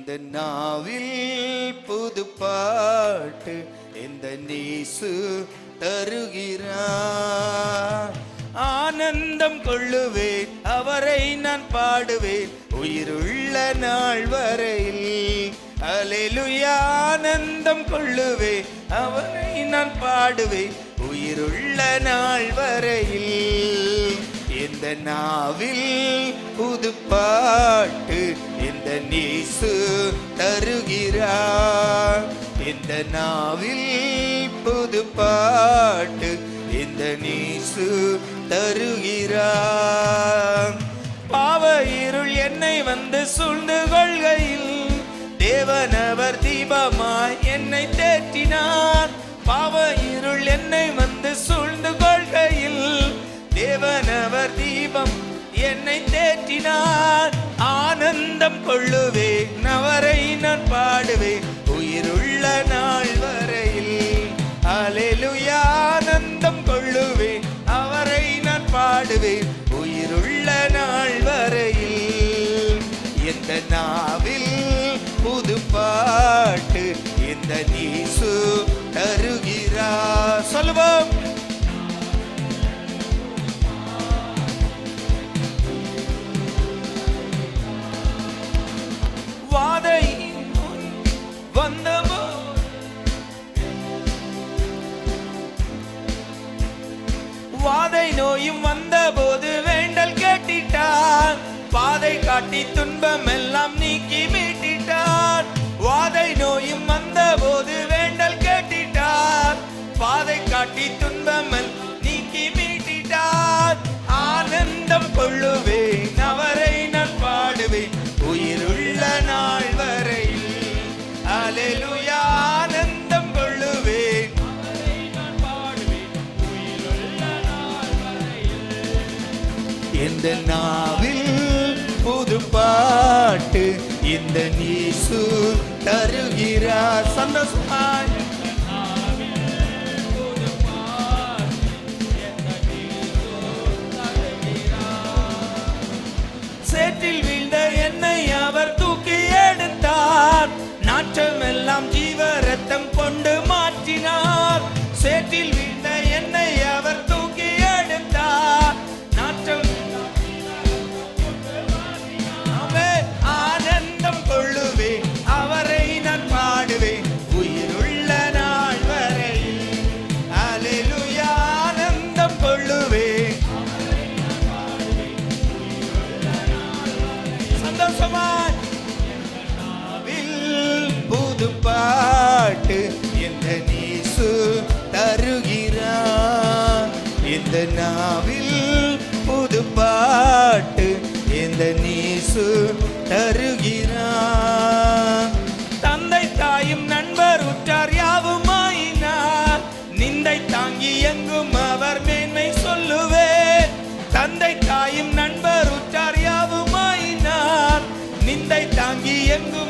இந்த நாவில் புது பாட்டு இந்த நேசு தருகிறார். ஆனந்தம் கொள்ளுவேன், அவரை நான் பாடுவேன் உயிருள்ள நாள் வரையில். அல்லேலூயா. ஆனந்தம் கொள்ளுவேன், அவரை நான் பாடுவேன் உயிருள்ள நாள் வரையில். இந்த நாவில் புது பாட்டு இந்த நேசு தருகிறார். இந்த நாவில் புது பாட்டு இந்த நேசு தருகிறார். பாவ இருள் என்னை வந்து சூழ்ந்து கொள்கையில் தேவனவர் தீபமாய் என்னை தேற்றினார். பாவ இருள் என்னை வந்து சூழ்ந்து கொள்கையில் தேவனவர் தீபம் என்னை தேற்றினார். ஆனந்தம் கொள்ளுவேன், அவரை நான் பாடுவேன் உயிருள்ள நாள் வரையில். அல்லேலூயா. ஆனந்தம் கொள்ளுவேன், அவரை நான் பாடுவேன் உயிருள்ள நாள் வரையில். இந்த நாவில் புது பாட்டு இந்த நேசு தருகிறார். சொல்லுவோம். வாதை வந்தபோ வாதை நோயும் வந்தபோது வேண்டல் கேட்டிட்டார். பாதை காட்டி துன்பம் எல்லாம் நீக்கி மீட்டிட்டார். வாதை நோயும் வந்தபோது வேண்டல் கேட்டிட்டார். பாதை காட்டி துன்பம் நீக்கி மீட்டிட்டார். ஆனந்தம் கொள்ளுவேன், அவரை நான் பாடுவேன் உயிருள்ள நாள் வரையில். அல்லேலூயா. ஆனந்தம் கொள்ளுவேன், அவரை நான் பாடுவேன் உயிருள்ள நாள் வரையில். இந்த நாவில் புது பாட்டு இந்த நேசு தருகிறார். சந்தோஷமாய் சேற்றில் வீழ்ந்த என்னை அவர் தூக்கி எடுத்தார். நாற்றம் எல்லாம் ஜீவ ரத்தம் கொண்டு மாற்றினார். சேற்றில் வீழ்ந்த என்னை அவர் தூக்கி எடுத்தார். நாற்றம் ஆனந்தம் கொள்ளுவேன், அவரை நான் பாடுவேன் உயிருள்ள நாள் வரையில். அல்லேலூயா. ஆனந்தம் கொள்ளுவேன், சந்தோஷமாய். புது பாட்டு இந்த நேசு தருகிறார். இந்த நாவில் புது பாட்டு இந்த நேசு தருகிறார். தந்தை தாயும் நண்பர் உற்றார் யாவுமாயினார். நிந்தை தாங்கி எங்கும் அவர் மேன்மை சொல்லுவேன். தந்தை தாயும் நண்பர் உற்றார் யாவுமாயினார். நிந்தை தாங்கி எங்கும்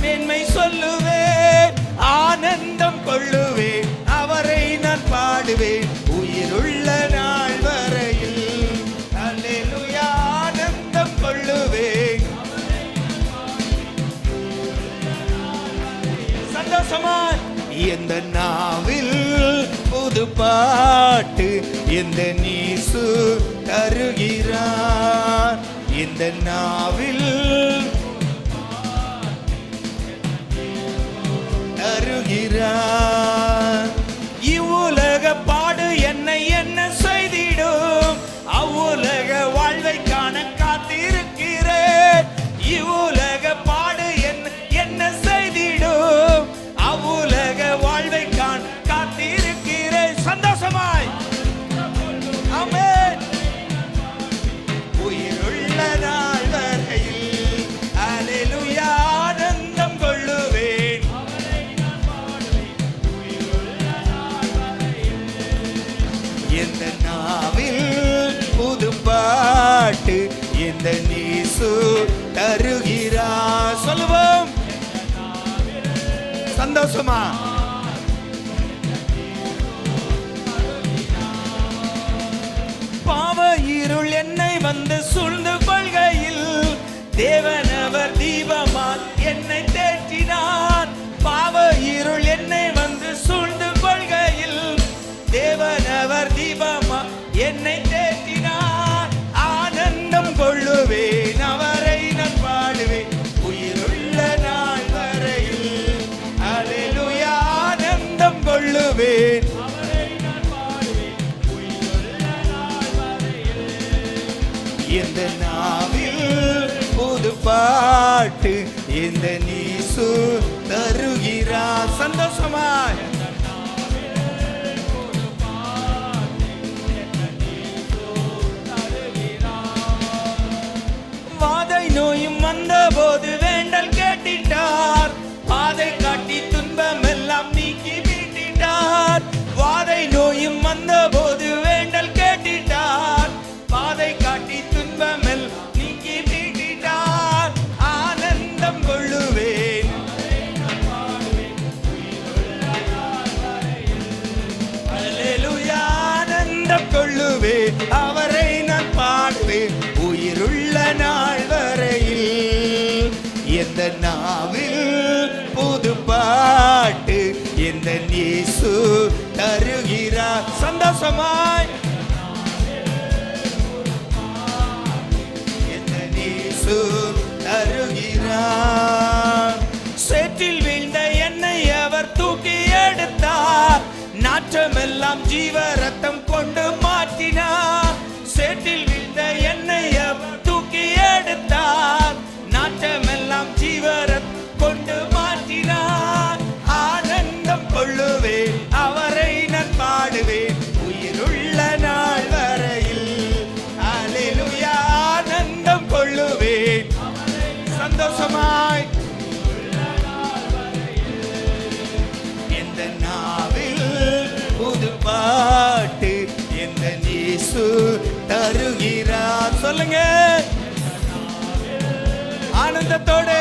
மேன்மை சொல்லுவேன். ஆனந்தம் கொள்ளுவேன், அவரை நான் பாடுவேன் உயிருள்ள நாள் வரையில். அல்லேலூயா. ஆனந்தம் கொள்ளுவேன், சந்தோஷமா. இந்த நாவில் புது பாட்டு இந்த நேசு தருகிறார். இந்த நாவில் தருகிறார். இவ்வுலக பாடு என்னை என்ன செய்திடும், அவ்வுலக வாழ்வை காண காத்திருக்கிறேன். இவ்வுலக பாடு என்ன செய்திடும், அவ்வுலக வாழ்வை காண காத்திருக்கிறேன். சந்தோஷமாய். ஆமென். உயிருள்ள நாள் வரையில். அல்லேலூயா. ஆனந்தம் கொள்ளுவேன், இந்த நாவில் புது பாட்டு இந்த நேசு தருகிறார். சொல்லுவோம். சந்தோஷமா. பாவ இருள் என்னை வந்து சூழ்ந்து கொள்கையில் தேவனவர் தீபமாய் என்னை இந்த நாவில் புது பாட்டு இந்த நீசு தருகிறார். சந்தோஷமாய் வாதை நோயும் வந்த போது வேண்டல் கேட்டிட்டார், பாதை காட்டி துன்பம் எல்லாம் நீக்கி மீட்டிட்டார். வாதை நோயும் வந்த போது வேண்டல் கேட்டிட்டார், பாதை காட்டி துன்பம் எல்லாம் நீக்கி மீட்டிட்டார். ஆனந்தம் கொள்ளுவேன், அல்லேலூயா, ஆனந்தம் கொள்ளுவேன், அவரை நான் பாடுவேன் உயிருள்ள நாள் வரையில். எந்த நாவில் புது பாட்டு எந்த இயேசு தருகிறார். சந்தோஷமாய் எந்த இயேசு தருகிறார். சேற்றில் வீழ்ந்த என்னை அவர் தூக்கி எடுத்தார், நாற்றமெல்லாம் ஜீவ ரத்தம் கொண்டு மாற்றினார். சேற்றில் வீழ்ந்த என்னை அவர் தூக்கி எடுத்தார், நாற்றமெல்லாம் ஜீவ ரத்தம் கொண்டு மாற்றினார். ஆனந்தம் கொள்ளுவேன், அவரை நான் பாடுவேன் உயிருள்ள நாள் வரையில். அல்லேலூயா, ஆனந்தம் கொள்ளுவேன், சந்தோஷமாய் எந்த நாவில் புது பாட்டு எந்த இயேசு தருகிறார். சொல்லுங்க ஆனந்தத்தோடு.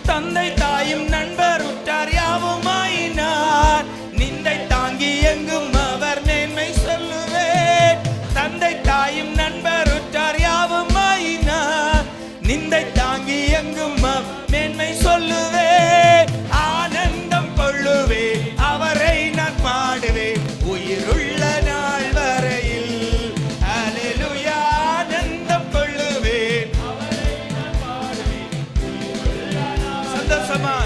தந்தை தாயும் நண்பர் உற்றார் யாவுமாயினார், நிந்தை தாங்கி எங்கும் அவர் மேன்மை சொல்லுவேன். தந்தை தாயும் நண்பர் உற்றார் யாவுமாயினார், நிந்தை தாங்கி எங்கும் மேன்மை சொல்லுவேன். ஆனந்தம் கொள்ளுவேன், அவரை நான் பாடுவேன் உயிருள்ள நாள் வரையில். அல்லேலூயா, ஆனந்தம் கொள்ளுவேன், சந்தோஷமா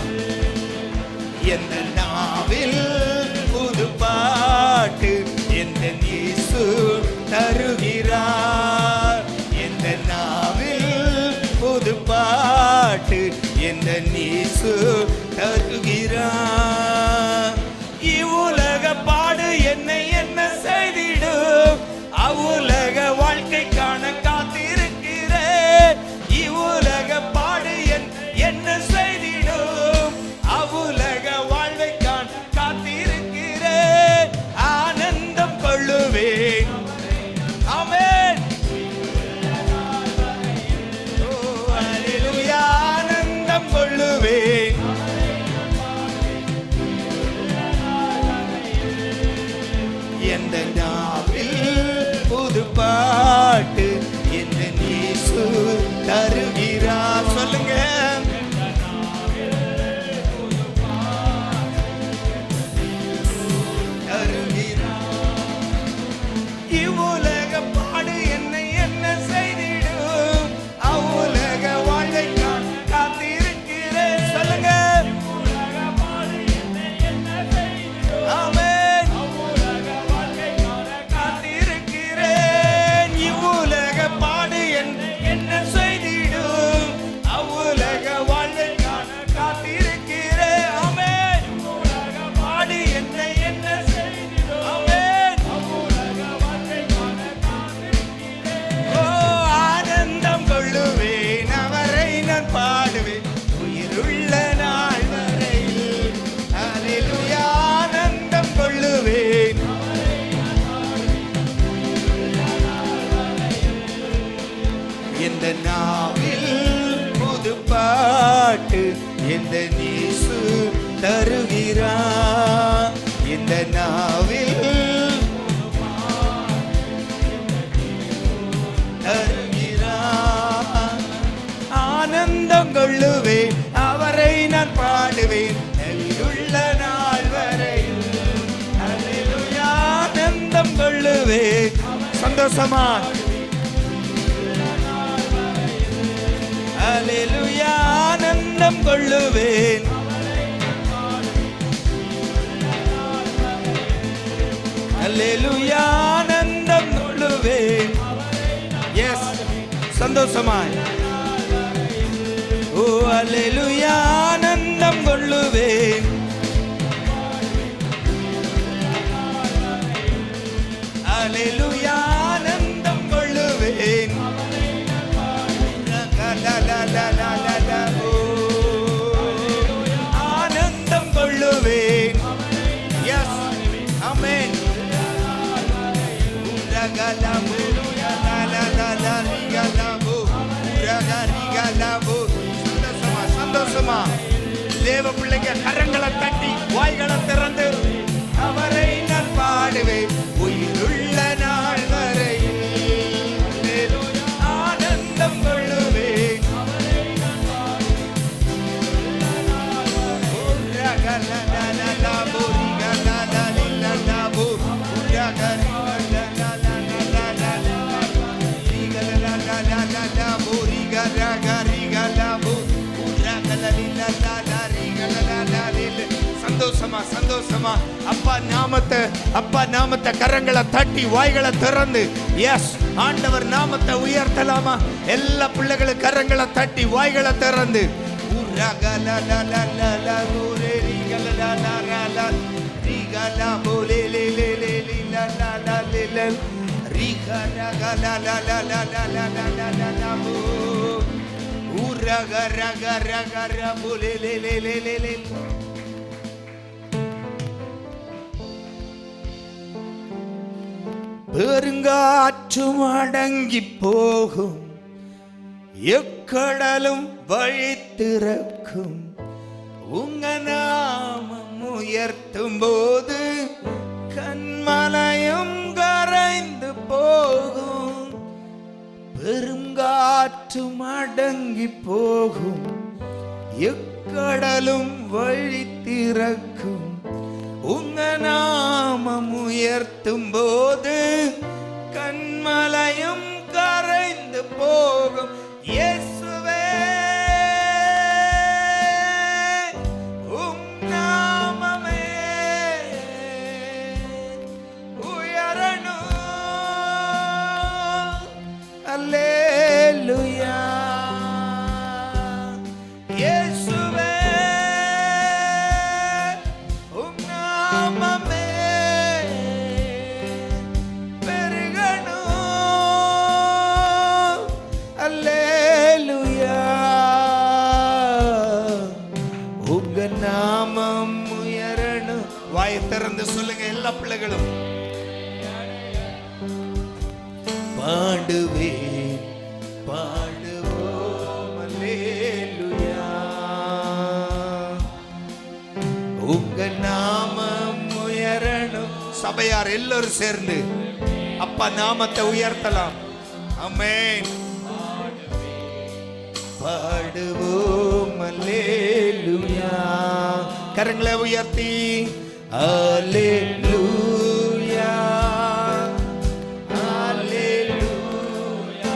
எந்த நாவில் புது பாட்டு எந்த இயேசு தருகிறார். எந்த நாவில் புது பாட்டு எந்த இயேசு தருகிறார். இவ்வுலக பாடு என்னை என்ன செய்திடும், அவ்வுலக வாழ்க்கை காண காத்திருக்கிறேன். இவ்வுலக பாடு என்ன செய்திடும், அவ்வுலக வாழ்வை காண காத்திருக்கிறேன். ஆனந்தம் கொள்ளுவேன், ஆமென், ஓ அல்லேலூயா, ஆனந்தம் கொள்ளுவேன். எந்த நாவில் புது பாட்டு எந்த இயேசு தருகிறார். சொல்லுங்க இவ்வுலக பாடு என்னை என்ன செய்திடும், அவ்வுலக வாழ்வை காண காத்திருக்கிறேன். சொல்லுங்க ஆமென், காத்திருக்கிறேன். இவ்வுலக பாடு என்ன செய்திடும், அவ்வுலக வாழ்வை காண காத்திருக்கிறேன். ஆமென், பாடு என்னை என்ன செய்திடும், ஆமென், ஓ ஆனந்தம் கொள்ளுவேன், அவரை நான் பாடுவேன் உயிருள்ள நாள் வரையில். அல்லேலூயா, ஆனந்தம் கொள்ளுவேன், இந்த நாவில் புது பாட்டு எந்த இயேசு தருகிறார். இந்த நாவில் தருகிறார். ஆனந்தம் கொள்ளுவேன், அவரை நான் பாடுவேன் உயிருள்ள நாள் வரையில். அல்லேலூயா, ஆனந்தம் கொள்ளுவேன், சந்தோஷமா அல்லேலூயா, ஆனந்தம் கொள்ளுவேன். அல்லேலூயா ஆனந்தம் கொள்ளுவேன். எஸ், சந்தோஷமாய். ஓ அல்லேலூயா ஆனந்தம் கொள்ளுவேன். அல்லேலூயா ஆனந்தம் கொள்ளுவேன். ஆனந்தம் கொள்ளுவேன். எஸ், ஆமென். சந்தோஷமா தேவ பிள்ளைங்க கரங்களை தட்டி வாய்களை திறந்து அவரை நான் பாடுவேன் உயிருள்ள நாள் வரை. ஆனந்தம் கொள்ளுவேன். சந்தோஷமா சந்தோஷமா அப்பா நாமத்தை கரங்களை தட்டி வாய்களை திறந்து எஸ் ஆண்டவர் நாமத்தை உயர்த்தலாமா? எல்லா பிள்ளைகளும் கரங்களை தட்டி வாய்களை திறந்து பெருங்காற்றும் அடங்கி போகும், எக்கடலும் வழி திறக்கும். உங்க நாமம் உயர்த்தும் போது கண்மலையும் கரைந்து போகும். பெருங்காற்றும் அடங்கி போகும், எக்கடலும் வழி திறக்கும். உங்க நாமம் உயர்த்தும் போது கண்மலையும் கரைந்து போகும். இயேசுவே உம் நாமமே உயரணும். அல்லேலூயா. இயேசுவே நாமம் உயரணும். வாயை திறந்து சொல்லுங்க எல்லா பிள்ளைகளும். பாடுவேன் பாடுவோம் அல்லேலூயா. உங்க நாமம் உயரணும். சபையார் எல்லாரும் சேர்ந்து அப்பா நாமத்தை உயர்த்தலாம். ஆமென். பாடுவோம் அல்லேலூயா. கரங்களை உயர்த்தி அல்லேலூயா அல்லேலூயா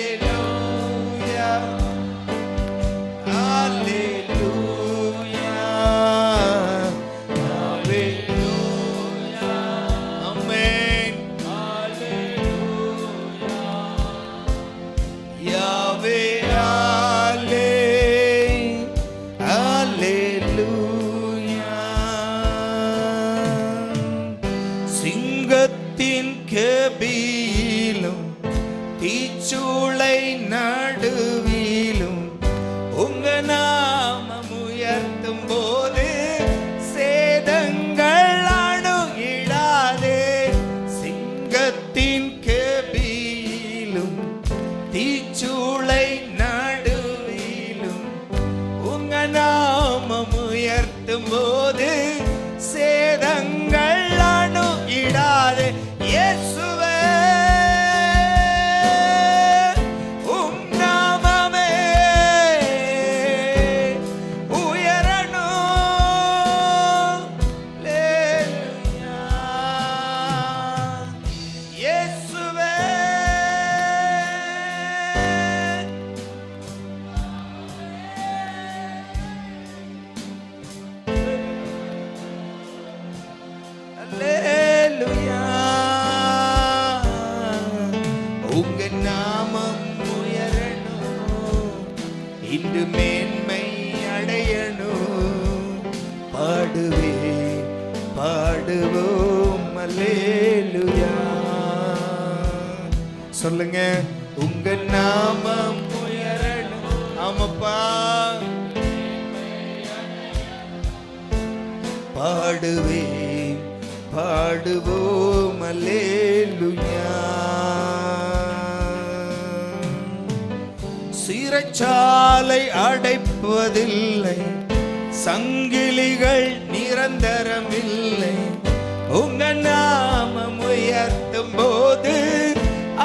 அல்லேலூயா அல்லேலூயா அல்லேலூயா. ஆமென். யாவே அல்லேலூயா. பாடுவே பாடுவோம் அல்லேலூயா. சொல்லுங்க, உங்க நாமம் உயரணும். ஆமாப்பா, பாடுவே பாடுவோம் அல்லேலூயா. சிறைச்சாலை அடைப்பதில்லை, சங்கிலிகள் நிரந்தரமில்லை. உங்க நாமம் உயர்த்தும் போது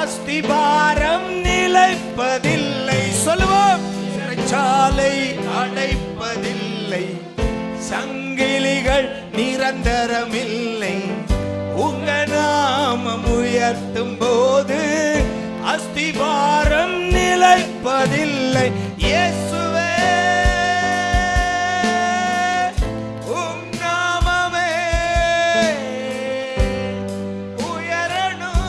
அஸ்திபாரம் நிலைப்பதில்லை. சொல்லுவோம், சிறைச்சாலை அடைப்பதில்லை, சங்கிலிகள் நிரந்தரமில்லை. உங்க நாமம் உயர்த்தும் போது அஸ்திபாரம் நிலைப்பதில்லை. இயேசுவே, உம் நாமமே உயரணும்.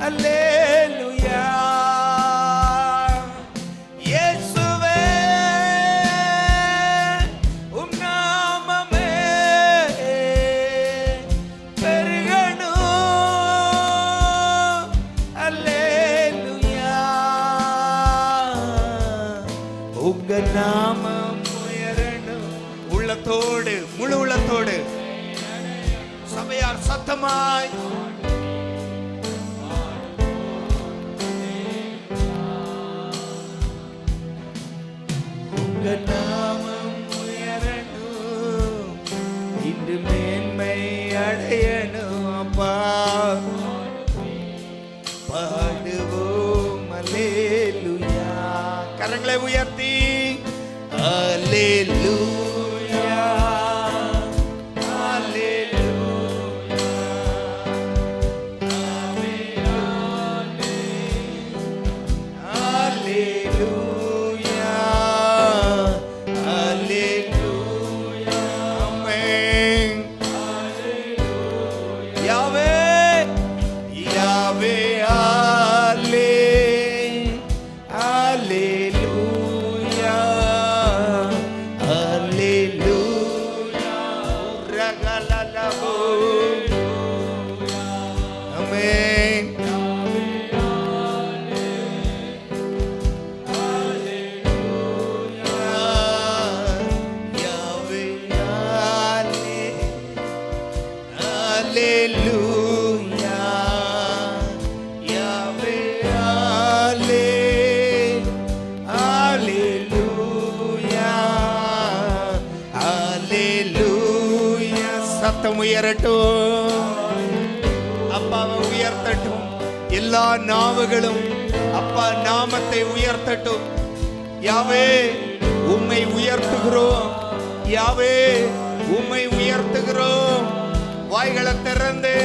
அல்லேலூயா. இயேசுவே, உம் நாமமே பெருகணும். அல்லேலூயா. உங்க நாமம் உயரணும். உள்ளத்தோடு, முழு உள்ளத்தோடு சபையார் சத்தமாய் உங்க நாமம் உயரணும், இன்று மேன்மை அடையணும். அப்பா, பாடுவோம் அல்லேலூயா. கரங்களை உயர்த்தி அல்லேலூயா அல்லேலூயா அல்லேலூயா அல்லேலூயா. ஆமென். யாவே யாவே அல்லேலூயா அல்லேலூயா. ரகலலபோ. ஆமென். யாவே அல்லேலூயா. யாவே அல்லேலூயா அல்லேலூயா. சத்தம் உயரட்டும், அப்பாவை உயர்த்தட்டும். எல்லா நாவுகளும் அப்பா நாமத்தை உயர்த்தட்டும். யாவே, உம்மை உயர்த்துகிறோம். யாவே, உம்மை உயர்த்துகிறோம். வாய்களை திறந்து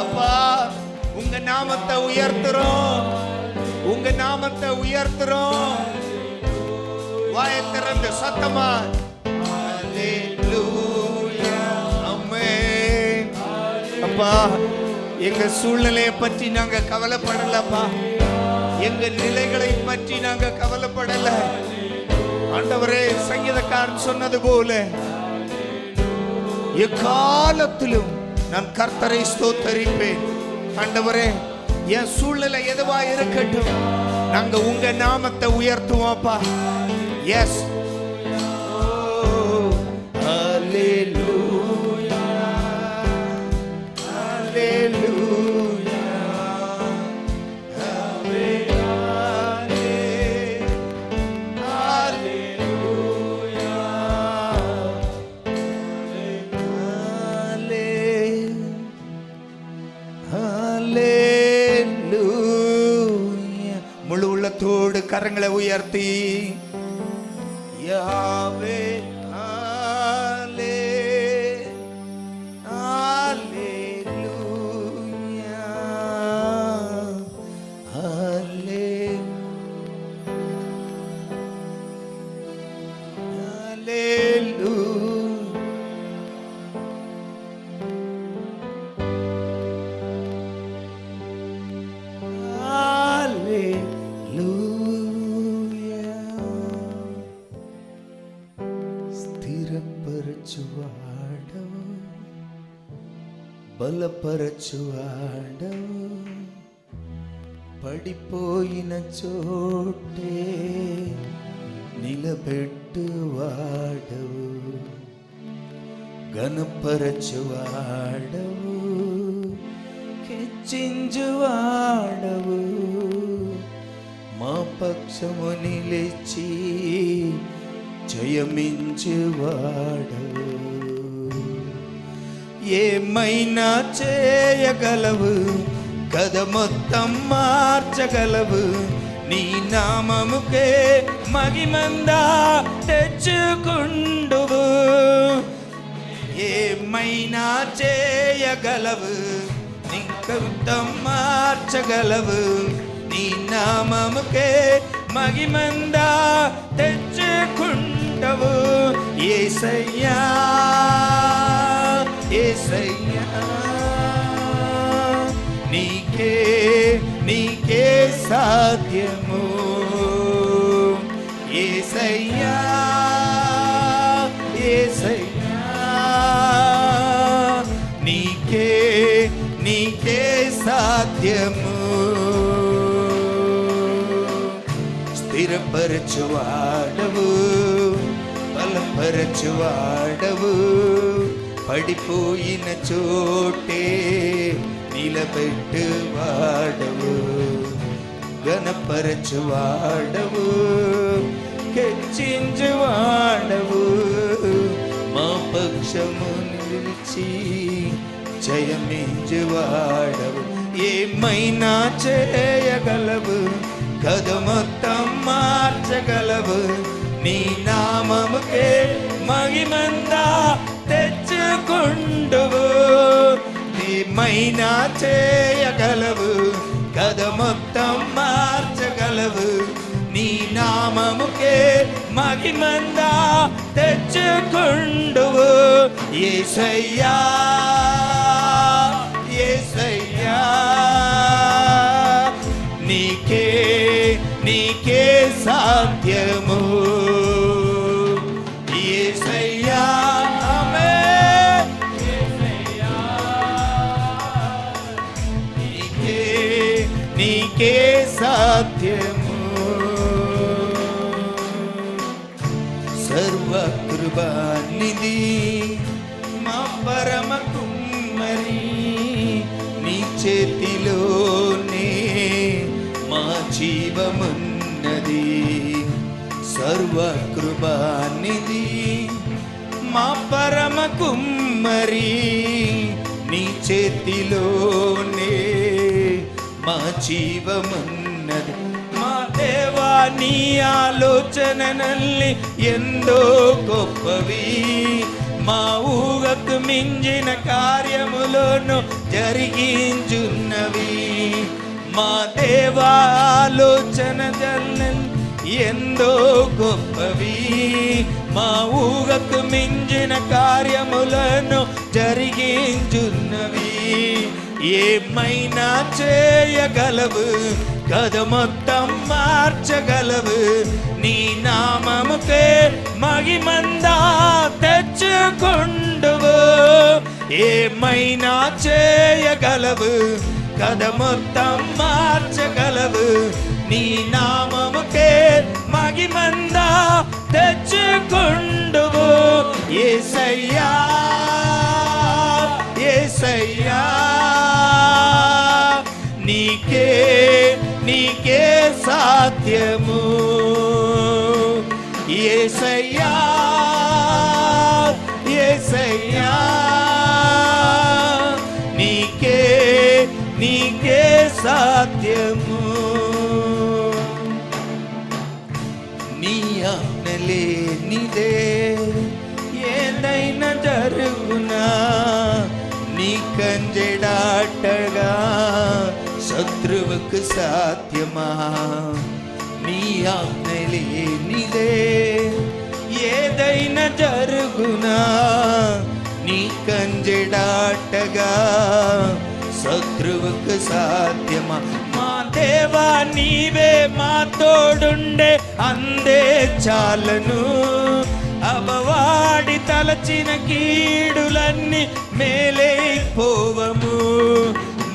அப்பா உங்க நாமத்தை உயர்த்துறோம். உங்க நாமத்தை உயர்த்துறோம். வாயை திறந்து சத்தமா அல்லேலூயா. ஆமென். அப்பா, எங்க சூழ்நிலையை பற்றி நாங்க கவலைப்படலப்பா. எங்க நிலைகளை பற்றி நாங்க கவலைப்படல. ஆண்டவரே, சங்கீதக்காரன் சொன்னது போல எக்காலத்திலும் நான் கர்த்தரை ஸ்தோத்தரிப்பேன். ஆண்டவரே, என் சூழ்நிலை எதுவா இருக்கட்டும், நாங்க உங்க நாமத்தை உயர்த்துவோம்ப்பா. எஸ். அல்லேலூயா அல்லேலூயா. முழு உள்ளத்தோடு கரங்களை உயர்த்தி யாவே స్థిరపరచువాడవు, బలపరచువాడవు, పడిపోయిన చోటే నిలబెట్టువాడవు, గణపరచువాడవు, హెచ్చించువాడవు, మా పక్షము నిలిచి జయమించువాడవు. ఏమైనా చేయగలవు, కథ మొత్తం మార్చగలవు, నీ నామముకే మహిమందా తెచ్చుకుండువు. ఏమైనా చేయగలవు, నీ మొత్తం మార్చగలవు, నీ నామముకే మహిమందా తెచ్చుకుంటవు. యేసయ్యా యేసయ్యా, నీకే సాధ్యము. యేసయ్యా యేసయ్యా, నీకే సాధ్యము. స్థిరపరచువాడవు, బలపరచువాడవు, పడిపోయిన చోటే నిలబెట్టువాడవు, గణపరచువాడవు, హెచ్చించువాడవు, మా పక్షము నిలిచి జయమించువాడవు. ఏమైనా చేయగలవు, కథ మొత్తం మార్చగలవు, నీ నామముకే మహిమందా తెచ్చుకుండువు. ఏమైనా చేయగలవు, కథ మొత్తం మార్చగలవు, నీ నామముకే మహిమందా తెచ్చుకుండువు. యేసయ్యా యేసయ్యా, నీకే సాధ్యము. యేసయ్యా ఆమేన్. యేసయ్యా, నీకే సాధ్యము. సర్వకృపానిధి మా పరమ కుమ్మరి, నీ చేతిలోనే మా జీవమున్నది. సర్వకృపానిధి మా పరమ కుమ్మరి, నీ చేతిలోనే మా జీవమున్నది. మా దేవా, నీ ఆలోచనలన్నీ ఎంతో గొప్పవి, మా ఊహకు మించిన కార్యములను జరిగించున్నవి. మా దేవా, ఆలోచనలన్నీ ఎంతో గొప్పవి, మా ఊహకు మించిన కార్యములను జరిగించున్నవి. ఏమైనా చేయగలవు, కథ మొత్తం మార్చగలవు, నీ నామముకే మహిమందా తెచ్చుకుండువు. ఏమైనా చేయగలవు, కథ మొత్తం మార్చగలవు, నీ నామముకే మహిమందా తెచ్చుకుండువు. యేసయ్యా యేసయ్యా, నీకే సాధ్యము. యేసయ్యా యేసయ్యా, నీకే సాధ్యము. నీ ఆజ్ఞలే నిదే ఏదైనా జరుగునా, నీ కంజెడాటగా శత్రువుకు సాధ్యమా. నీ ఆజ్ఞలే నిదే ఏదైనా జరుగునా, నీ కంజెడాటగా శత్రువుకు సాధ్యమా. మా దేవా, నీవే మా తోడుండే అందే చాలను, అపవాది తలచిన కీడులన్నీ మేలైపోవము.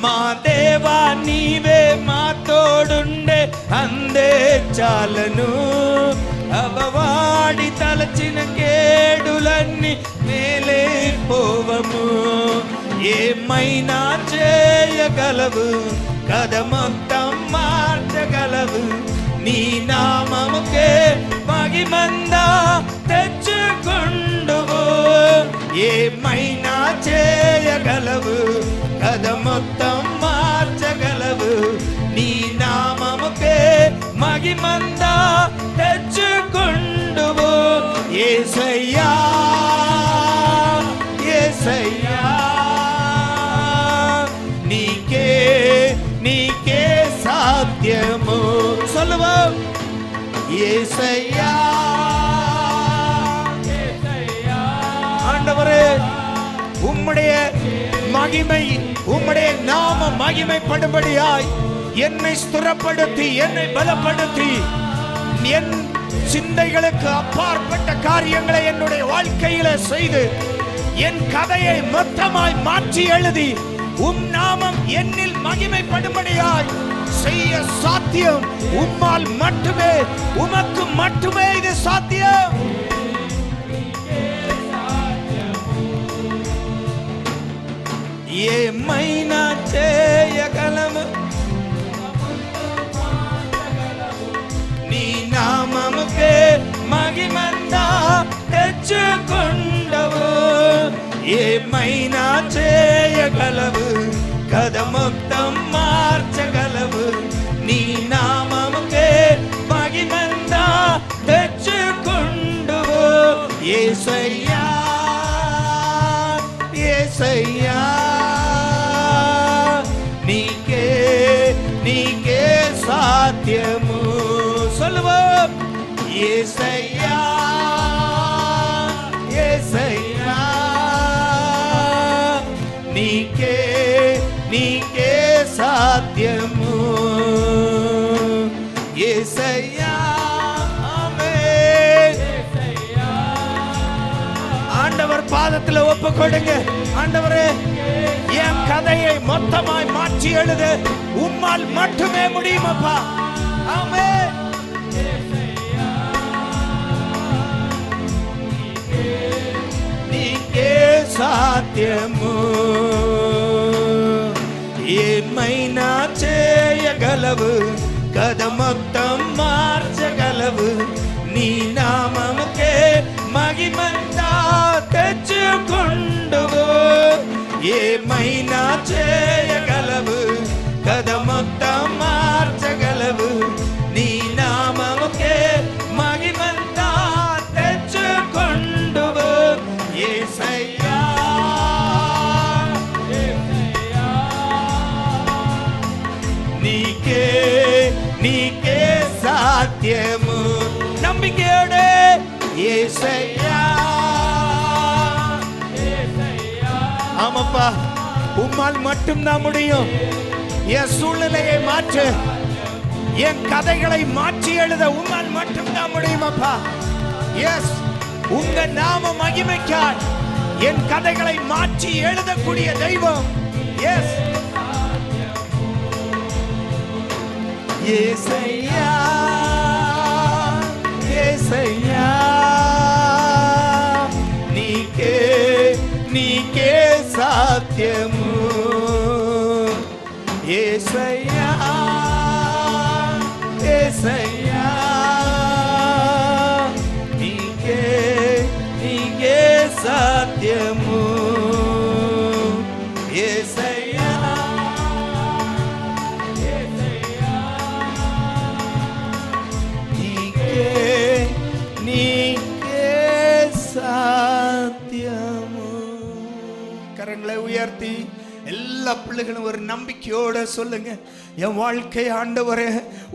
మా దేవా నీవే మా తోడుండే అందే చాలను. అబవాడి తలచిన కేడులన్నీ మేలైపోవము. ఏమైనా చేయగలవు, కథ మొత్తం మార్చగలవు. నీ నామముకే మహిమందా తెచ్చుకుండువు. ఏమైనా చేయగలవు, కథ మొత్తం మార్చగలవు. నీ నామముకే మహిమందా తెచ్చుకుండువు. యేసయ్యా యేసయ్యా నీకే నీకే సాధ్యము. சொல்லுவோம் యేసయ్యా యేసయ్యా. ஆண்டவரே உம்முடைய மகிமை, உம்முடைய நாம மகிமைப்படும்படியாய் என்னை ஸ்திரப்படுத்தி, என்னை பலப்படுத்தி, என் சிந்தைகளுக்கு அப்பாற்பட்ட காரியங்களை என்னுடைய வாழ்க்கையில செய்து என் கதையை மொத்தமாய் மாற்றி எழுதி உம் நாமம் என்னில் மகிமைப்படும்படியாய் செய்ய சாத்தியம் உம்மால் மட்டுமே. உமக்கு மட்டுமே இது சாத்தியம். ఏమైనా చేయగలము, నీ నామముకే మహిమంతా తెచ్చుకుండవు. ఏమైనా చేయగలవు, కథ మొత్తం మార్చగలవు. నీ నామముకే మహిమంతా తెచ్చుకుండువు. యేసయ్యా యేసయ్యా నీకే నీకే సాధ్యము. சொல்லுவோம் యేసయ్యా యేసయ్యా నీకే నీకే సాధ్యము. యేసయ్యా ஆமென். ஆண்டவர் பாதத்தில் ஒப்பு கொடுங்க. ஆண்டவரே என் கதையை மொத்தமாய் மாற்றி எழுத உம்மால் மட்டுமே முடியும் அப்பா. ஆமென். నీకే సాధ్యము. ఏమైనా చేయగలవు, కథ మొత్తం మార్చగలవు. నీ నామముకే మహిమంతా తెచ్చుకుండువు. ఏమైనా చేయగలవు, కథ మొత్తం మార్చగలవు. నీ నామముకే మహిమంతా తెచ్చుకుండువు. యేసయ్యా యేసయ్యా నీకే నీకే సాధ్యము. நம்பிக்கையோடு యేసయ్యా యేసయ్యா. ஆமாப்பா, உம்மால் மட்டும்தான் முடியும். என் சூழ்நிலையை மாற்று, என் கதைகளை மாற்றி எழுத உம்மால் மட்டும்தான் முடியும் அப்பா. எஸ், உங்க நாம மகிமைக்காய் என் கதைகளை மாற்றி எழுதக்கூடிய தெய்வம். எஸ் యేసయ్యా యేసయ్యా నీకే నీకే సాధ్యము. యేసయ్యా యేసయ్యా నీకే నీకే సాధ్యము. యేసయ్యా యేసయ్యా నీకే నీకే சாத்தியமோ. கரங்களை உயர்த்தி எல்லா பிள்ளைகளும் ஒரு நம்பிக்கையோட சொல்லுங்க, என் வாழ்க்கை ஆண்டவரே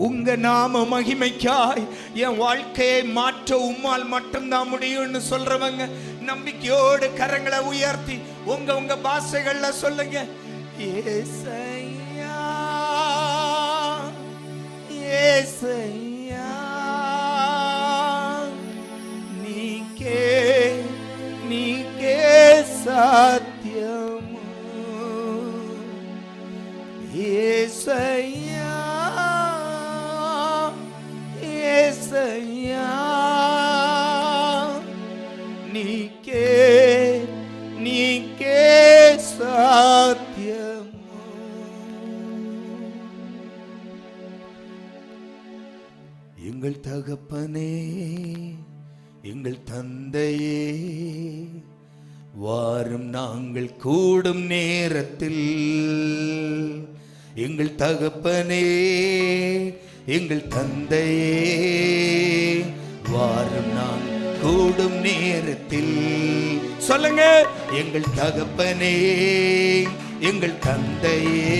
உங்க நாம மகிமைக்காய் என் வாழ்க்கையை மாற்ற உம்மால் மட்டும்தான் முடியும்னு சொல்றவங்க நம்பிக்கையோடு கரங்களை உயர்த்தி உங்க உங்க பாஷைகள்ல சொல்லுங்க. ஏசையா ஏசையா நீக்கே நீ சத்தியமும் ஏசையா ஏசையா நீக்கே சத்தியம். எங்கள் தகப்பனே எங்கள் தந்தையே வாரும் நாங்கள் கூடும் நேரத்தில் எங்கள் தகப்பனே எங்கள் தந்தையே வாரும் நாங்கள் கூடும் நேரத்தில் சொல்லுங்க. எங்கள் தகப்பனே எங்கள் தந்தையே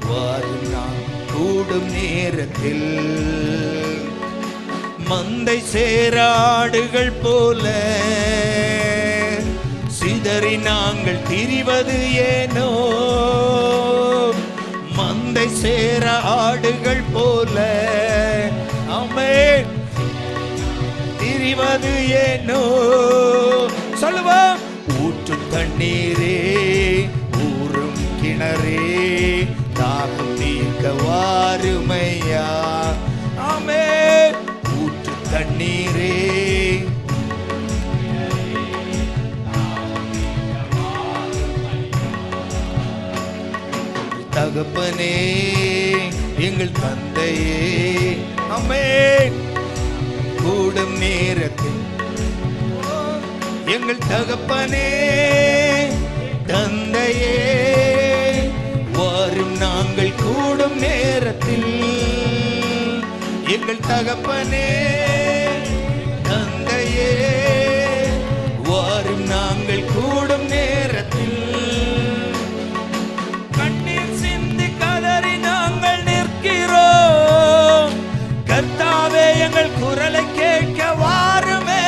வாரும் நாங்கள் கூடும் நேரத்தில் மந்தை சேராடுகள் போல சிதறி நாங்கள் திரிவது ஏனோ மந்தை சேர ஆடுகள் போல ஆமென் திரிவது ஏனோ சொல்லுவோம். ஊற்றும் தண்ணீரே ஊறும் கிணறே தாகம் தீர்க்க வாருமையா ஆமென் ஊற்று தண்ணீரே தகப்பனே எங்கள் தந்தையே ஆமென் கூடும் நேரத்தில் எங்கள் தகப்பனே தந்தையே வாரும் நாங்கள் கூடும் நேரத்தில் எங்கள் தகப்பனே தந்தையே வாரும் நாங்கள் கூடும் நேரத்தில் கண்ணீர் சிந்தி கதறி நாங்கள் நிற்கிறோம் கர்த்தாவே எங்கள் குரலை கேட்க வாருமே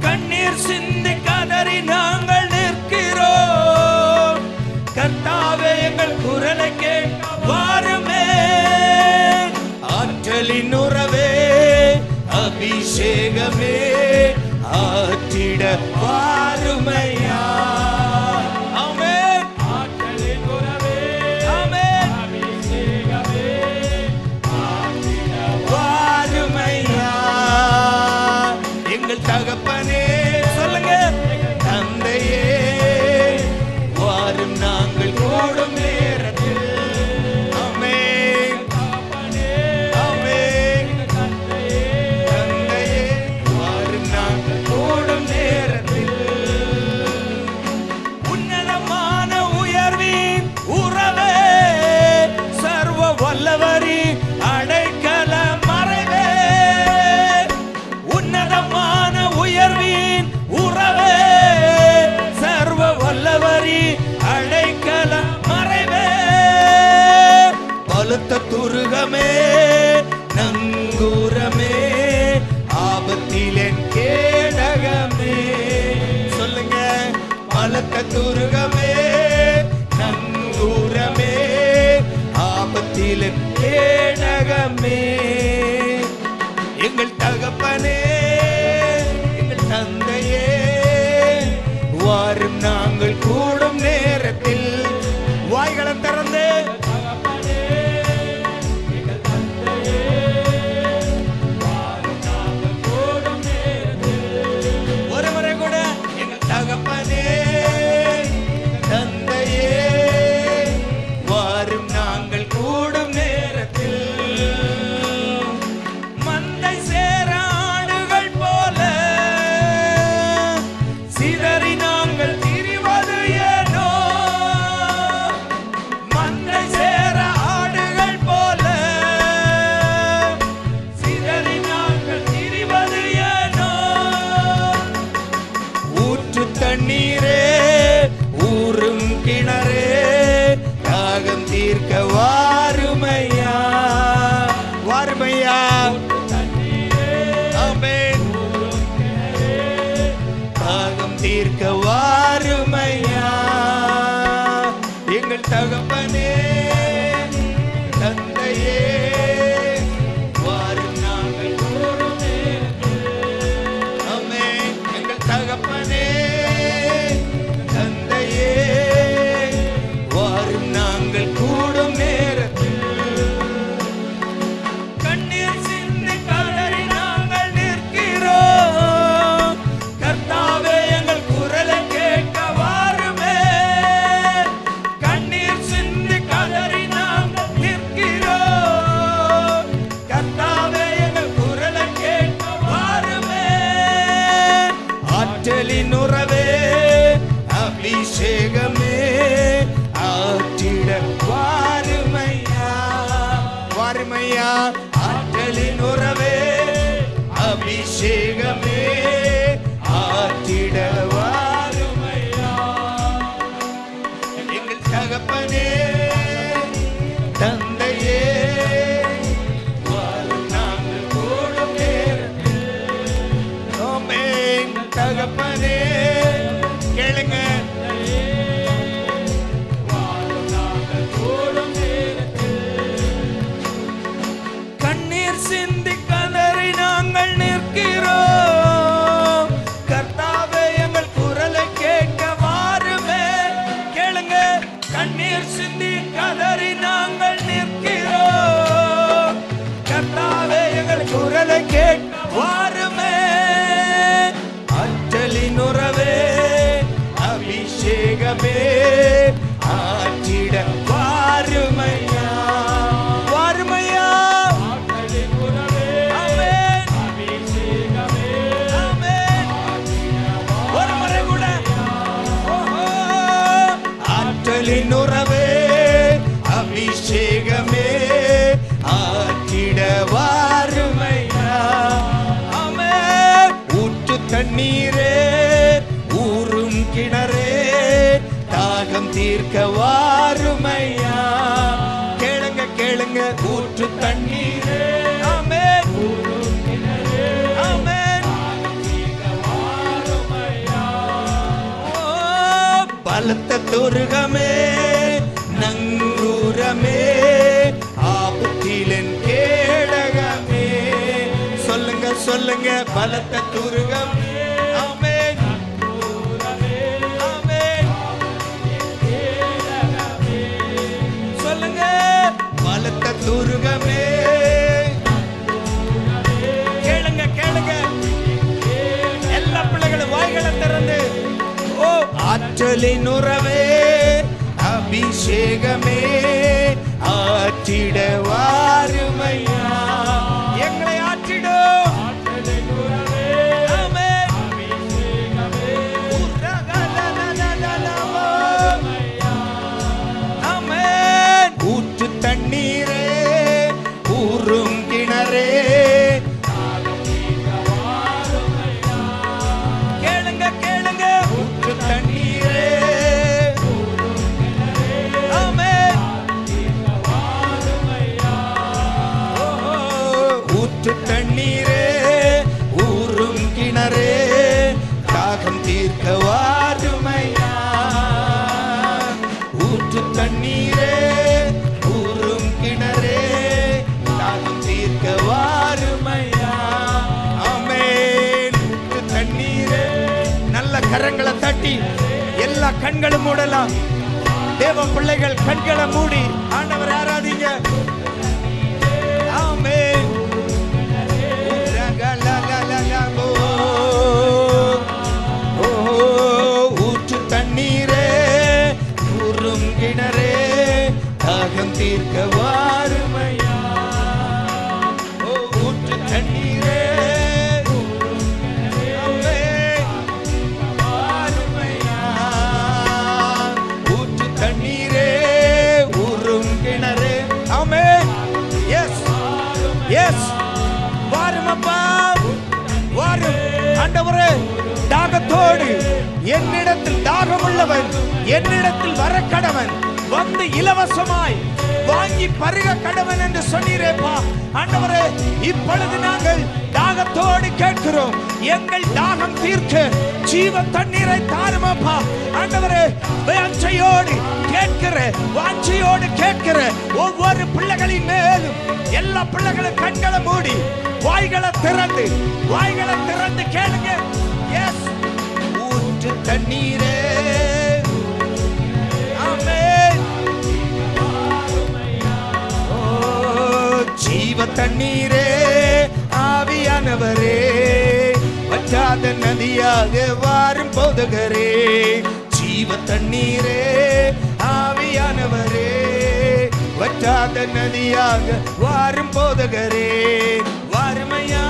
கண்ணீர் சிந்தி கதறி நாங்கள் நிற்கிறோம் கர்த்தாவே எங்கள் குரலை கேட்க வாருமே ஆற்றலின் உறவே அபிஷேகமே ஆற்றிட வாருமையா ஆமென் ஆற்றலின் உறவே ஆமென் அபிஷேகமே ஆற்றிட வாருமையா எங்கள் தகப்பனே சொல்லுங்க தந்தையே வாரும் நாங்கள் கூடும் நேரத்தில் ஆமென் ஆமென் தந்தையே வாரும் நாங்கள் கூடும் நேரத்தில் உன்னதமான உயர்வின் உறவே சர்வ வல்லவரி அடைக்கல மறைவே உன்னதமான உயர்வின் உறவே சர்வ வல்லவரி அடைக்கல மறைவே பலத்த துருகமே நங்கூரமே ஆபத்திலே கேடகமே சொல்லுங்க பலத்த துருகமே நங்கூரமே ஆபத்திலே கேடகமே எங்கள் தகப்பனே எங்கள் தந்தையே வாரும் நாங்கள் கூடும் நேரத்தில் வாய்களை திறந்து ஒருவரை கூட எங்கள் தகப்பனே தந்தையே வாரும் நாங்கள் கூடும் நேரத்தில் மந்தை சேர ஆடுகள் போல சிதறி நாங்கள் திரிவது ஏனோ மந்தை சேர ஆடுகள் போல சிதறி நாங்கள் திரிவது ஏனோ ஊற்று தண்ணீரே ஊறும் கிணறே தாகம் தீர்க்க வாருமையா வாருமையா ஆமென் தாகம் தீர்க்க வாருமையா எங்கள் தகப்பனே தந்தையே வாரும் நாங்கள் கூடும் நேரத்தில் ஆமென் எங்கள் தகப்பனே அபிஷேகமே ஆற்றிட வாருமையா, வாருமையா. ஆற்றலின் உறவே அபிஷேகமே ஆற்றிட வாருமையா. எங்கள் தகப்பனே தந்தையே நாங்கள் கூடும் நேரத்தில் தகப்பனே கேளுங்க. கண்ணீர் சிந்தி கதறி நாங்கள் நிற்கிறோம். கர்த்தாவே எங்கள் குரலை கேட்க வாருமே. கேளுங்க. கண்ணீர் சிந்தி கதறி நாங்கள் நிற்கிறோம். கர்த்தாவே எங்கள் குரலை கேட்க வாருமே. ஆற்றலின் உறவே அபிஷேகமே ஆற்றிட வாருமையா, வாருமையா. ஆமென். ஆமென். ஒரு முறை கூட. ஆற்றலின் உறவே அபிஷேகமே ஆற்றிட வாருமையா. ஆமென். ஊற்று தண்ணீரே ஊரும் கிணறே தாகம் தீர்க்க வாருமையா. கேளுங்க கேளுங்க. ஊற்று தண்ணீரே. ஆமென். ஆமென். பலத்த துருகமே நங்கூரமே ஆபத்திலன் கேடகமே. சொல்லுங்க சொல்லுங்க. பலத்த துருகமே. ஆமென். ஆமென். சொல்லுங்க. பலத்த துருகமே. கேளுங்க கேளுங்க. எல்லா பிள்ளைகளும் வாய்களை திறந்து. ஓ ஆற்றலின் உறவே அபிஷேகமே ஆற்றிட வாருமையா. எங்களை ஆற்றிடும். ஆமென். ஆமென். ஊற்று தண்ணீரே ஊரும் கிணறே. கேளுங்க கேளுங்க. ஊற்று தண்ணீரே. ஆமென். ஊற்று தண்ணீரே ஊரும் கிணறே தாகம் தீர்க்க வாருமையா. ஊற்று தண்ணீரே ஊரும் கிணறே தாகம் தீர்க்க வாருமையா. ஆமென். ஊற்று தண்ணீரே. நல்ல கரங்களை தட்டி எல்லா கண்களும் மூடலாம். தேவ பிள்ளைகள் கண்களை மூடி ஆண்டவர் ஆராதிங்க. ஆமென். ஊற்று தண்ணீரே ஊரும் கிணறே தாகம் தீர்க்க வாருமையா. ஊற்று தண்ணீரே. ஆமென். வாருமையா. ஊற்று தண்ணீரே ஊரும் கிணறே. ஆமென். S S. வாருமப்பா வாரும். ஆண்டவரே தாகத்தோடு என்னிடத்தில் தாகமுள்ளவன் என்னிடத்தில் வர கடவன் வந்து இலவசமாய் வாங்கி பருக கடவன் என்று சொன்னீரேப்பா. ஆண்டவரே இப்பொழுது நாங்கள் தாகத்தோடு கேட்கிறோம். எங்கள் தாகம் தீர்க்க ஜீவ தண்ணீரை தாருமப்பா. ஆண்டவரே வாஞ்சையோடு கேட்கிற வாஞ்சையோடு கேட்கிற ஒவ்வொரு பிள்ளைகளின் மேலும் எல்லா பிள்ளைகளும் கண்களை மூடி வாய்களை திறந்து கேளுங்க. எஸ். ஊற்று தண்ணீரே. ஆமென். ஓ ஜீவ தண்ணீரே ஆவியானவரே வற்றாத நதியாக வாரும் போதகரே. ஜீவ தண்ணீரே ஆவியானவரே வற்றாத நதியாக வாரும் போதகரே. வாருமையா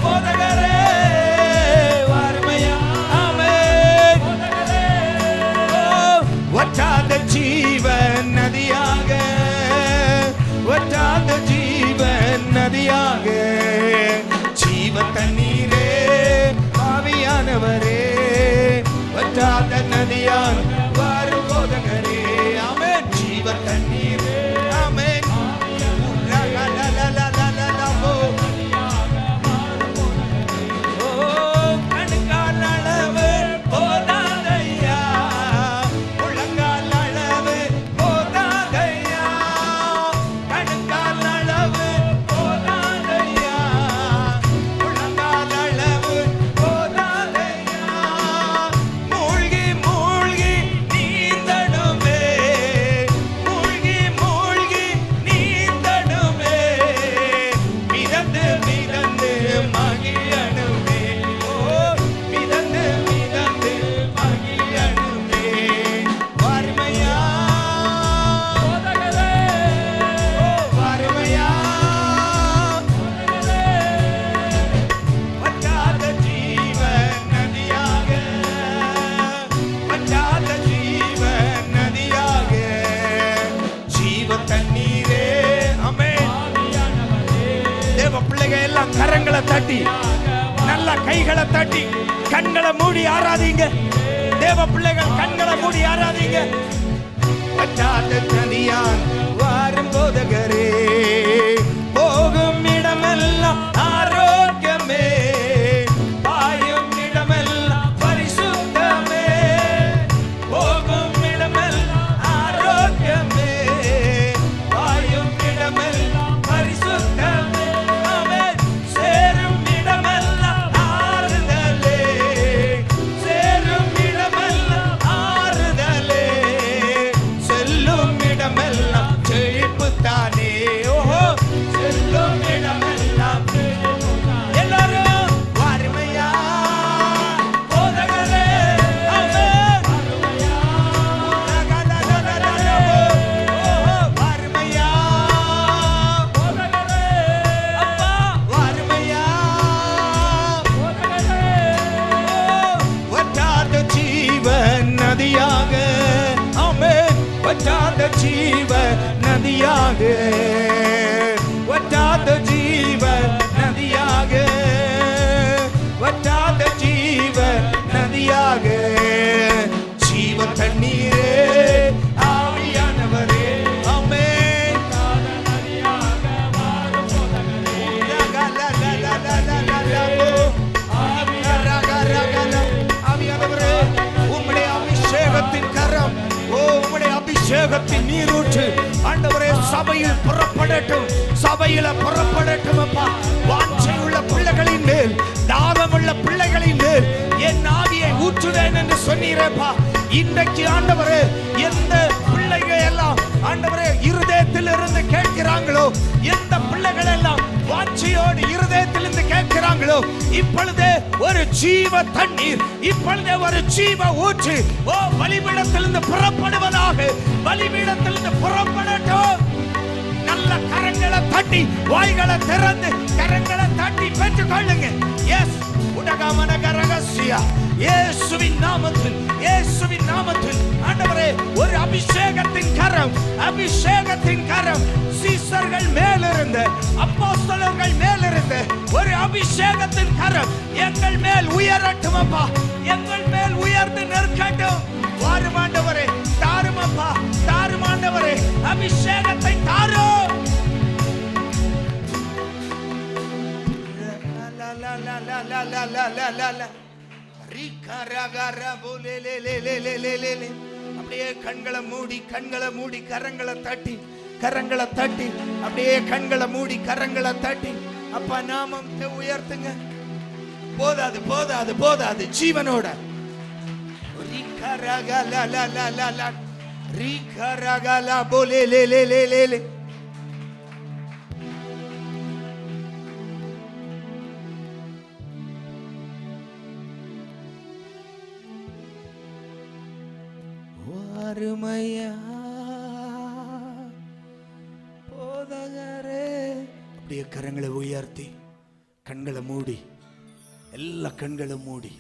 போதகரே. வாருமையா. ஆமென். கைகளை தட்டி கண்களை மூடி ஆராதிங்க. தேவ பிள்ளைகள் கண்களை மூடி ஆராதிங்க. வற்றாத நதியான் வாரும் போதகரே, போகும் இடமெல்லாம் ஆரோக்கியமே, பாயும் இடமெல்லாம் பரிசுத்தமே, போகும் இடமெல்லாம் ஆரோக்கியமே, பாயும் இடமெல்லாம் பரிசுத்தமே, ஆமென். சேரும் இடமெல்லாம் ஆறுதலே, சேரும் இடமெல்லாம் ஆறுதலே, செல்லும் இடமெல்லாம் செழிப்பு தானே. ஓஹோ, செல்லும் இடமெல்லாம் எல்லாரும் வாருமையா போதகரே, ஆமென். ஓஹோ, வாருமையா போதகரே, அப்பா வாருமையா போதகரே. வற்றாத ஜீவன் நதியாக, ஆமென். வற்றாத ஜீவ நதியாக, வற்றாத ஜீவ நதியாக, வற்றாத ஜீவ நதியாக, ஜீவ தண்ணீரே ஆவியானவரே, ஆமென். ஆவியானவரே, உம்முடைய அபிஷேகத்தின் கரம், ஓ உம்முடைய அபிஷேகத்தின் நீரூற்று ஆண்டவரே சபையில் புறப்படட்டும், சபையில புறப்படட்டும் அப்பா. வாஞ்சை உள்ள பிள்ளைகளின் மேல், தாகமுள்ள பிள்ளைகளின் மேல் என் ஆவியை ஊற்றுவேன் என்று சொன்னீரேப்பா. இன்றைக்கு ஆண்டவரே எந்த பிள்ளைகள் எல்லாம் ஆண்டவரே இருதயத்தில் இருந்து கேட்கிறாங்களோ, எந்த பிள்ளைகள் எல்லாம் வாஞ்சையோடு இருதயத்திலிருந்து கேட்கிறாங்களோ, இப்பொழுதே ஒரு ஜீவ தண்ணீர், இப்பொழுதே ஒரு ஜீவ ஊற்று ஓ பலிபீடத்திலிருந்து புறப்படுவதாக, பலிபீடத்திலிருந்து புறப்படட்டும். நல்ல கரங்களை தட்டி வாய்களை திறந்து கரங்களை தட்டி பெற்றுக் கொள்ளுங்க. எஸ் உடகமன ரகசியா இயேசுவின் நாமத்தில், இயேசுவின் நாமத்தில் ஆண்டவரே ஒரு அபிஷேகத்தின் கரம், அபிஷேகத்தின் கரம் சீசர்கள் மேலிருந்து, அப்போஸ்தலர்கள் மேலிருந்து ஒரு அபிஷேகத்தின் கரம் எங்கள் மேல் உயரட்டும் அப்பா, எங்கள் மேல் உயர்ந்து நிற்கட்டும். வாரும் ஆண்டவரே, தாரும் அப்பா, தாரும் ஆண்டவரே, அபிஷேகத்தை தாரும். அப்படியே கண்களை மூடி, கண்களை மூடி, கரங்களை தட்டி, கரங்களை தட்டி, அப்படியே கண்களை மூடி, கரங்களை தட்டி அப்பா நாமத்தை உயர்த்துங்க. போதாது போதாது போதாது, ஜீவனோட வாருமையா போதகரே. அப்படியே கரங்களை உயர்த்தி கண்களை மூடி, எல்லா கண்களை மூடி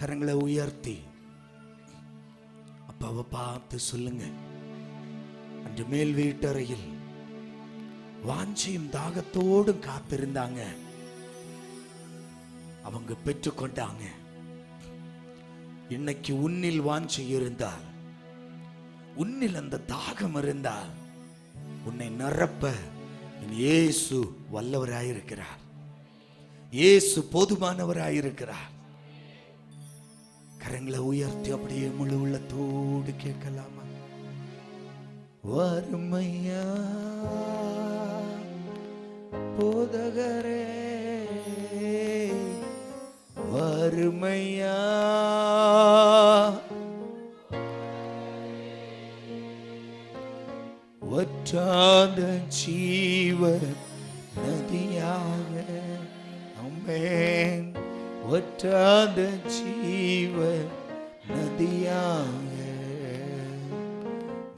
கரங்களை உயர்த்தி அப்பாவை பார்த்து சொல்லுங்க. அன்று மேல் வீட்டறையில் வாஞ்சியும் தாகத்தோடும் காத்திருந்தாங்க, அவங்க பெற்றுக்கொண்டாங்க. இன்னைக்கு உன்னில் வாஞ்சி இருந்தால், உன்னில் அந்த தாகம் இருந்தால் உன்னை நிரப்ப இயேசு வல்லவராயிருக்கிறார், இயேசு போதுமானவராயிருக்கிறார். கரங்களை உயர்த்தி அப்படியே முழு உள்ளத்தோடு கேட்கலாமா? வறுமையா போதகரே, வறுமையா வற்றாத ஜீவ நதியாக, ஆமென். வற்றாத ஜீவ நதியாக,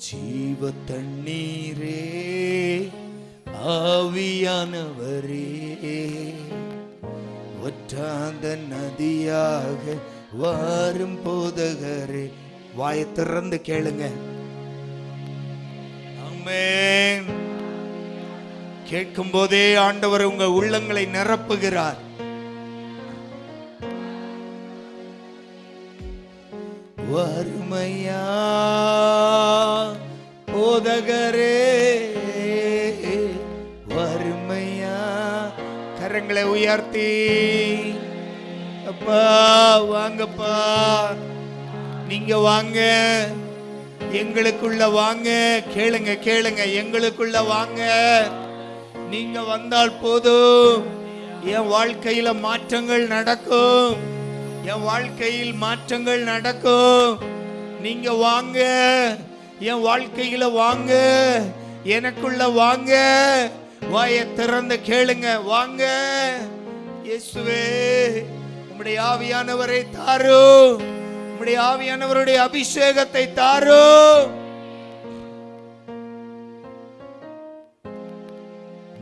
ஜீவ தண்ணீரே ஆவியானவரே, வற்றாத நதியாக வாரும் போதகரே. வாயை திறந்து கேளுங்க. ஆமென். கேட்கும் போதே ஆண்டவர் உங்க உள்ளங்களை நிரப்புகிறார். வறுமையா போதகரே வறுமையா. கரங்களை உயர்த்தி அப்பா வாங்கப்பா, நீங்க வாங்க, எங்களுக்குள்ள வாங்க. கேளுங்க கேளுங்க, எங்களுக்குள்ள வாங்க. நீங்க வந்தால் போதும், என் வாழ்க்கையில மாற்றங்கள் நடக்கும், என் வாழ்க்கையில் மாற்றங்கள் நடக்கும். நீங்க வாங்க, என் வாழ்க்கையில வாங்க, எனக்குள்ள வாங்க. வாயை திறந்து கேளுங்க, வாங்க. இயேசுவே, உம்முடைய ஆவியானவரை தாரு, உம்முடைய ஆவியானவருடைய அபிஷேகத்தை தாரு.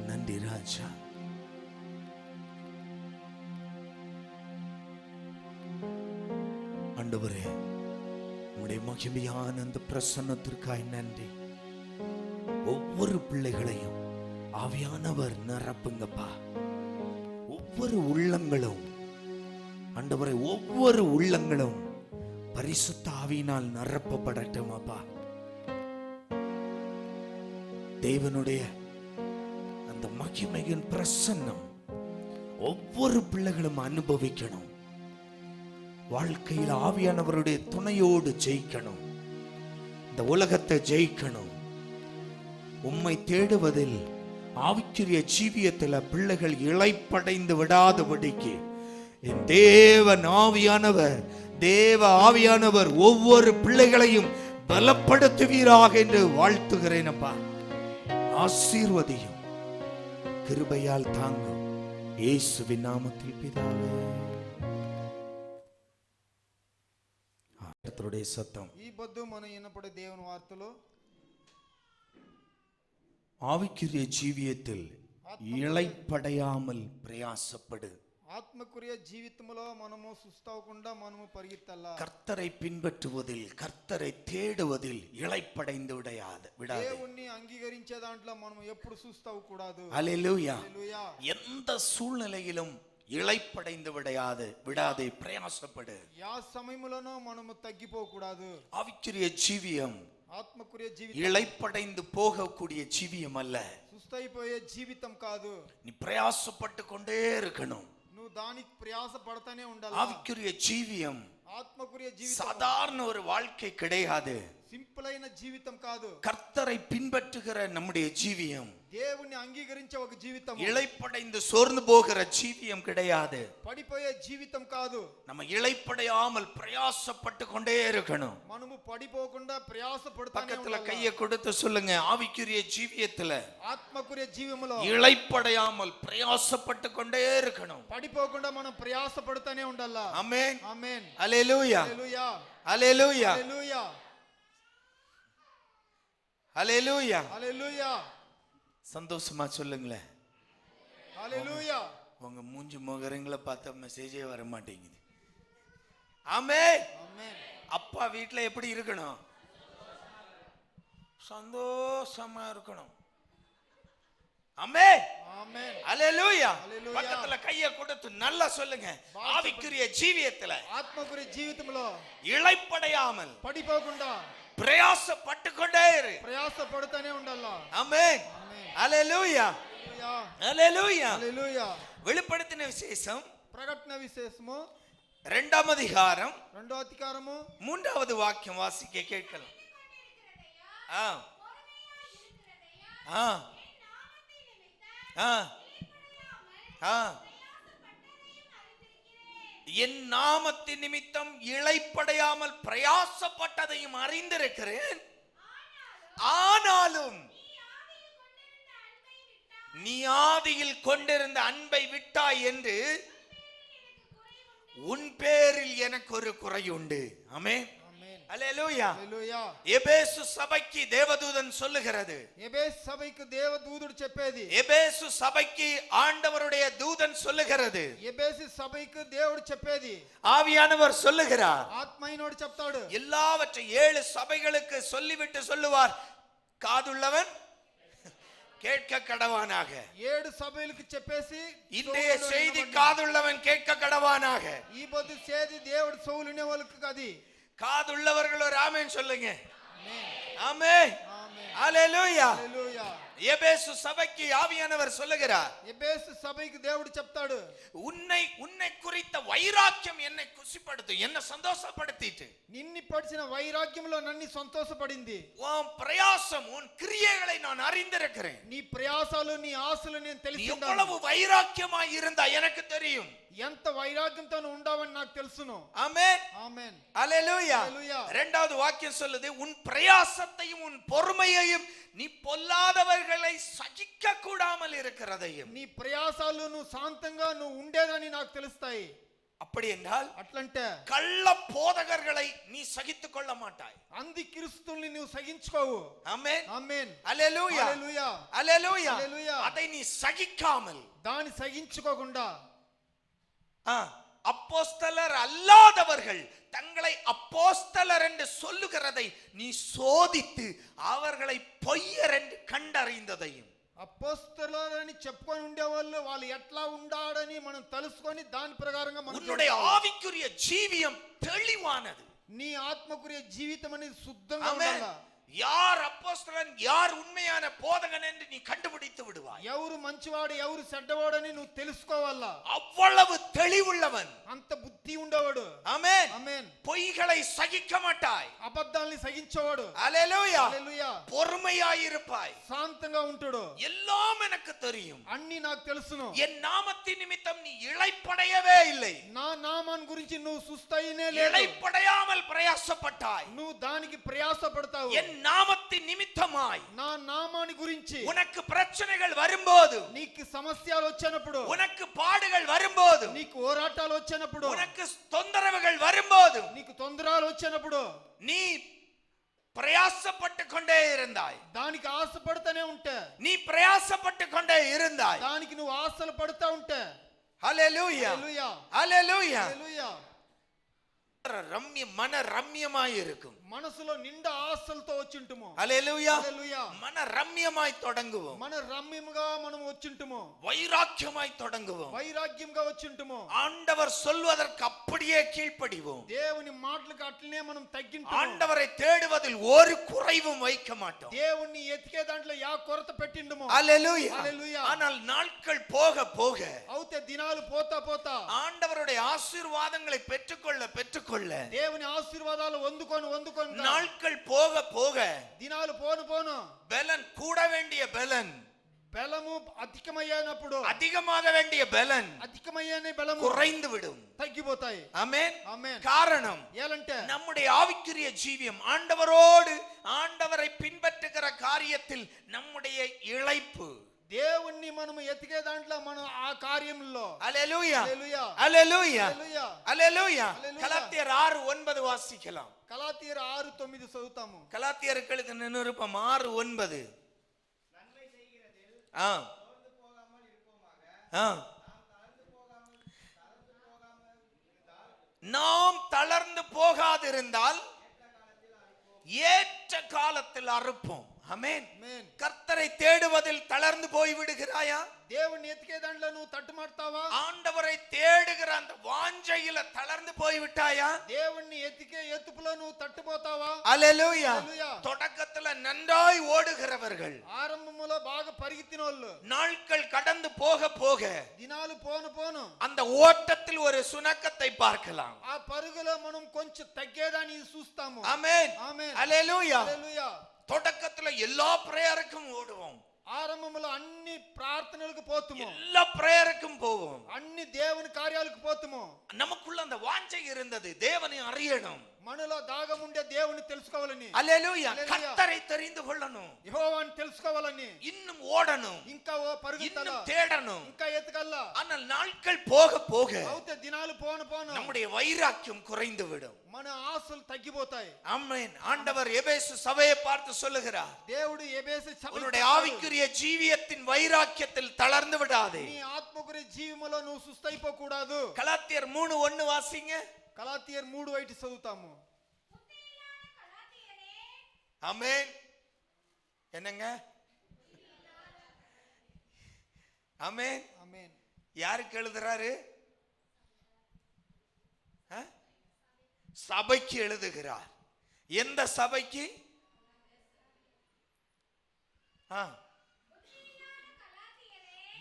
நன்றி ராஜா. ஆண்டவரே, உம்முடைய மகிமையான அந்த பிரசன்னத்திற்காய் நன்றி. ஒவ்வொரு பிள்ளைகளையும் ஆவியானவர் நிரப்புங்கப்பா. ஒவ்வொரு உள்ளங்களும் ஆண்டவரே, ஒவ்வொரு உள்ளங்களும் பரிசுத்த ஆவியினால் நிரப்பப்படட்டும் அப்பா. தேவனுடைய அந்த மகிமையின் பிரசன்னம் ஒவ்வொரு பிள்ளைகளும் அனுபவிக்கணும். வாழ்க்கையில் ஆவியானவருடைய துணையோடு ஜெயிக்கணும், இந்த உலகத்தை ஜெயிக்கணும். உம்மை தேடுவதில் ஆவிக்குரிய ஜீவியத்தில் பிள்ளைகள் இளைப்படைந்து விடாதபடிக்கு என் தேவன் ஆவியானவர், தேவ ஆவியானவர் ஒவ்வொரு பிள்ளைகளையும் பலப்படுத்துவீராக என்று வாழ்த்துகிறேன் அப்பா. ஆசீர்வதியும், கிருபையால் தாங்கும், இயேசுவின் நாமத்தில் பிதாவே. கர்த்தருடைய சத்தம். ఈ పొద్దు మనం విన్నప్పుడు దేవుని వార్తలు ஆவிக்குரிய ஜீவியத்தில் இளைப்படையாமல் பிரயாசப்படு. ఆత్మకురియ జీవితంలో మనము సుస్తవకుండా మనము పరిగెత్తల్లా. கர்த்தரை பின்பற்றுவதில், கர்த்தரை தேடுவதில் இளைப்படைந்து விடாது. దేవుణ్ణి అంగీకరించే దాంట్లో మనం ఎప్పుడు సుస్తవ కూడదు. ஹல்லேலூயா. హల్లెలూయా. எந்த சூழ்நிலையிலும் இளைப்படைந்து விடாதே, பிரயாசப்படு. యా సమయములోనూ మనము తగ్గిపోకూడదు. ஆவிக்குரிய ஜீவியம் ఆత్మకురియ జీవితం இளைப்படைந்து போகக்கூடிய ஜீவியம் அல்ல. సుస్తైపోయే జీవితం కాదు. நீ பிரயாசப்பட்டு கொண்டே இருக்கணும். నువ్వు దానికి ప్రయాస పడతానే ఉండాలి. ஆவிக்குரிய ஜீவியம் ఆత్మకురియ జీవితం சாதாரண ஒரு வாழ்க்கை கிடையாது. సింపుల్ అయిన జీవితం కాదు. கர்த்தரை பின்பற்றுகிற நம்முடைய ஜீவியம், దేవుణ్ణి అంగీకరించే ఒక జీవితం, இளைப்படைந்து சோர்ந்து போகிற ஜீவியம் கிடையாது. పడిపోయే జీవితం కాదు. நம்ம இளைப்படையாமல் பிரயாசப்பட்டு கொண்டே இருக்கணும். మనము పడిపోకుండా ప్రయాసపడతానే பக்கத்துல ఉండాలి. கையை கொடுத்து சொல்லுங்க, ஆவிக்குரிய ஜீவியத்துல ఆత్మకురియ జీవితంలో இளைப்படையாமல் பிரயாசப்பட்டு கொண்டே இருக்கணும். పడిపోకుండా మనం ప్రయాసపడతానే ఉండాలి. ஆமென். ఆమేన్. ஹல்லேலூயா. హల్లెలూయా. ஹல்லேலூயா. హల్లెలూయా. ஹல்லேலூயா. హల్లెలూయా. சந்தோஷமா சொல்லுங்களேன். హల్లెలూయా. உங்க மூஞ்சி முகரங்களை பார்த்தா மெசேஜே வர மாட்டேங்குது. ஆமென். ఆమేన్. அப்பா வீட்டுல எப்படி இருக்கணும்? சந்தோஷமா இருக்கணும். ஆமென். ఆమేన్. ஹல்லேலூயா. హల్లెలూయా. பக்கத்துல கையை கொடுத்து நல்லா சொல்லுங்க, ஆவிக்குரிய ஜீவியத்துல ఆత్మకురియ జీవితంలో இளைப்படையாமல் పడిపోకుండా பிரயாசப்பட்டு கொண்டே இரு. ప్రయాసపడతానే ఉండాలి. ஆமென். ఆమేన్. ஹல்லேலூயா. హల్లెలూయా. ஹல்லேலூயா. హల్లెలూయా. வெளிப்படுத்தின விசேஷம் ప్రకటన విశేషము 2ஆம் அதிகாரம் 2వ అధికారము 3வது வாக்கியம் வாசிக்க கேட்கலாம். ஆ ஆ ஆ ஆ என் நாமத்தின் நிமித்தம் இளைப்படையாமல் பிரயாசப்பட்டதையும் அறிந்திருக்கிறேன். ஆனாலும் நீ ஆதியில் கொண்டிருந்த அன்பை விட்டாய் என்று உன் பேரில் எனக்கு ஒரு குறை உண்டு. ஆமென். ஹல்லேலூயா. హల్లెలూయా. எபேசு சபைக்கு தேவதூதன் சொல்லுகிறது. ఎబేసు సభకు దేవదూతుడు చెప్పేది. எபேசு சபைக்கு ஆண்டவருடைய தூதன் சொல்லுகிறது. ఎబేసు సభకు దేవుడు చెప్పేది. ஆவியானவர் சொல்லுகிறார். ఆత్మైనోడు చెప్తాడు. எல்லாவற்றை 7 சபைகளுக்கு சொல்லிவிட்டு சொல்லுவார், காதுள்ளவன் கேட்க கடவானாக. 7 సభలకు చెప్పేసి இன்றைய செய்தி காதுள்ளவன் கேட்க கடவானாக. ఈ బొద్దు సేది దేవుడు సౌలునే వాళ్ళకి కది. காதுள்ளவர்கள் ஒரு ஆமென் சொல்லுங்க. ஆமென். ஆமென். ஆமென். ஹalleluya. హల్లెలూయా. எபேசு சபைக்கு ஆவியானவர் சொல்லுகிறார், ఎబేసు సభకి దేవుడు చెప్తాడు, உன்னை குறித்த வைராக்கியம் என்னை குசிப்படுத்தும், என்ன சந்தோஷப்படுத்திட்டு. నిన్ని పడిచిన వైరాగ్యంలో నన్ను సంతోషపడింది. உன் பிரயாசம், உன் கிரியைகளை நான் அறிந்திருக்கிறேன். నీ ప్రయాసాలు నీ ఆశలు నేను நீ తెలిసి எவ்வளவு வைராக்கியமாய் இருந்தா எனக்கு தெரியும். ఎంత వైరాగ్యంతో ఉండవని నాకు తెలుసును. ஆமென். ఆమేన్. ஹalleluya. హల్లెలూయా. இரண்டாவது வாக்கியம் சொல்லுது, உன் பிரயாசத்தையும் உன் பொறுமையையும் நீ பொல்லாதவர்களை சகிக்க கூடாமல் இருக்கிறதையும். నీ ప్రయాసాలు నువ్వు శాంతంగా నువ్వు ఉండేదని నాకు తెలుస్తాయి. அப்படி என்றால் అట్లంటే கள்ள போதகர்களை நீ சகித்துக் கொள்ள மாட்டாய். అంది క్రీస్తుల్ని నువ్వు సహించుకోవు. ஆமென். ఆమేన్. ஹalleluya. హల్లెలూయా. ஹalleluya. హల్లెలూయా. அதை நீ சகிக்காமல், దాన్ని సహించుకోకుండా அப்போஸ்தலர் அல்லாதவர்கள் தங்களை அப்போஸ்தலர் என்று சொல்லுகிறதை நீ சோதித்து அவர்களை பொய்யர் என்று கண்டறிந்ததையும். అపోస్తలులని చెప్పుకొని ఉండేవాళ్ళు వాళ్ళు ఎట్లా ఉండాడని మనం తెలుసుకొని దాని ప్రకారంగా మనం உன்னுடைய ஆவிக்குரிய ஜீவியம் தெளிவானது. నీ ఆత్మకుரிய జీవితం అనేది శుద్ధంగా ஆமென். ఉండాలి. யார் அப்போஸ்தலன் யார் உண்மையான போதகன் என்று நீ கண்டுபிடித்து விடுவாய். ఎవరు మంచివాడు ఎవరు చెడ్డవాడని నువ్వు తెలుసుకోవాలా. அவ்வளவு தெளிவுள்ளவன், అంత బుద్ధి ఉండేవాడు. ஆமென். ఆమేన్. பொய்களை சகிக்க மாட்டாய். అబద్ధాల్ని సహించేవాడు. ஹalleluya. హల్లెలూయా. பொறுமையாயிருப்பாய். శాంతంగా ఉంటాడు. எல்லாம் எனக்கு தெரியும், అన్ని నాకు తెలుసును. என் நாமத்தின் நிமித்தம் நீ இளைப்படையவே இல்லை. నా నామాన్ని గురించి నువ్వు సుస్థయినే లేదు. இளைப்படையாமல் பிரயாசப்பட்டாய். నువ్వు దానికి ప్రయాసపడతావు. என் நாமத்தின் நிமித்தமாய் నా నామాన్ని గురించి உனக்கு பிரச்சனைகள் வரும்போது, నీకు సమస్యలు వచ్చినప్పుడు, உனக்கு பாடுகள் வரும்போது, నీకు పోరాటాలు వచ్చినప్పుడు, உனக்கு தொந்தரவுகள் வரும்போது నీకు తొందరలు వచ్చినప్పుడు நீ பிரயாசப்பட்டு கொண்டே இருந்தாய். దానికి ఆశపడతానే ఉంటే, நீ பிரயாசப்பட்டு கொண்டே இருந்தாய். దానికి నువ్వు ఆశలు పడతా ఉంటే. ஹalleluya. హల్లెలూయా. ஹalleluya. హల్లెలూయా. மன ரம்யமாய் இருக்கும். మనసులో నిండా ఆశలతో వచ్చింటుము. ஹalleluya. హల్లెలూయా. மன ரம்யமாய் தொடங்குவோம். మన రమ్యముగా మనం వచ్చింటుము. வைராக்கியமாய் தொடங்குவோம். వైరాగ్యంగా వచ్చింటుము. ஆண்டவர் சொல்வதற்கு அப்படியே கீழ்ப்படிவோம். దేవుని మాటలకు అట్లనే మనం తగ్గింటుము. ஆண்டவரை தேடுவதில் ஒரு குறைவும் வைக்க மாட்டோம். దేవుణ్ణి ఎతికే దాంట్లో యా కొరత పెట్టిండుము. ஹalleluya. హల్లెలూయా. ஆனால் நாட்கள் போக போக అవుతే దినాలు పోతా పోతా ஆண்டவருடைய ஆசீர்வாதங்களை பெற்றுக்கொள்ள దేవుని ఆశీర్వాదాలు వందుకొని நாட்கள் போக போக దినాలు పోను పోను பலன் கூட வேண்டிய பலன், బలము అధికమయ్యేనప్పుడు அதிகமாக வேண்டிய பலன் అధికమయ్యేనే బలము குறைந்து விடும். తగ్గిపోతాయి. ஆமென். ఆమేన్. காரணம், ఏలంటే நம்முடைய ஆவிக்குரிய ஜீவியம் ஆண்டவரோடு ஆண்டவரை பின்பற்றுகிற காரியத்தில் நம்முடைய இளைப்பு. దేవుణ్ణి మనం ఎతికే దాంట్లో మనం ఆ కార్యంలో. ஹalleluya. హల్లెలూయా. ஹalleluya. హల్లెలూయా. ஹalleluya. ஹalleluya. கலாத்தியர் 6:9 வாசிக்கலாம். గలాతీయులు 6:9 చదువుతాము. கலாத்தியருக்கு எழுதின நிருபம் 6:9. ஆ ஆ நாம் தளர்ந்து போகாதிருந்தால் ஏற்ற காலத்தில் அறுப்போம். ஆமென். ఆమేన్. கர்த்தரை தேடுவதில் தளர்ந்து போய் விடுகிறாயா? దేవుణ్ణి ఎతికే దాంట్లో నువ్వు తట్టుమాడతావా? ஆண்டவரை தேடுகிற அந்த வாஞ்சையில தளர்ந்து போய் விட்டாயா? దేవుణ్ణి ఎతికే ఎత్తుపులో నువ్వు తట్టుపోతావా? ஹalleluya. హల్లెలూయా. தொடக்கத்துல நன்றாய் ஓடுகிறவர்கள் ఆరంభములో బాగా పరిగెత్తినోళ్ళు நாட்கள் கடந்து போக போக దినాలు పోను పోను அந்த ஓட்டத்தில் ஒரு சுணக்கத்தை பார்க்கலாம். ఆ పరుగులో మనం కొంచెం తగ్గేదాన్ని చూస్తాము. ஆமென். ఆమేన్. ஹalleluya. హల్లెలూయా. தொடக்கத்துல எல்லா பிரேயருக்கும் ஓடுவோம், ఆరంభములో అన్ని ప్రార్థనలకు పోతుము, எல்லா பிரேயருக்கும் போவோம். అన్ని దేవుని కార్యాలకు పోతుము. நமக்குள்ள அந்த வாஞ்சை இருந்தது, தேவனை அறியணும். మనలో దాగముండే దేవుని తెలుసుకోవాలని, ஹalleluya. ஹல்லேலூயா. கர்த்தரை தெரிந்து கொள்ளணும், యెహోవాని తెలుసుకోవాలని, இன்னும் ஓடணும், ఇంకా పరుగుతల, இன்னும் தேடணும். ఇంకా ఎతకల్లా. ஆனால் நாட்கள் போக போக అవుతే దినాలు పోను పోను நம்முடைய வைராக்கியம் குறைந்து விடும். మన ఆశలు తగ్గిపోతాయి. ஆமென். ஆண்டவர் எபேசு சபையை பார்த்து சொல்லுகிறார், దేవుడు ఎబేసు உன்னுடைய ஆவிக்குரிய ஜீவியத்தின் வைராக்கியத்தில் தளர்ந்து விடாதே. నీ ఆత్మకురి జీవములో నువ్వు సుస్థైపోకూడదు. கலாத்தியர் 3:1 வாசிங்க. గలాతీయులు 3:5 చదువుతాము. ஆமென். என்னங்க? ஆமென். ఆమేన్. யாருக்கு எழுதுறாரு? சபைக்கு எழுதுகிறார். எந்த சபைக்கு?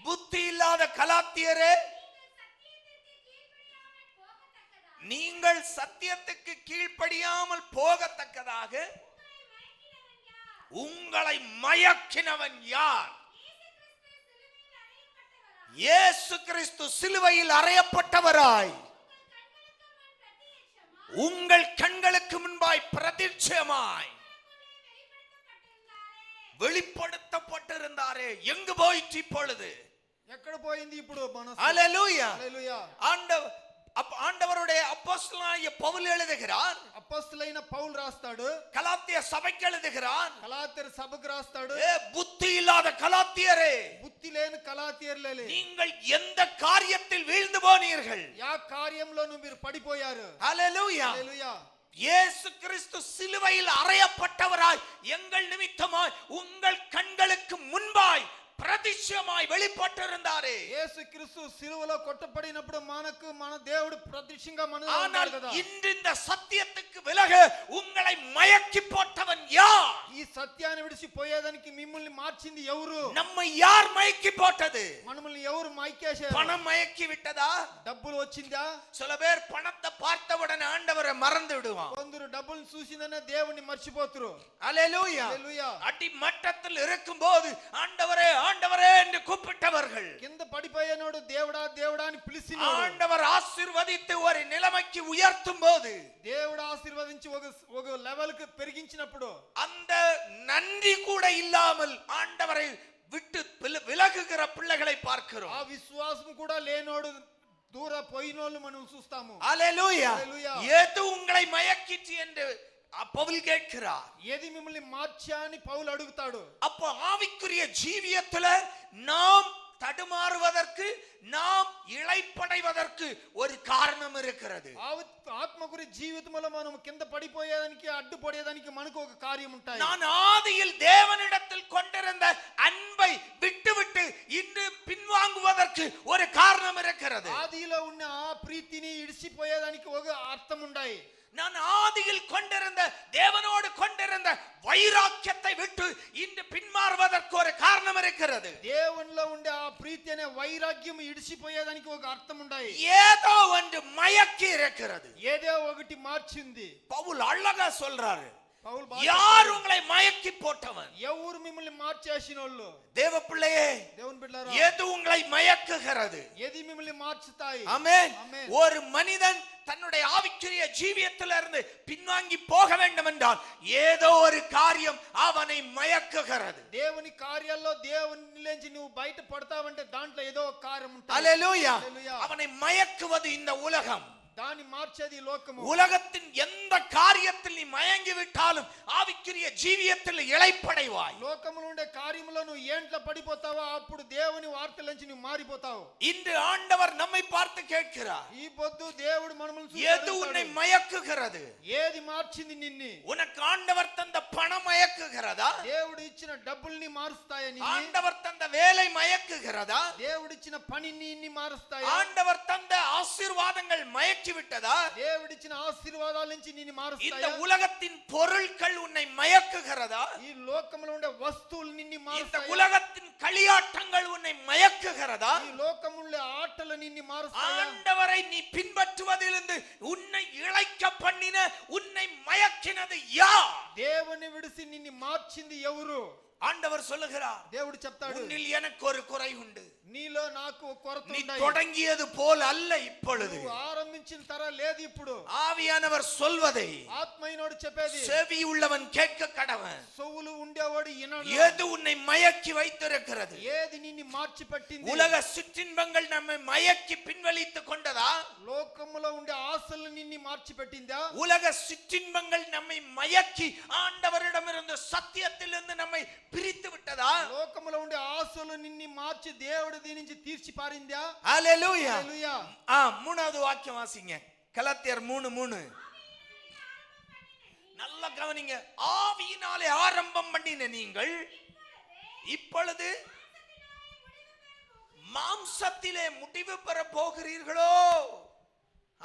புத்தி இல்லாத கலாத்தியரே, நீங்கள் சத்தியத்துக்கு கீழ்ப்படியாமல் போகத்தக்கதாக உங்களை மயக்கினவன் யார்? இயேசு கிறிஸ்து சிலுவையில் அறையப்பட்டவராய் உங்கள் கண்களுக்கு முன்பாய் பிரதிட்சயமாய் வெளிப்படுத்தப்பட்டிருந்தாரே, எங்கு போயிற்று இப்பொழுது? ఎక్కడ పోయింది ఇప్పుడు మనసు? ஹல்லேலூயா. హల్లెలూయా. ஆண்டவருடைய அப்போஸ்தலனாகிய பவுல் எழுதுகிறார். అపొస్తలులైన పౌలు రాస్తాడు. கலாத்திய சபைக்கு எழுதுகிறார். గలాతీయ సభకు రాస్తాడు. புத்தி இல்லாத கலாத்தியரே, బుద్ధి లేని కలాతీయులే, நீங்கள் எந்த காரியத்தில் வீழ்ந்து போனீர்கள்? యా కార్యంలోను మీరు పడిపోయారు. ஹல்லேலூயா. హల్లెలూయా. இயேசு கிறிஸ்து சிலுவையில் அறையப்பட்டவராய் எங்கள் நிமித்தமாய் உங்கள் கண்களுக்கு முன்பாய் பிரதிஷ்யமாய் வெளிப்பட்டிருந்தாரே. యేసు క్రీస్తు సిలువలో కొట్టబడినప్పుడు మనకు మన దేవుడు ప్రత్యక్షంగా మనలో ஆனால் ఉన్నాడు కదా. இன்று இந்த சத்தியத்துக்கு விலக உங்களை மயக்கி போட்டவன் யார்? ఈ సత్యాన్ని విడిచి పోయేదానికి మిమ్మల్ని మార్చింది ఎవరు? நம்மை யார் மயக்கி போட்டது? మనల్ని ఎవరు మైకేశారు? பணம் மயக்கி விட்டதா? డబ్బులు వచ్చిందా? சில பேர் பணத்தை பார்த்தவுடனே ஆண்டவரை மறந்து விடுவான். కొందరు డబ్బులు చూసిందనే దేవుని మర్చిపోతురు. ஹல்லேலூயா. హల్లెలూయా. அடி மட்டத்தில் இருக்கும்போது ஆண்டவரே ஆண்டவரே என்று கூப்பிட்டவர்கள், కింద పడిపోయేనోడు దేవుడా దేవుడా అని పిలిచినోడు, ஆண்டவர் ஆசீர்வதித்து ஒரு நிலைமைக்கு உயர்த்தும் போது, దేవుడు ఆశీర్వదించి ఒక లెవెల్ కు పెరిగించినప్పుడు அந்த நன்றி கூட இல்லாமல் ஆண்டவரை விட்டு விலகுகிற பிள்ளைகளை பார்க்கிறோம். ఆ విశ్వాసం కూడా లేనోడు దూర పోయినోళ్ళు మనం చూస్తాము. ஹல்லேலூயா. ஹல்லேலூயா. எது உங்களை மயக்கிற்று என்று பவுல் கேட்கிறார். ఏది మిమ్మల్ని మార్చా అని పౌలు అడుగుతాడు. அப்போ ஆவிக்குரிய ஜீவியத்துல நாம் தடுமாறுவதற்கு, நாம் இளைப்படைவதற்கு ஒரு காரணம் இருக்கிறது. ఆత్మకురి జీవితంలో మనం కింద పడిపోయేదానికి అడ్డుపడేదానికి మనకు ఒక కార్యం ఉంటాయి. நான் ஆதியில் தேவனிடத்தில் கொண்டிருந்த அன்பை விட்டுவிட்டு இன்று பின்வாங்குவதற்கு ஒரு காரணம் இருக்கிறது. ఆదిలో ఉన్న ఆ ప్రీతిని ఇడిసిపోయేదానికి ఒక అర్థం ఉన్నాయి. நான் ஆதியில் கொண்டிருந்த தேவனோடு கொண்டிருந்த வைராக்கியத்தை விட்டு இன்று பின்மாறுவதற்கு ஒரு காரணம் இருக்கிறது. దేవునిలో ఉండే ఆ ప్రీతి అనే వైరాగ్యం ఇడిసిపోయేదానికి ఒక అర్థం ఉన్నాయి. ஏதோ ஒன்று மயக்கி இருக்கிறது. ఏదో ఒకటి మార్చింది. பவுல் அழகா சொல்றாரு, పౌలు யார் உங்களை மயக்கி போட்டவன்? ఎవరు మిమ్మల్ని మార్చేసినోళ్ళు? தேவ பிள்ளையே, దేవుని బిడ్డలారా, எது உங்களை மயக்குகிறது? ఏది మిమ్మల్ని మార్చుతాయి? ஆமென். ஆமென். ஒரு மனிதன் தன்னுடைய ஆவிக்குரிய ஜீவியத்திலிருந்து பின்வாங்கி போக வேண்டும் என்றால் ஏதோ ஒரு காரியம் அவனை மயக்குகிறது. దేవుని కార్యాల్లో దేవునిలోంచి నువ్వు బయట పడతావంటే దాంట్లో ఏదో ఒక కార్యం ఉంటుంది. ஹல்லேலூயா. హల్లెలూయా. அவனை மயக்குவது இந்த உலகம். దాన్ని మార్చేది లోకము. உலகத்தின் எந்த காரியத்தில் நீ மயங்கி விட்டாலும் ஆவிக்குரிய ஜீவியத்தில் இளைப்படைவாய். లోకములో ఉండే కార్యములో నువ్వు ఏంట్లో పడిపోతావో అప్పుడు దేవుని వార్తల నుంచి నువ్వు మారిపోతావు. இன்று ஆண்டவர் நம்மை பார்த்து கேட்கிறார், ఈ పొద్దు దేవుడు మనల్ని చూసి எது உன்னை மயக்குகிறது? ఏది మార్చింది నిన్ను? உனக்கு ஆண்டவர் தந்த பணம் மயக்குகிறதா? దేవుడు ఇచ్చిన డబ్బుల్ని మారుస్తాయా నిన్ను? ஆண்டவர் தந்த வேலை மயக்குகிறதா? దేవుడు ఇచ్చిన పనిని నిన్ను మారుస్తాయా? ஆண்டவர் தந்த ஆசீர்வாதங்கள் மயக்கி விட்டதா? దేవుడు ఇచ్చిన ఆశీర్వాదాల నుంచి నిన్ను இந்த మారుస్తాయా? உலகத்தின் பொருட்கள் உன்னை மயக்குகிறதா? ఈ లోకములో ఉండే వస్తువులు నిన్ను இந்த మారుస్తాయా? உலகத்தின் களியாட்டங்கள் உன்னை மயக்குகிறதா? ఈ లోకములో ఆటలు నిన్ను మారుస్తాయా? ஆண்டவரை நீ பின்பற்றுவதிலிருந்து உன்னை இளைக்க பண்ணின, உன்னை மயக்கினது யார்? దేవుని విడిసి నిన్ను మార్చింది ఎవరు? ஆண்டவர் சொல்லுகிறார், దేవుడు చెప్తాడు, உன்னில் எனக்கு ஒரு குறை உண்டு. నీలో నాకు కొరత நீ ఉంది. தொடங்கியது போல் அல்ல இப்பொழுது. నువ్వు ఆరంభించిన తర లేదు ఇప్పుడు. ஆவியானவர் சொல்வதை ఆత్మయినోడు చెప్పేది செவி உள்ளவன் கேட்க கடவன். సొవులు ఉండేవాడు వినడు. எது உன்னை மயக்கி வைத்திருக்கிறது? ఏది నిన్ను మార్చి పట్టింది? உலக சிற்றின்பங்கள் நம்மை மயக்கி பின்வலித்துக் கொண்டதா? లోకములో ఉండే ఆశలు నిన్ను మార్చి పెట్టిందా? உலக சிற்றின்பங்கள் நம்மை மயக்கி ஆண்டவரிடமிருந்து சத்தியத்திலிருந்து நம்மை பிரித்து விட்டதா? లోకములో ఉండే ఆశలు నిన్ను మార్చి దేవుడు దీని నుంచి తీర్చి పారిందా? ஹல்லேலூயா. హల్లెలూయా. மூணாவது வாக்கியம் வாசிங்க. கலாத்தியர் 3:3. நல்லா கவனிங்க. ஆவியினாலே ஆரம்பம் பண்ணின நீங்கள் இப்பொழுது மாம்சத்திலே முடிவு பெற போகிறீர்களோ?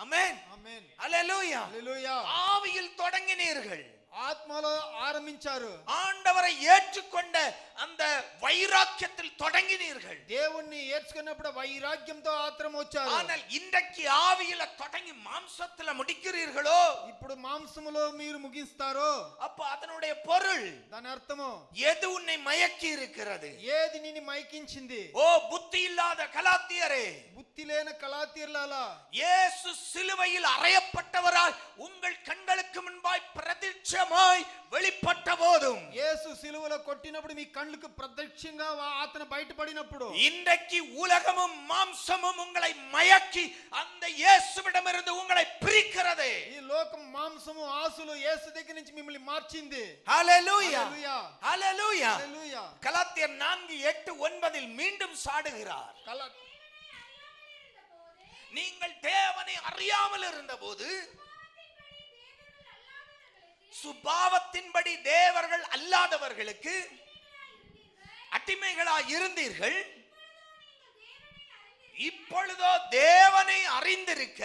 ஆமென். ఆమేన్ அல்லேலூயா. హల్లెలూయా ஆவியில் தொடங்கினீர்கள். ఆత్మలో ఆరంభించారు. ஆண்டவரை ஏற்றுக்கொண்ட அந்த வைராக்கியத்தில் தொடங்கினீர்கள். దేవుణ్ణి ఏర్చుకున్నప్పుడు వైరాగ్యంతో ఆత్రం వచ్చారు. ஆனால் இன்றைக்கு ஆவியில தொடங்கி மாம்சத்துல முடிக்கிறீர்களோ, ఇప్పుడు మాంసములో మీరు ముగిస్తారో அப்ப அதனுடைய பொருள் దాని అర్థము எது உன்னை மயக்கி இருக்கிறது? ఏది నిన్ను మైకించింది? ஓ புத்தி இல்லாத கலாத்தியரே, బుద్ధి లేని కలాతీర్లాలా, இயேசு சிலுவையில் அறையப்பட்டவராய் உங்கள் கண்களுக்கு முன்பாய் பிரதிட்சமாய் வெளிப்பட்ட போதும், యేసు సిలువలో కొట్టినప్పుడు మీ కళ్ళకు ప్రత్యక్షంగా అతను బయటపడినప్పుడు, இன்றைக்கு உலகமும் மாம்சமும் உங்களை மயக்கி அந்த இயேசுவிடமிருந்து உங்களை பிரிக்கிறது. ఈ లోకం మాంసము ఆశలు యేసు దగ్గర నుంచి మిమ్మల్ని మార్చింది. ஹalleluya, హల్లెలూయా ஹalleluya. హల్లెలూయా. கலாத்தியர் 4:8-9 மீண்டும் சாடுகிறார். நீங்கள் தேவனை அறியாமல் இருந்தபோது சுபாவத்தின்படி தேவர்கள் அல்லாதவர்களுக்கு அடிமைகளாய் இருந்தீர்கள். இப்பொழுதோ தேவனை அறிந்திருக்க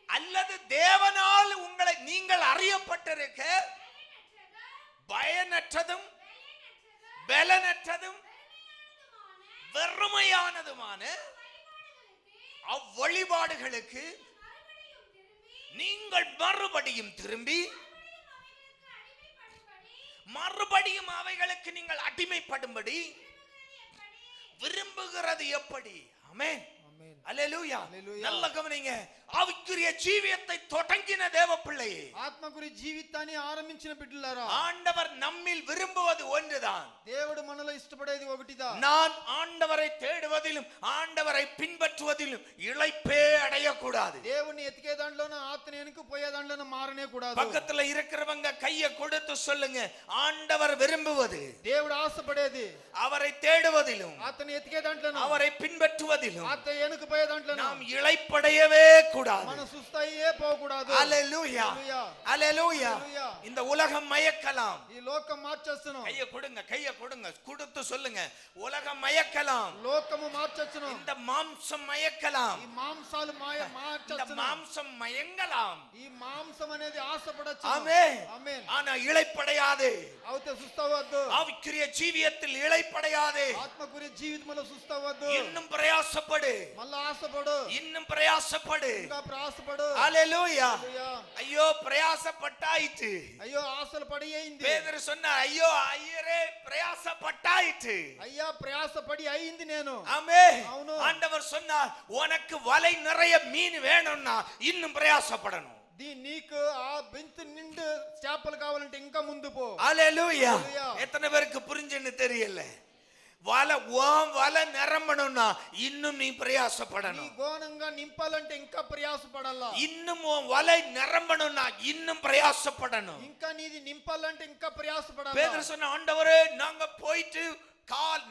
அல்லது தேவனால் உங்களை நீங்கள் அறியப்பட்டிருக்க பயனற்றதும் பலனற்றதும் வெறுமையானதுமான அவ்வழிபாடுகளுக்கு நீங்கள் மறுபடியும் திரும்பி மறுபடியும் அவைகளுக்கு நீங்கள் அடிமைப்படும்படி விரும்புகிறது எப்படி? ஆமென். ஆமென். அல்லேலூயா. அல்லேலூயா. நல்ல கவனிங்க. ஆவிக்குரிய ஜீவியத்தை தொடங்கின தேவ பிள்ளையே, ఆత్మకురి జీవితాన్ని ఆరంభించిన బిడ్డలారా, ஆண்டவர் நம்மில் விரும்புவது ஒன்றுதான். దేవుడు మనలో ఇష్టపడేది ఒకటిదా. நான் ஆண்டவரை தேடுவதிலும் ஆண்டவரை பின்பற்றுவதிலும் இளைப்பே அடையக்கூடாது. దేవుణ్ణి ఎతికే దాంట్లోనూ ఆత్మని వెనుక పోయే దాంట్లోనూ మారనే కూడదు. பக்கத்துல இருக்கிறவங்க கையை கொடுத்து சொல்லுங்க, ஆண்டவர் விரும்புவது దేవుడు ఆశపడేది அவரை தேடுவதிலும் అతని ఎతికే దాంట్లోనూ அவரை பின்பற்றுவதிலும் అతని వెనుక పోయే దాంట్లోనూ நாம் இளைப்படையவே கூடாது. మన సుస్థాయే పోకూడదు. ஹalleluya, ஹalleluya. హల్లెలూయా. இந்த உலகம் மயக்கலாம். ఈ లోకం మార్చేస్తును. கையை கொடுங்க, கையை கொடுங்க, கொடுத்து சொல்லுங்க, உலகம் மயக்கலாம். లోకము మార్చొచ్చును. இந்த மாம்சம் மயக்கலாம். ఈ మాంసాలు இந்த మార్చొచ్చును. மாம்சம் மயங்கலாம். ఈ మాంసం అనేది ఆశపడొచ్చు. ஆமென். ఆమేన్. ஆனா இளைப்படையாது. అవుతే సుస్తవద్దు. ஆவிக்குரிய ஜீவியத்தில் இளைப்படையாது. ఆత్మకురి జీవితంలో సుస్తవద్దు. இன்னும் பிரயாசப்படு, మళ్ళా ఆశపడు. இன்னும் பிரயாசப்படு. ఇంకా ప్రయాసపడు. ஹalleluya. హల్లెలూయా. ஐயோ பிரயாசப்பட்டாயிற்று. అయ్యో ఆశలు పడి అయింది. பேதுரு சொன்னார், ஐயோ ஐயரே பிரயாசப்பட்டாயிற்று. అయ్యా ప్రయాసపడి అయింది నేను. ஆமென். అవును. ஆண்டவர் சொன்னார், உனக்கு வலை நிறைய மீன் வேணும்னா இன்னும் பிரயாசப்படணும். నీకు ఆ బెంత్ నిండు చేపలు కావాలంటే ఇంకా ముందు పో. ஹalleluya. ஹல்லேலூயா. எத்தனை பேருக்கு புரிஞ்சுன்னு தெரியல. வலை நிரம்பணும்னா இன்னும் நீ నీ பிரயாசப்படணும். గోనంగా నింపాలంటే ఇంకా ప్రయాసపడాలా. இன்னும் உன் வலை நிரம்பணும்னா இன்னும் பிரயாசப்படணும். ఇంకా నీది నింపాలంటే ఇంకా ప్రయాసపడాలా. பேதுரு சொன்ன, ஆண்டவரே நாங்க போயிட்டு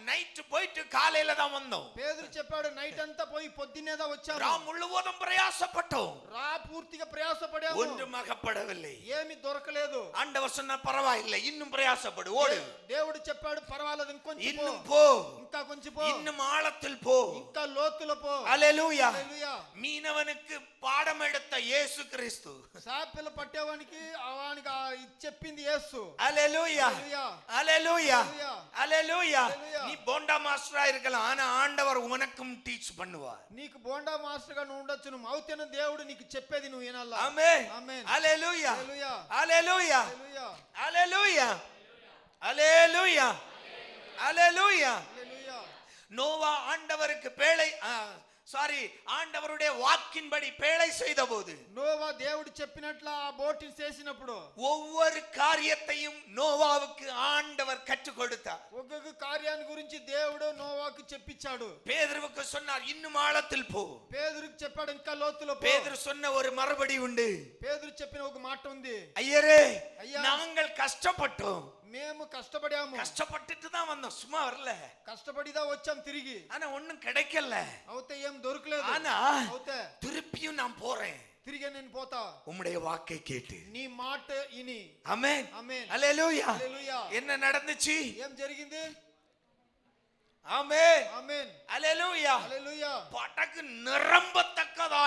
நைட் போயிட்டு காலையில தான் வந்தோம். పేదరు చెప్పాడు, నైట్ అంతా పోయి పొద్దున్నేదా వచ్చాము. ராம் முழுவதும் பிரயாசப்பட்டோம், రా పూర్తిగా ప్రయాసపడాము. ஒன்றும் அகப்படவில்லை. ఏమి దొరకలేదు. ஆண்டவர் சொன்ன, பரவாயில்லை, இன்னும் பிரயாசப்படு, ஓடு. దేవుడు చెప్పాడు, పర్వాలేదు ఇంకొంచెం இன்னும் పో. போ, ఇంకా కొంచెం పో. இன்னும் ஆழத்தில் போ. ఇంకా లోతులో పో. ஹalleluya. హల్లెలూయా. மீனவனுக்கு பாடம் எடுத்த இயேசு கிறிஸ்து. చేపలు పట్టేవానికి వానికి చెప్పింది యేసు. ஹalleluya, హల్లెలూయా. ஹalleluya, ஹalleluya. ஹல்லேலூயா. நீ போண்டா மாஸ்டரா இருக்கலாம், ஆனா ஆண்டவர் உனக்கும் டீச் பண்ணுவார். నీకు బోండా మాస్టర్ గా నువ్వు ఉండొచ్చు, నువ్వు అవుతేనే దేవుడు నీకు చెప్పేది నువ్వు వినాలా. ஆமென், ఆమేన్. ஹalleluya, హల్లెలూయా. ஹalleluya, హల్లెలూయా. ஹalleluya, ஹalleluya, ஹalleluya. హల్లెలూయా. நோவா ஆண்டவருக்கு ஆண்டவருடைய வாக்கின்படி பேழை செய்த போது, నోవా దేవుడు చెప్పినట్లు ఆ బోటిని చేసినప్పుడు ஒவ்வொரு காரியத்தையும் நோவாவுக்கு ஆண்டவர் கற்றுக் கொடுத்தார். ఒక్కొక్క కార్యాన్ని గురించి దేవుడు నోవాకు చెప్పించాడు. பேதுருவுக்கு சொன்னார், இன்னும் ஆழத்தில் போ. పేదరుకు చెప్పాడు, ఇంకా లోతులో పో. பேதுரு சொன்ன ஒரு மறுபடி உண்டு. పేదరు చెప్పిన ఒక మాట ఉంది. ஐயரே, ஐயா. நாங்கள் கஷ்டப்பட்டோம், మేము కష్టపడాము, கஷ்டப்பட்டுட்டு தான் வந்தோம், சும்மா வரல. కష్టపడిదా వచ్చాం తిరిగి. ஆனா ஒண்ணும் கிடைக்கல. అవుతే ఏం దొరకలేదు. ஆனா అవుతే திருப்பியும் நான் போறேன், తిరిగి నేను పోతా, உம்முடைய வாக்கை கேட்டு. నీ మాట ఇని. ஆமென், ఆమేన్. ஹalleluya. హల్లెలూయా. என்ன நடந்துச்சு? ఏం జరిగింది? ஆமென், ఆమేన్. ஹalleluya. హల్లెలూయా. படகு நிரம்பத்தக்கதா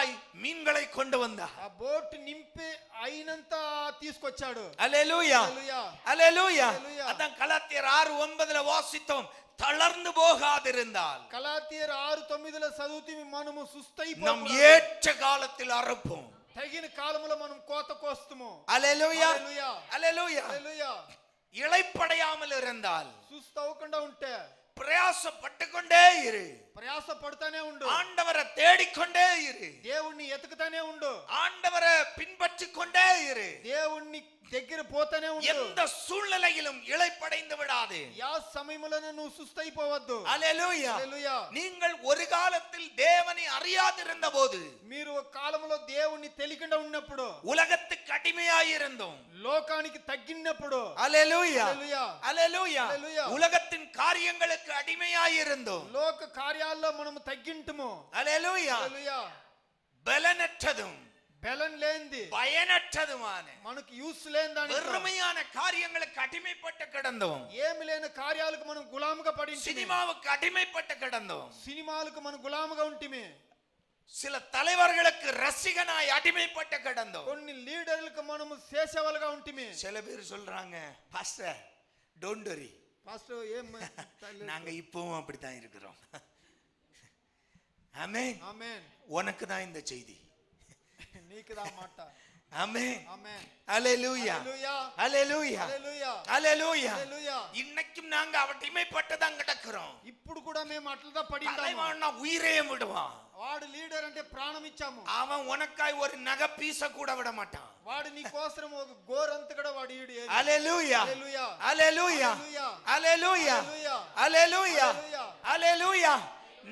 கொண்டு வந்தார். ఆ బోట్ నింపి అయినంత తీసుకొచ్చాడు. அல்லேலூயா, హల్లెలూయా, அல்லேலூயா. హల్లెలూయా. அதான் கலாத்தியர் 6:9 வாசித்தோம். தளர்ந்து போகாதிருந்தால் గలాతీయులు 6:9 చదివితే మనము நம் సుస్థైపోము. ஏற்ற காலத்தில் அறுப்போம். తగిన కాలములో మనం కోత కోస్తాము. அல்லேலூயா, హల్లెలూయా, அல்லேலூயா. హల్లెలూయా. இளைப்படையாமல் இருந்தால் సుస్థ అవ్వకుండా ఉంటే பிரயாசப்பட்டு கொண்டே இரு. ప్రయాస పడుతానే ఉండు. ஆண்டவரை தேடிக்கொண்டே இரு. దేవుణ్ణి ఎతుకుతానే ఉండు. ஆண்டவரை பின்பற்றி கொண்டே இரு. దేవుణ్ణి దగ్గర పోతానే ఉండు. எந்த சூழ்நிலையிலும் இளைப்படைந்து விடாதே. యా సమయములోనే నువ్వు సుస్థైపోవద్దు. அல்லேலூயா. హల్లెలూయా. நீங்கள் ஒரு காலத்தில் தேவனை அறியாதிருந்த போது, మీరు ఒక కాలంలో దేవుణ్ణి తెలియకుండా ఉన్నప్పుడు, உலகத்துக்கு அடிமையாயிருந்தோம். లోకానికి తగ్గినప్పుడు, அல்லேலூயா, హల్లెలూయా, அல்லேலூயா. హల్లెలూయా. உலகத்தின் காரியங்களுக்கு அடிமையாயிருந்தோம். లోక కార్యాల్లో మనము తగ్గింటము. அல்லேலூயா. హల్లెలూయా. பலனற்றதும் బలం లేనిది, பயனற்றதுமான మనకు యూస్ లేని దానికి, வெறுமையான காரியங்களுக்கு அடிமைப்பட்டு கிடந்தோம். ఏమి లేని కార్యాలకు మనం గులాముగా పడి, சினிமாவுக்கு அடிமைப்பட்டு கிடந்தோம். సినిమాలకు మనం గులాముగా ఉంటిమి. சில தலைவர்களுக்கு ரசிகனாய் அடிமைப்பட்டு கிடந்தோம். కొన్ని లీడర్లకు మనము సేసేవాళ్ళగా ఉంటిమి. சில பேர் சொல்றாங்க, பாஸ்டர் டோன்ட் வரி, పాస్టర్ ఏం நாங்க இப்பவும் அப்படித்தான் இருக்கிறோம். ஆமென். ఆమేన్. உனக்கு தான் இந்த செய்தி. నీకుదా మాట. ஆமென், ఆమేన్. அல்லேலூயா, హల్లెలూయా, அல்லேலூயா, హల్లెలూయా, அல்லேலூயா. హల్లెలూయా. இன்னைக்கும் நாங்க அடிமைப்பட்டு தான் கிடக்கிறோம். ఇప్పుడు కూడా మేము అట్లదా పడి ఉన్నాము. தலைவன்னா உயிரே விடுவான். వాడు లీడర్ అంటే ప్రాణం ఇచ్చాము. அவன் உனக்காய் ஒரு நகை பீச கூட விட மாட்டான். వాడు నీ కోసం ఒక గోరంత కూడా వాడు ఈడు. அல்லேலூயா, హల్లెలూయా, அல்லேலூயா, హల్లెలూయా, அல்லேலூயா, அல்லேலூயா, హల్లెలూయా. அல்லேலூயா.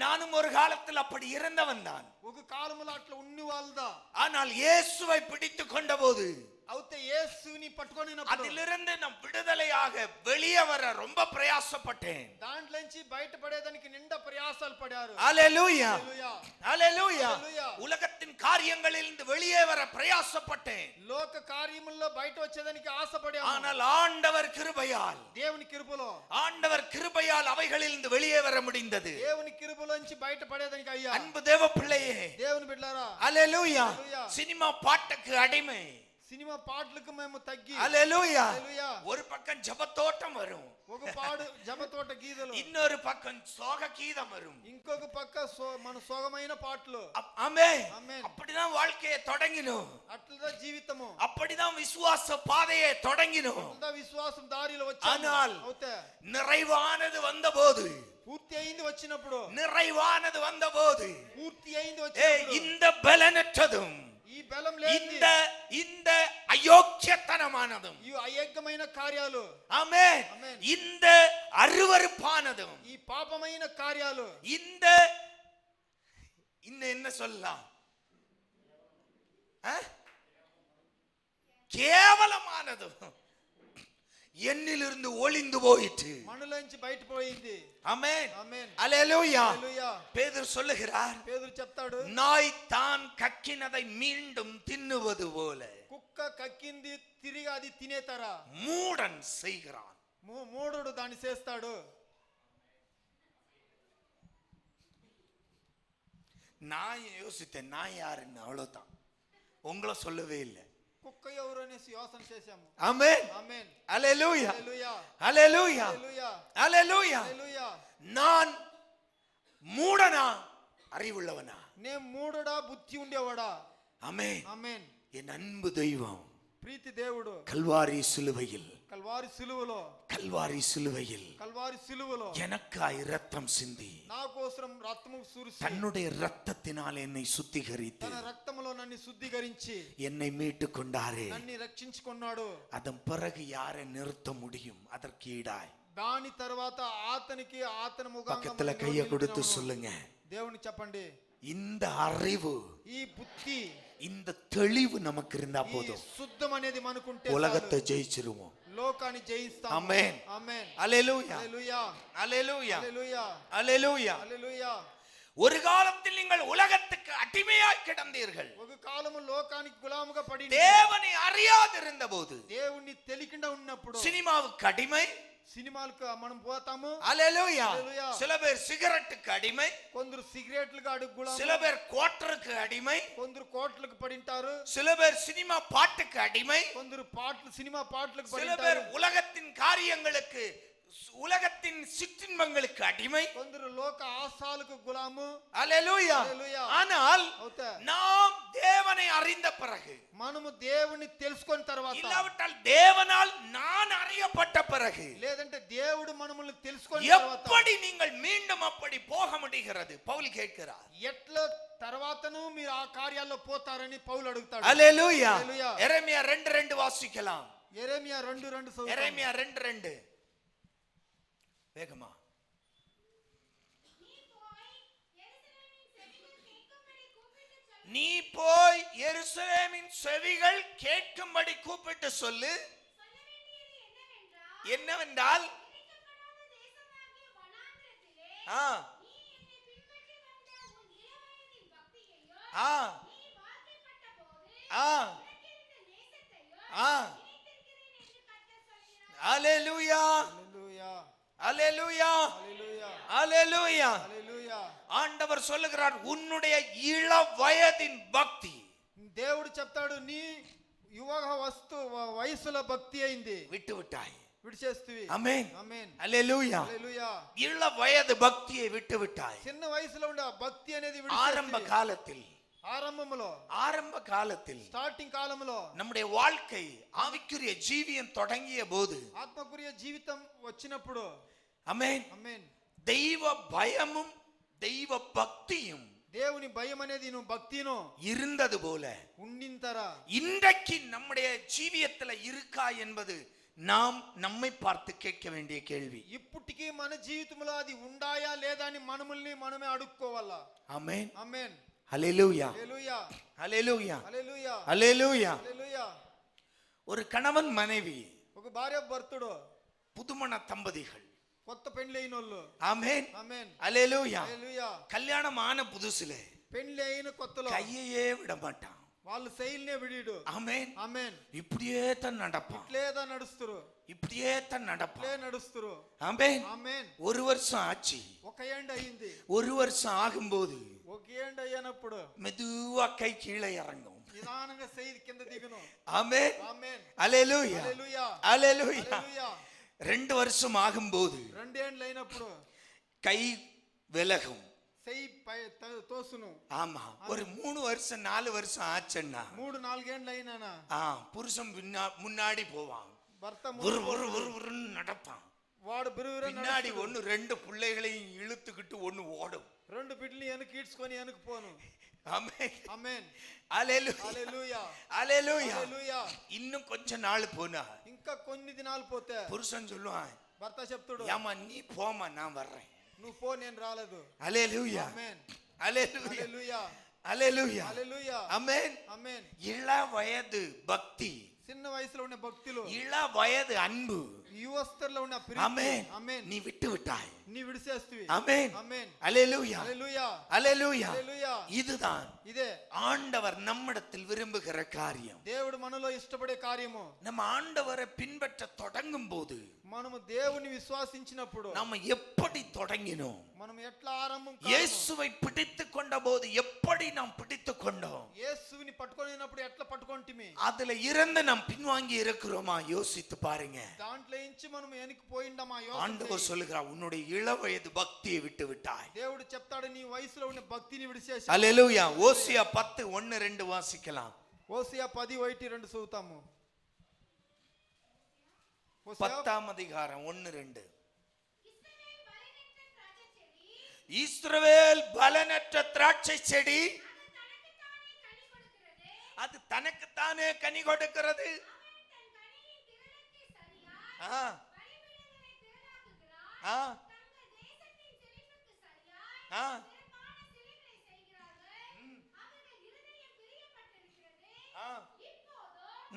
நானும் ஒரு காலத்தில் அப்படி இருந்தவன் தான். ఒక కాలములో అట్లా ఉన్ని వాళ్ళదా. ஆனால் இயேசுவை பிடித்து கொண்ட போது, అవుతే యేసుని పట్టుకొనినప్పుడు, அதிலிருந்து நான் விடுதலையாக வெளியே வர ரொம்ப பிரயாசப்பட்டேன். దాంట్లోంచి బయటపడేదానికి నిండా ప్రయాసాలు పడారు. அல்லேலூயா, హల్లెలూయా, அல்லேலూயா. హల్లెలూయా. உலகத்தின் காரியங்களிலிருந்து வெளியே வர பிரயாசப்பட்டேன். లోక కార్యముల్లో బయట వచ్చేదానికి ఆశపడాము. ஆனால் ஆண்டவர் கிருபையால், దేవుని కృపలో, ஆண்டவர் கிருபையால் அவைகளிலிருந்து வெளியே வர முடிந்தது. దేవుని కృపలోంచి బయట పడేదానికి అయ్యా. அன்பு தேவ பிள்ளையே, దేవుని బిడ్డలారా, அல்லேலூயா. హల్లెలూయా. சினிமா பாட்டுக்கு அடிமை. సినిమా పాటలకు మేము తగ్గి, அல்லேலூயா. హల్లెలూయా. ஒரு பக்கம் ஜெபத்தோட்டம் வரும், ఒక పాడు జమ తోట గీదలు, இன்னொரு பக்கம் சோக கீதம் வரும். ఇంకొక పక్క మన సోగమైన పాటలు. ஆமென். ఆమేన్. அப்படிதான் வாழ்க்கையை தொடங்கினோம். అట్లదా జీవితము, அப்படிதான் விசுவாச பாதையை தொடங்கினோம். అట్లదా విశ్వాసం దారిలో వచ్చాము. ஆனால் అవుతే நிறைவானது வந்தபோது, పూర్తి అయింది వచ్చినప్పుడు, நிறைவானது வந்தபோது, పూర్తి అయింది వచ్చినప్పుడు, இந்த பலனற்றதும் ఈ బలం లేని, இந்த அயோக்கியத்தனமானதும், ఈ అయోగ్యమైన కార్యాలు, ஆமென், ஆமென். இந்த அருவருப்பானதும், ఈ పాపమైన కార్యాలు, இந்த இன்னும் என்ன சொல்லலாம், கேவலமானதும் என்னிலிருந்து ஒளிந்து போயிற்று. మనలోంచి బయటపోయింది. ஆமென், ఆమేన్, அல்லேலூயா. హల్లెలూయా. பேதுரு சொல்லுகிறார், పేతురు చెప్తాడు, நாய் தான் கக்கினதை மீண்டும் தின்னுவது போல కుక్క కక్కింది తిరిగి అది తినేతరా, மூடன் செய்கிறான். మూఢుడు దాన్ని చేస్తాడు. நான் யோசித்தேன், நான் யாருன்னு, அவ்வளவுதான். உங்களை சொல்லவே இல்லை. కుక్క ఎవరు అనేసి యోచన చేశాము. ஆமென், ఆమేన్, அல்லேலூயா, హల్లెలూయా, அல்லேலூயா, హల్లెలూయా, அல்லேலூயா. హల్లెలూయా. நான் மூடனா அறிவுள்ளவனா? నే మూఢుడా బుద్ధి ఉండేవాడా? ஆமென். ఆమేన్. என் அன்பு தெய்வம் ప్రీతి దేవుడు கல்வாரி சிலுவையில், కల్వారి సిలువలో, கல்வாரி சிலுவையில் కల్వారి సిలువలో எனக்காய் இரத்தம் சிந்தி నా కోసం రక్తము సురిసి, தன்னுடைய இரத்தத்தினால் என்னை சுத்திகரித்து తన రక్తములో నన్ను శుద్ధీకరించి என்னை மீட்டு கொண்டாரே. నన్ను రక్షించుకున్నాడు. அதன் பிறகு யாரை நிறுத்த முடியும் அதற்கு ஈடாய்? దాని తర్వాత అతనికి అతని ముఖంగా பக்கத்துல మనం கைய கொடுத்து నిలబెట్టినాము. சொல்லுங்க, దేవుని చెప్పండి, இந்த அறிவு, ఈ బుద్ధి, இந்த தெளிவு நமக்கு இருந்தா ఈ போதும், శుద్ధం అనేది మనకుంటే உலகத்தை చాలు. ஜெயிச்சிருவோம். లోకాన్ని జయిస్తాము. ஆமென், ఆమేన్, அல்லேலூயா, హల్లెలూయా, அல்லேலூயா, హల్లెలూయా, அல்லேலூயா. హల్లెలూయా. ஒரு காலத்தில் நீங்கள் உலகத்துக்கு அடிமையாய் கிடந்தீர்கள். ఒక కాలము లోకానికి గులాముగా పడి, தேவனை அறியாதிருந்த போது, దేవుణ్ణి తెలియకుండా ఉన్నప్పుడు, சினிமாவுக்கு அடிமை, సినిమాలకు మనం పోతాము. அல்லேலூயா. அல்லேலூயா. சில பேர் சிகரெட்டுக்கு அடிமை, కొందరు సిగరెట్లకు అడుగులాము, சில பேர் குவார்ட்டருக்கு அடிமை, కొందరు కోట్లకు పడింటారు, சில பேர் சினிமா பாட்டுக்கு அடிமை, కొందరు పాటలు సినిమా పాటలకు சில பேர் పడింటారు, உலகத்தின் காரியங்களுக்கு உலகத்தின் சிற்றின்பங்களுக்கு அடிமை, కొందరు లోక ఆశాలకు గులాము. அல்லேலூயா. அல்லேலூயா. ஆனால் అవుతా நாம் தேவனை அறிந்த பிறகு, మనము దేవుని తెలుసుకున్న తర్వాత, இல்லாவிட்டால் தேவனால் நான் அறியப்பட்ட பிறகு, లేదంటే దేవుడు మనల్ని తెలుసుకున్న తర్వాత எப்படி நீங்கள் மீண்டும் அப்படி போக முடிகிறது? பவுல் கேட்கிறார். ఎట్లా తర్వాతను మీరు ఆ కార్యాల్లో పోతారని పౌలు అడుగుతాడు. அல்லேலூயா. அல்லேலூயா. எரேமியா 2:2 வாசிக்கலாம். యెరెమీయా 2:2 எரேமியா 2:2 வேகமா. நீ போய் எருசலேமின் செவிகள் கேட்கும்படி கூப்பிட்டு சொல்லு. என்னவென்றால் ஆ ஆ ஆ ஆ அல்லேலூயா. హల్లెలూయా, அல்லேலூயா. హల్లెలూయా, அல்லேலூயா. హల్లెలూయా. ஆண்டவர் சொல்லுகிறார், உன்னுடைய இள வயதின் பக்தி. దేవుడు చెప్తాడు, నీ యువ వయసుల భక్తి అయింది, விட்டு விட்டாய். విడిచేస్తువి. ஆமென். ఆమేన్. அல்லேலூயா. హల్లెలూయా. இள வயது பக்தியை விட்டு விட்டாய். చిన్న వయసులో ఉండే ఆ భక్తి అనేది ஆரம்ப విడిచేస్తువి. காலத்தில் ஆரம்ப காலத்தில் స్టార్టింగ్ కాలంలో நம்முடைய வாழ்க்கை ஆவிக்குரிய ஜீவியம் தொடங்கிய போது, ఆత్మకుரிய జీవితం వచ్చినప్పుడు, ஆமென், ఆమేన్, தெய்வ பயமும் தெய்வ பக்தியும் దేవుని భయం అనేది నువ్వు భక్తిను இருந்தது போல ఉండింతరా இன்றைக்கு நம்முடைய ஜீவியத்துல இருக்கா என்பது நாம் நம்மை பார்த்து கேட்க வேண்டிய கேள்வி. ఇప్పటికీ మన జీవితంలో అది ఉండాయా లేదా అని మనమే అడుక్కోవాలా. ஆமென். ఆమేన్. ஹல்லேலூயா. హల్లెలూయా, ஹல்லேலூயா. హల్లెలూయా, ஹல்லேலூயா. హల్లెలూయా. ஒரு கணவன் மனைவி, ఒక భార్య భర్తుడు, புதுமண தம்பதிகள், కొత్త పెండ్లి అయినోళ్ళు. ஆமென், ఆమేన్. ஹல்லேலூயா. హల్లెలూయా. கல்யாணம் ஆன புதுசுல పెండ్లి అయిన కొత్తలో கையையே விட மாட்டான். వాళ్ళు శైలినే విడిడు. ஆமென். ఆమేన్. இப்படியே தான் நடப்பான், ఇట్లేదా నడుస్తురు, இப்படியே தான் ఇట్లే நடப்பான். నడుస్తురు. ஆமென். ఆమేన్. ஒரு வருஷம் ஆச்சு. ఒక ఏండ్ అయింది. ஒரு வருஷம் ஆகும்போது ఒక ఏండ్ అయ్యినప్పుడు மெதுவா கை கீழே இறங்கும். నిదానంగా శైలి కింద దిగును. ஆமென். ఆమేన్. ஹல்லேலூயா. హల్లెలూయా, ஹல்லேலூயா. హల్లెలూయా. 2 வருஷம் ஆகும்போது రెండేండ్లు అయినప్పుడు கை விலகும். చెయ్యి తోసును. ஆமா, ஒரு 3 வருஷம் 4 வருஷம் ஆச்சுன்னா 3-4 ఏండ్లు అయినానా புருஷன் முன்னாடி போவான், భర్త ஒரு ஒரு ஒரு ஒருன்னு நடப்பான். వాడు బిరువురే பின்னாடி 1-2 பிள்ளைகளையும் இழுத்துக்கிட்டு ஒண்ணு ஓடும். 2 బిడ్డలు వెనక ఈడ్చుకొని వెనక పోను. ஆமென். ఆమేన్. ஹல்லேலூயா. హల్లెలూయా, ஹல்லேலூயா. హల్లెలూయా. இன்னும் கொஞ்ச நாள் போனா ఇంకా కొన్ని దినాలు పోతే புருஷன் சொல்லுவான், భర్త చెప్తాడు, ஏமா நீ போமா, நான் வர்றேன். నువ్వు పో, నేను రాలేదు. ஹல்லேலூயா. ఆమేన్. ஹல்லேலூயா. హల్లెలూయా, ஹல்லேலூயா. హల్లెలూయా. ஆமென். ఆమేన్. இள வயது பக்தி, చిన్న వయసులో ఉండే భక్తులు, இள வயது அன்பு, యువస్థలో ఉన్న ஆமென், ఆమేన్, நீ விட்டு விட்டாய். నీ విడిసేస్తువి. ஆமென். ఆమేన్. ஹல்லேலூயா. హల్లెలూయా, ஹல்லேலூயா. హల్లెలూయా. இதுதான் ఇదే ஆண்டவர் நம்மிடத்தில் விரும்புகிற காரியம். దేవుడు మనలో ఇష్టపడే కార్యము. நம்ம ஆண்டவரை பின்பற்ற தொடங்கும் போது మనము దేవుని విశ్వాసించినప్పుడు, நாம எப்படி தொடங்கினோம், మనం ఎట్లా ఆరంభం இயேசுவை பிடித்துக் கொண்ட போது எப்படி நாம் பிடித்துக் கொண்டோம், యేసుని పట్టుకొనినప్పుడు ఎట్లా పట్టుకొంటిమి, அதுல இருந்து நாம் பின்வாங்கி இருக்கிறோமா யோசித்து பாருங்க. దాంట్లో నుంచి మనం వెనక్కి పోయిండమా? ஆண்டவர் சொல்லுகிறார், உன்னுடைய இள வயது பக்தியை விட்டு விட்டாய். దేవుడు చెప్తాడు, నీ వయసులో ఉన్న భక్తిని విడిచేసి. அல்லேலூயா. ஓசியா 10:1-2 வாசிக்கலாம். ఓసియా 10:1-2 చదువుతాము. 10ஆம் அதிகாரம் 1-2. இஸ்ரவேல் பலனற்ற திராட்சை செடி, அது தனக்குத்தானே கனி கொடுக்கிறது. ஆ ஆ ஆ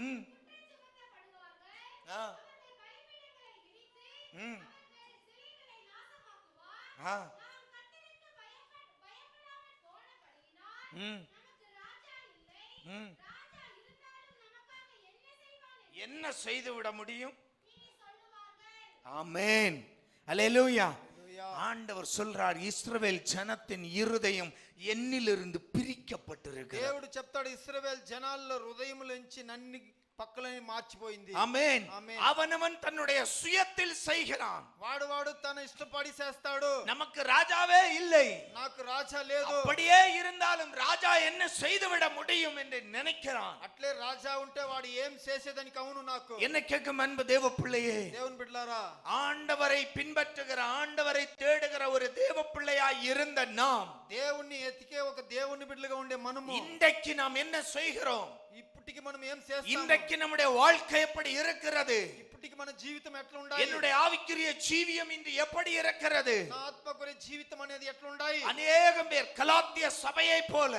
ம் ஆ ம் ஆ ம் ம் என்ன செய்து விட முடியும்? ஆமென். அல்லேலூயா. ஆண்டவர் சொல்றார், இஸ்ரவேல் ஜனத்தின் இருதயம் என்னிலிருந்து பிரிக்கப்பட்டிருக்கிறது. దేవుడు చెప్తాడు, ఇశ్రాయేలు జనాల్లో హృదయములోంచి నన్ను పక్కలని మార్చిపోయింది. ஆமென். ஆமென். அவனவன் தன்னுடைய சுயத்தில் செய்கிறான். వాడు తన ఇష్టపడి చేస్తాడు. நமக்கு ராஜாவே இல்லை, నాకు రాజా లేదు. அப்படியே இருந்தாலும் ராஜா என்ன செய்துவிட முடியும் என்று நினைக்கிறான். అట్లే రాజా ఉంటే వాడు ఏం చేసేదానికి అవును నాకు. என்ன கேட்கும் அன்பு தேவ பிள்ளையே, దేవుని బిడ్డలారా, ஆண்டவரை பின்பற்றுகிற, ஆண்டவரை தேடுகிற ஒரு தேவ பிள்ளையாய் இருந்த நாம், దేవుణ్ణి ఎతికే ఒక దేవుని బిడ్డలుగా ఉండే మనము இன்றைக்கு நாம் என்ன செய்கிறோம்? ఇప్పటికి మనం ఏం చేస్తాము? இன்றைக்கு நம்முடைய வாழ்க்கை எப்படி இருக்கிறது? ఇప్పటికి మన జీవితం ఎట్లా ఉండాలి? என்னுடைய ஆவிக்குரிய ஜீவியம் இன்று எப்படி இருக்கிறது? నా ఆత్మకుரிய జీవితం అనేది ఎట్లా ఉండాలి? அநேகம் பேர் கலாத்திய சபையை போல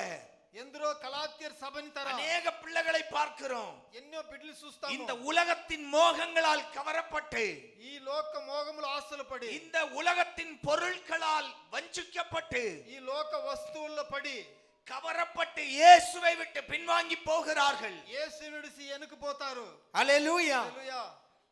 ఎందరో కలాత్యర్ సభని తర அநேக பிள்ளைகளை பார்க்கிறோம். ఎన్నో బిడ్డలు చూస్తాము. இந்த உலகத்தின் மோகங்களால் கவரப்பட்டு, ఈ లోక మోగముల ఆశలు పడి, இந்த உலகத்தின் பொருட்களால் வஞ்சிக்கப்பட்டு, ఈ లోక వస్తువుల్లో పడి கவரப்பட்டு இயேசுவை விட்டு பின்வாங்கி போகிறார்கள். యేసు విడిసి వెనుక పోతారు. அல்லேலூயா. హల్లెలూయా.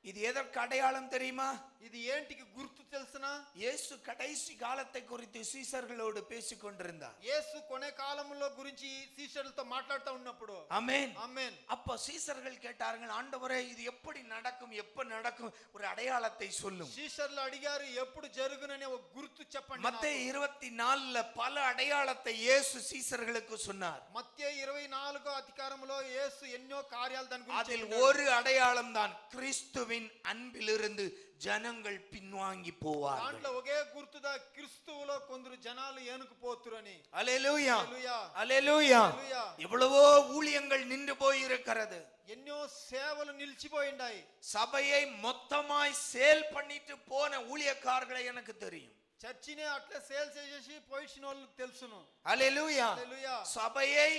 இது எதற்கு அடையாளம் தெரியுமா? ఇది ఏంటికి గుర్తు తెలుసునా? இயேசு கடைசி காலத்தை குறித்து சீசர்களோடு பேசிக் கொண்டிருந்தார். యేసు కొనే కాలంలో గురించి శిష్యులతో మాట్లాడుతూ ఉన్నప్పుడు, ஆமென். ఆమేన్, அப்ப சீசர்கள் கேட்டார்கள், ஆண்டவரே இது எப்படி நடக்கும், எப்ப நடக்கும், ஒரு அடையாளத்தை சொல்லும். శిష్యులు అడిగారు, ఎప్పుడు జరుగుననే ఒక గుర్తు చెప్పండి. மத்தேயு 24 பல அடையாளத்தை இயேசு சீசர்களுக்கு சொன்னார். మత్తయి 24 అధికారంలో యేసు ఎన్నో కార్యాలు దాని గురించి அதில் చెప్పాడు. ஒரு அடையாளம் தான், கிறிஸ்துவின் அன்பிலிருந்து ஜனங்கள் பின்வாங்கி போவார்கள். దాంట్లో ఒకే గుర్తుదా, క్రీస్తువులో కొందరు జనాలు ఏనుకుపోతురని. அல்லேலூயா. హల్లెలూయా. அல்லேலூயா. హల్లెలూయా. எவ்வளவோ ஊழியங்கள் நின்று போயிருக்கிறது. ఎన్నో సేవలు నిలిచిపోయిండాయి. சபையை மொத்தமாய் சேல் பண்ணிட்டு போன ஊழியக்காரர்களை எனக்கு தெரியும். చర్చిని అట్లే సేల్ చేసేసి పోయిన వాళ్ళకి తెలుసును. அல்லேலூயா. హల్లెలూయా. சபையை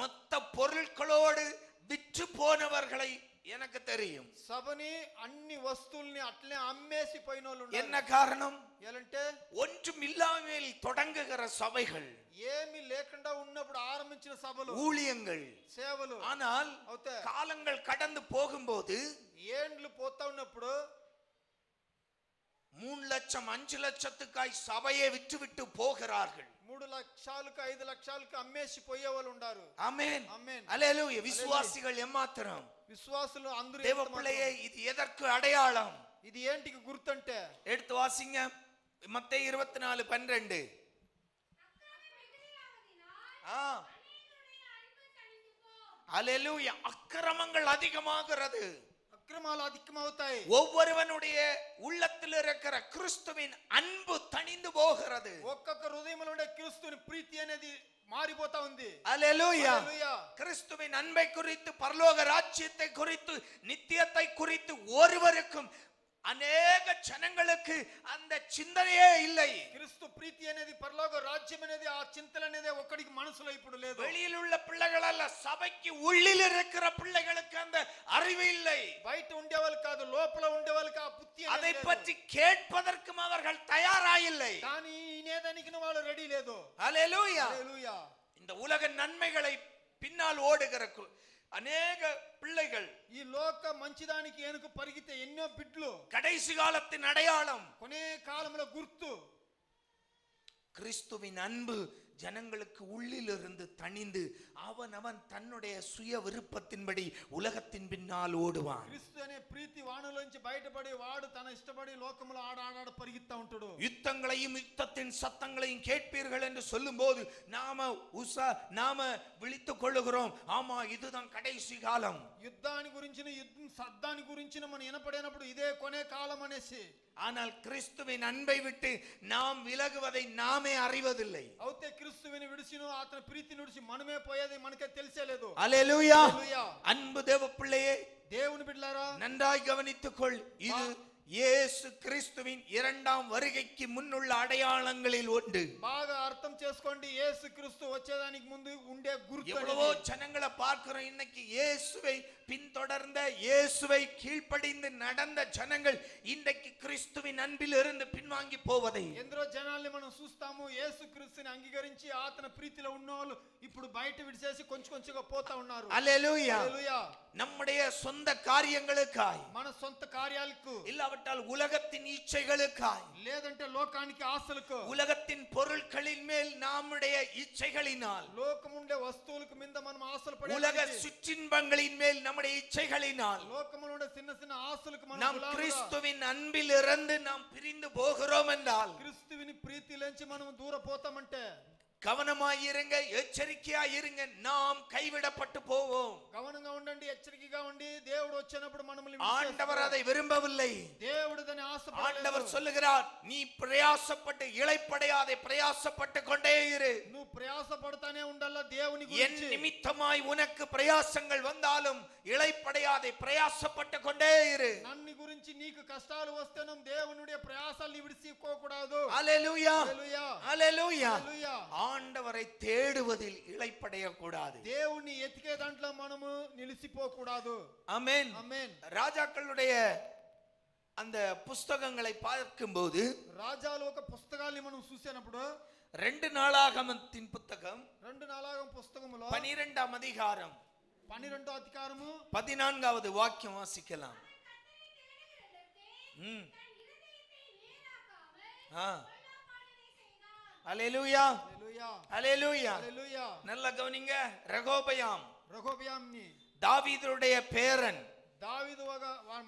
மொத்த பொருட்களோடு விற்று போனவர்களை எனக்கு தெரியும். సభని అన్ని వస్తువుల్ని అట్లే అమ్మేసి పోయిన వాళ్ళు ఉన్నారు. என்ன காரணம்? ఎలంటే ஒன்றும் இல்லாமல் தொடங்குகிற சபைகள், ఏమీ లేకుండా ఉన్నప్పుడు ఆరంభించిన సభలు, ஊழியங்கள். సేవలు. ஆனால் అవుతే காலங்கள் கடந்து போகும்போது ఏండ్లు పోతా ఉన్నప్పుడు 3 லட்சம் 5 லட்சத்துக்காய் சபையை விற்றுவிட்டு போகிறார்கள். 3 లక్షలకు 5 లక్షలకు అమ్మేసి పోయే వాళ్ళు ఉన్నారు. ஆமென். ఆమేన్. அல்லேலூயா. விசுவாசிகள் எம்மாத்திரம்? విశ్వాసులు అందరూ தேவ பிள்ளையே, இது எதற்கு அடையாளம்? ఇది ఏంటికి గుర్తంటే, எடுத்து வாசிங்க, மத்தேயு 24:12. அல்லேலூயா. அக்கிரமங்கள் அதிகமாகிறது, అక్రమాలు అధికమవుతాయి. ஒவ்வொருவனுடைய உள்ளத்தில் இருக்கிற கிறிஸ்துவின் அன்பு தணிந்து போகிறது. ఒక్కొక్క హృదయంలో ఉండే క్రీస్తుని ప్రీతి అనేది మారిపోతా ఉంది. அல்லேலூயா. హల్లెలూయా. கிறிஸ்துவின் அன்பை குறித்து, பரலோக ராஜ்யத்தை குறித்து, நித்தியத்தை குறித்து ஒருவருக்கும், அநேக ஜனங்களுக்கு அந்த சிந்தனையே இல்லை. క్రీస్తు ప్రీతి అనేది, పరలోక రాజ్యం అనేది, ఆ చింతన అనేది ఒక్కడికి మనసులో ఇప్పుడు లేదు. வெளியில் உள்ள பிள்ளைகள் அல்ல, சபைக்கு உள்ளில் இருக்கிற பிள்ளைகளுக்கு அந்த அறிவு இல்லை. బయట ఉండే వాళ్ళు కాదు, లోపల ఉండే వాళ్ళకి ఆ బుద్ధి అనేది அதை లేదు. பற்றி கேட்பதற்கும் அவர்கள் தயாராயில்லை. కానీ వినేదానికి వాళ్ళు రెడీ లేదు. அல்லேலூயா. హల్లెలూయా. இந்த உலக நன்மைகளை பின்னால் ஓடுகிற அநேக பிள்ளைகள், ఈ లోక మంచిదానికి ఏనుకు పరిగితే ఎన్నో బిడ్లు, கடைசி காலத்தின் அடையாளம் కొనే కాలంలో గుర్తు கிறிஸ்துவின் அன்பு ஜனங்களுக்கு உள்ளிலிருந்து தணிந்து அவன் தன்னுடைய சுய விருப்பத்தின்படி உலகத்தின் பின்னால் ஓடுவான். క్రీస్తు అనే ప్రీతి వాణులోంచి బయటపడి వాడు తన ఇష్టపడి లోకములో ఆడాడ పరిగెత్తా ఉంటాడు. யுத்தங்களையும் யுத்தத்தின் சத்தங்களையும் கேட்பீர்கள் என்று சொல்லும்போது நாம விழித்துக் கொள்ளுகிறோம், ஆமா இதுதான் கடைசி காலம். యుద్ధాన్ని గురించిన యుద్ధం సద్దాని గురించిన మనం వినపడినప్పుడు ఇదే కొనే కాలం అనేసి. ஆனால் கிறிஸ்துவின் அன்பை விட்டு நாம் விலகுவதை நாமே அறிவதில்லை. అవుతే క్రీస్తువిని విడిసిను అతని ప్రీతిని విడిచి మనమే పోయేది మనకే తెలిసే లేదు. அல்லேலூயா. హల్లెలూయా. அன்பு தேவ பிள்ளையே, దేవుని బిడ్డలారా, நன்றாய் கவனித்துக்கொள். இது இயேசு கிறிஸ்துவின் இரண்டாம் வருகைக்கு முன்னுள்ள அடையாளங்களில் ஒன்று. బాగా అర్థం చేసుకోండి, యేసు క్రీస్తు వచ్చేదానికి ముందు ఉండే గుర్తు. எவ்வளவோ ஜனங்களை பார்க்கிறோம் இன்னைக்கு, இயேசுவை பின்தொடர்ந்த, இயேசுவை கீழ்ப்படிந்து நடந்த ஜனங்கள் இன்றைக்கு கிறிஸ்துவின் அன்பில் இருந்து பின்வாங்கி போவதை. ఎందరో జనాల్ని మనం చూస్తాము, యేసు క్రీస్తుని అంగీకరించి అతని ప్రీతిలో ఉన్నవాళ్ళు ఇప్పుడు బయట విడిచేసి కొంచెం కొంచెంగా పోతా ఉన్నారు. அல்லேலூயா. హల్లెలూయా. நம்முடைய சொந்த காரியங்களுக்காய், మన సొంత కార్యాలకు, இல்லாவிட்டால் இல்லாவிட்டால் உலகத்தின் இச்சைகளுக்காய், లేదంటే లోకానికి ఆశలకు, உலகத்தின் பொருட்களின் மேல் நம்முடைய இச்சைகளினால், లోకముండే వస్తువులకు మీద మనం ఆశలు உலக పడే, சுற்றின்பங்களின் மேல் நம்முடைய இச்சைகளினால் లోకములో ఉండే చిన్న చిన్న ఆశలకు మనం நாம் கிறிஸ்துவின் அன்பில் இருந்து நாம் பிரிந்து போகிறோம் என்றால், క్రీస్తువిని ప్రీతిలోంచి మనం దూరపోతామంటే கவனமாயிருங்க, எச்சரிக்கையாயிருங்க, நாம் கைவிடப்பட்டு போவோம். గమనంగా ఉండండి, హెచ్చరికగా ఉండి, దేవుడు వచ్చినప్పుడు మనల్ని ஆண்டவர் அதை விரும்பவில்லை. దేవుడు దాన్ని ఆశపడలేదు. ஆண்டவர் சொல்லுகிறார், நீ பிரயாசப்பட்டு இளைப்படையாதே, பிரயாசப்பட்டு கொண்டே இரு. నువ్వు ప్రయాసపడతానే ఉండాలా దేవుని என் గురించి. நிமித்தமாய் உனக்கு பிரயாசங்கள் வந்தாலும் இளைப்படையாதே, பிரயாசப்பட்டு கொண்டே இரு. నన్ను గురించి నీకు కష్టాలు వస్తేను దేవునుடைய ప్రయాసాలు విడిచిపోకూడదు. அல்லேலூயா, హల్లెలూయా, அல்லேலூயா. హల్లెలూయా. ஆண்டவரை தேடுவதில் இளைப்படைய கூடாது. దేవుని ఎతికే దాంట్లో మనము నిలిచిపోకూడదు. ஆமென், ఆమేన్. ராஜாக்களுடைய அந்த புஸ்தகங்களை பார்க்கும்போது, రాజాలు ఒక పుస్తకాన్ని మనం చూసినప్పుడు, 2 நாளாகமத்தின் புத்தகம் 2 నాలాగం పుస్తకములో 12ஆம் அதிகாரம் 12వ అధికారము 14வது வாக்கியம் வாசிக்கலாம். அல்லேலூயா, హల్లెలూయా, அல்லேலூயா. హల్లెలూయా. நல்ல கவனிங்க. ரெகோபயாம் రెహోబెయాముని, தாவீதுடைய பேரன். దావీదు ఒక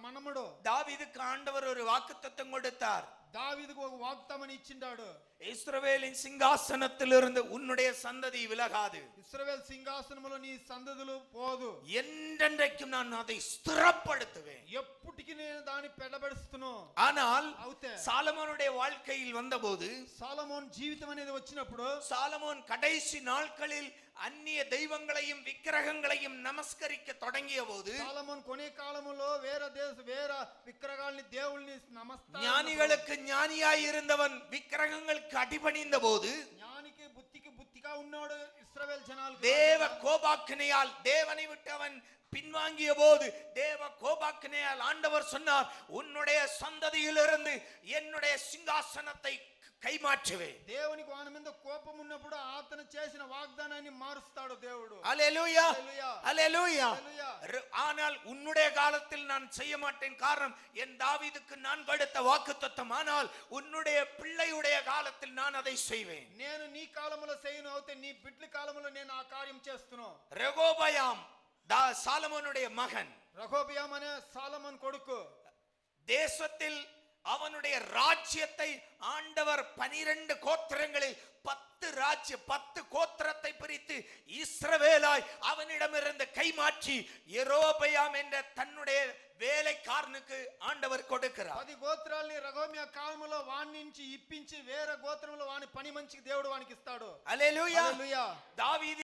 మనమడు. தாவீதுக்கு ஆண்டவர் ஒரு வாக்குத்தத்தம் கொடுத்தார். దావీదుకు ఒక వాగ్దానం ఇచ్చిండాడు. இஸ்ரவேலின் சிங்காசனத்திலிருந்து உன்னுடைய சந்ததி விலகாது, ఇశ్రాయేలు సింహాసనములో నీ సంతతులు పోదు, என்றென்றைக்கும் நான் அதை ஸ்திரப்படுத்துவேன். ఎప్పటికీ నేను దాన్ని పెడబెడుస్తున్నాను. ஆனால் అవుతే சாலமோனுடைய வாழ்க்கையில் வந்தபோது, సాలమోన్ జీవితం అనేది వచ్చినప్పుడు, சாலமோன் கடைசி நாட்களில் அந்நிய தெய்வங்களையும் விக்கிரகங்களையும் நமஸ்கரிக்க தொடங்கிய போது, సాలమోన్ కొనే కాలములో వేరే విగ్రహాలని దేవుల్ని నమస్కారం, ஞானிகளுக்கு ஞானியாய் இருந்தவன் விக்கிரகங்களுக்கு அடிபணிந்த போது, జ్ఞానికి బుద్ధికి బుద్ధిగా ఉన్నాడు ఇశ్రాయేలు జనాలు. தேவ கோபாக்கினையால் தேவனை விட்டு அவன் பின்வாங்கிய போது, தேவ கோபாக்கினையால் ஆண்டவர் சொன்னார், உன்னுடைய சந்ததியிலிருந்து என்னுடைய சிங்காசனத்தை கைமாற்றுவேன். దేవునికి వాని మీద కోపం ఉన్నప్పుడు అతను చేసిన వాగ్దానాన్ని మారుస్తాడు దేవుడు. அல்லேலூயா, హల్లెలూయా, அல்லேலூயா. హల్లెలూయా. ஆனால் உன்னுடைய காலத்தில் நான் செய்ய மாட்டேன். காரணம், என் தாவீதுக்கு நான் கொடுத்த வாக்குத்தத்தம். ஆனால் உன்னுடைய பிள்ளையுடைய காலத்தில் நான் அதை செய்வேன். నేను నీ కాలములో చేయను, అవుతే నీ బిడ్డల కాలములో నేను ఆ కార్యం చేస్తున్నాను. ரெகோபயாம் சாலமோனுடைய மகன். రెహోబెయాం అనే సాలమోన్ కొడుకు. தேசத்தில் அவனுடைய ராஜ்யத்தை ஆண்டவர் 12 கோத்திரங்களில் 10 கோத்திரத்தை பிரித்து இஸ்ரவேலாய் அவனிடமிருந்து கைமாற்றி யெரொபெயாம் என்ற தன்னுடைய வேலைக்காரனுக்கு ஆண்டவர் கொடுக்கிறார். 10 గోత్రాల్ని రెహోబెయా కాలములో వాని నుంచి ఇప్పించి వేరే గోత్రంలో వాని పని మంచికి దేవుడు వానికి ఇస్తాడు. அல்லேலூயா, హల్లెలూయా. தாவீது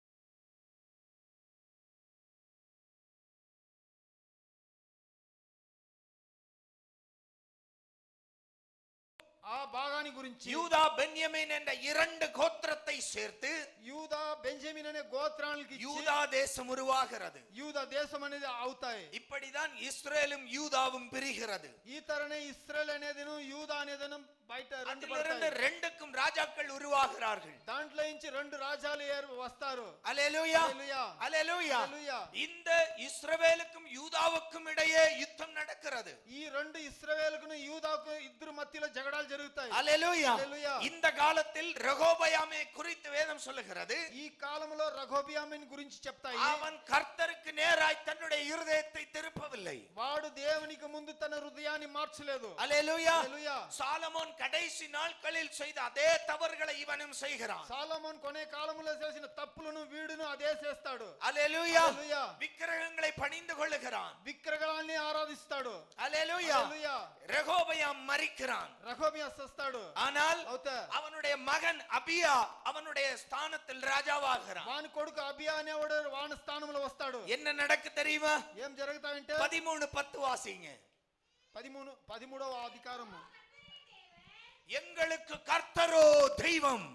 ఆ భాగాని గురించి யூதா பென்யமீன் என்ற 2 கோத்திரத்தை சேர்த்து యూదా బెంజమిన్ అనే గోత్రానికి யூதா தேசம் உருவாகிறது. యూదా దేశం అనేది అవుతాయి. இப்படிதான் இஸ்ரேலும் யூதாவும் பிரிகிறது. ఈ తరనే ఇశ్రాయేల్ అనేదిను యూదా అనేదిను బయట రెండు அதிலிருந்து పడతాయి. 2க்கும் ராஜாக்கள் உருவாகிறார்கள். దాంట్లో నుంచి 2 రాజాలు వస్తారు. அல்லேலூயா, హల్లెలూయా, அல்லேலூயா. హల్లెలూయా. இந்த இஸ்ரவேலுக்கும் யூதாவுக்கும் இடையே யுத்தம் நடக்கிறது. ఈ 2 ఇశ్రాయేలుకును యూదాకు ఇద్దరు మధ్యలో జగడాలు జరుగుతాయి. அல்லேலூயா. హల్లెలూయా. இந்த காலத்தில் ரெகோபயாமை குறித்து வேதம் சொல்லுகிறது, ఈ కాలంలో రెహోబెయాముని గురించి చెప్తాయి. அவன் கர்த்தருக்கு நேராய் தன்னுடைய இருதயத்தை திருப்பவில்லை. వాడు దేవునికి ముందు తన హృదయాన్ని మార్చలేదు. அல்லேலூயா. హల్లెలూయా. சாலமோன் கடைசி நாட்களில் செய்த அதே தவறுகளை இவனும் செய்கிறான். సాలమోన్ కొనే కాలంలో చేసిన తప్పులను వీడును అదే చేస్తాడు. அல்லேலூயா. హల్లెలూయా. விக்கிரகங்களை பணிந்து கொள்ளுகிறான். విగ్రహాన్ని ఆరాధిస్తాడు. அல்லேலூயா. హల్లెలూయా. ரெகோபயாம் மரிக்கிறான். రెహోబెయా సస్తాడు. ஆனால் అవుతా அவனுடைய மகன் அபியா அவனுடைய ஸ்தானத்தில் ராஜாவாகிறான். వాని కొడుకు అబియా అనేవాడు వాని స్థానంలో వస్తాడు. என்ன நடக்கு தெரியுமா? ఏం జరుగుతాయంటే 13:10 வாசிங்க. 13వ అధికారము. எங்களுக்கு கர்த்தரோ தெய்வம்,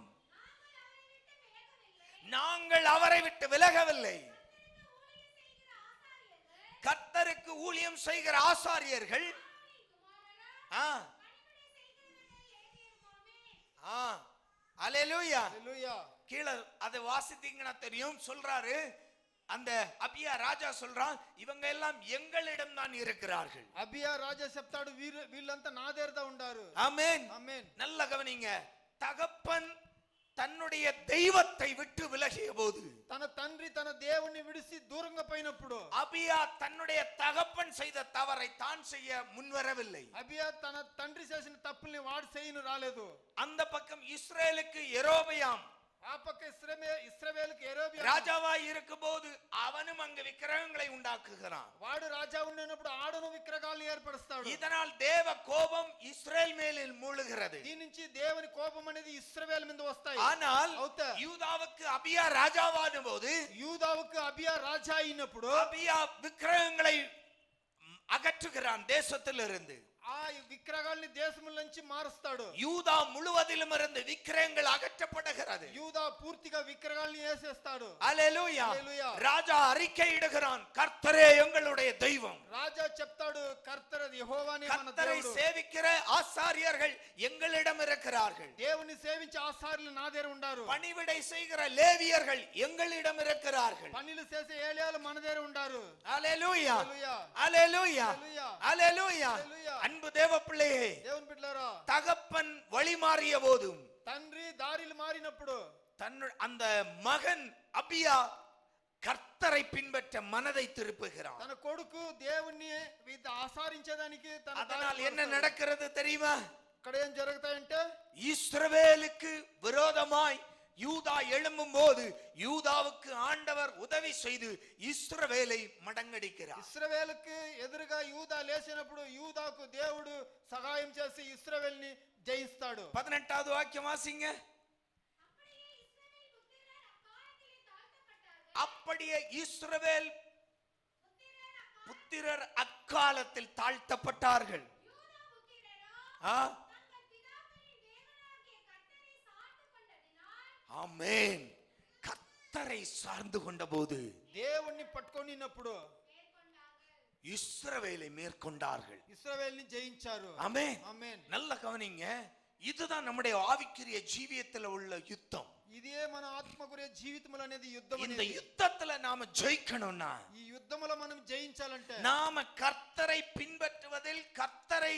நாங்கள் அவரை விட்டு விலகவில்லை. கர்த்தருக்கு ஊழியம் செய்கிற ஆசாரியர்கள் அல்லேலூயா. హల్లెలూయా. கீழே அதை வாசித்தீங்கன்னா தெரியும். சொல்றாரு, அந்த அபியா ராஜா சொல்றான், இவங்க எல்லாம் எங்களிடம் தான் இருக்கிறார்கள். అబియా రాజా చెప్తాడు వీళ్ళంతా నా దగ్గర ఉండారు. ஆமென். ఆమేన్. நல்ல கவனிங்க. தகப்பன் தன்னுடைய தெய்வத்தை விட்டு விலகிய போது, తన తండ్రి తన దేవుణ్ణి విడిచి దూరంగా పోయినప్పుడు, அபியா தன்னுடைய தகப்பன் செய்த தவறை தான் செய்ய முன்வரவில்லை. అబియా తన తండ్రి చేసిన తప్పుల్ని వాడు చేయను రాలేదు. அந்த பக்கம் இஸ்ரேலுக்கு யெரொபெயாம் ఆ పక్క ఇశ్రాయేలుకి యెరొబెయాము ராஜாவாய் இருக்கும்போது அவனும் அங்கு விக்கிரகங்களை உண்டாக்குகிறான். వాడు రాజా ఉన్నప్పుడు ఆడను విగ్రహాలను ఏర్పరుస్తాడు. இதனால் தேவ கோபம் இஸ்ரேல் மேலில் மூழுகிறது. దీని నుంచి దేవుని కోపం అనేది ఇశ్రాయేలు మీద వస్తాయి. ஆனால் అవుతా யூதாவுக்கு அபியா ராஜாவான போது, యూదావుకు అబియా రాజా అయినప్పుడు அபியா விக்கிரகங்களை அகற்றுகிறான் தேசத்திலிருந்து. ఆ విగ్రహాలని దేశముల నుంచి మారుస్తాడు. யூதா முழுவதிலும் இருந்து விக்கிரகங்கள் அகற்றப்படுகிறது. యూదా పూర్తిగా విగ్రహాలని వేసేస్తాడు. அல்லேலூயா. அல்லேலூயா. ராஜா அறிக்கையிடுகிறான், கர்த்தரே எங்களுடைய தெய்வம். రాజా చెప్తాడు, కర్తర యెహోవానే మన கர்த்தரை దేవుడు. சேவிக்கிற ஆசாரியர்கள் எங்களிடம் இருக்கிறார்கள். దేవుని సేవించే ఆసారులు నా దగ్గర ఉండారు. பணிவிடை செய்கிற லேவியர்கள் எங்களிடம் இருக்கிறார்கள். పనులు చేసే ఏలియాలు మన దగ్గర ఉండారు. அல்லேலூயா. హల్లెలూయా. அல்லேலூயா. హల్లెలూయా. அல்லேலூயா. హల్లెలూయా. அன்பு தேவ பிள்ளையே, దేవుని బిడ్డలారా, தகப்பன் வழி மாறிய போதும் తండ్రి దారిలు మారినప్పుడు அந்த மகன் அபியா கர்த்தரை பின்பற்ற மனதை திருப்புகிறான். తన కొడుకు దేవుణ్ణి ఆసారించేదానికి తన அதனால் என்ன நடக்கிறது தெரியுமா? ఇక్కడ ఏం జరుగుతాయంటే, இஸ்ரவேலுக்கு விரோதமாய் யூதா எழும்பும் போது யூதாவுக்கு ஆண்டவர் உதவி செய்து இஸ்ரவேலை மடங்கடிக்கிறார். ఇశ్రాయేలుకి ఎదురుగా యూదా లేచినప్పుడు యూదాకు దేవుడు సహాయం చేసి ఇశ్రాయేలుని జయిస్తాడు. 18வது வாக்கியம் வாசிங்க. அப்படியே இஸ்ரவேல் புத்திரர் அக்காலத்தில் தாழ்த்தப்பட்டார்கள். ஆமென். கர்த்தரை சார்ந்து கொண்ட போது దేవుణ్ణి పట్టుకొనినప్పుడు இஸ்ரவேலை மேற்கொண்டார்கள். ఇశ్రాయేలుని జయించారు. ஆமென். ఆమేన్. நல்ல கவனிங்க. இதுதான் நம்முடைய ஆவிக்குரிய ஜீவியத்துல உள்ள யுத்தம். ఇదే మన ఆత్మకుரிய జీవితములు అనేది యుద్ధం. இந்த யுத்தத்துல நாம ஜெயிக்கணும்னா, ఈ యుద్ధములో మనం జయించాలంటే நாம கர்த்தரை பின்பற்றுவதில், கர்த்தரை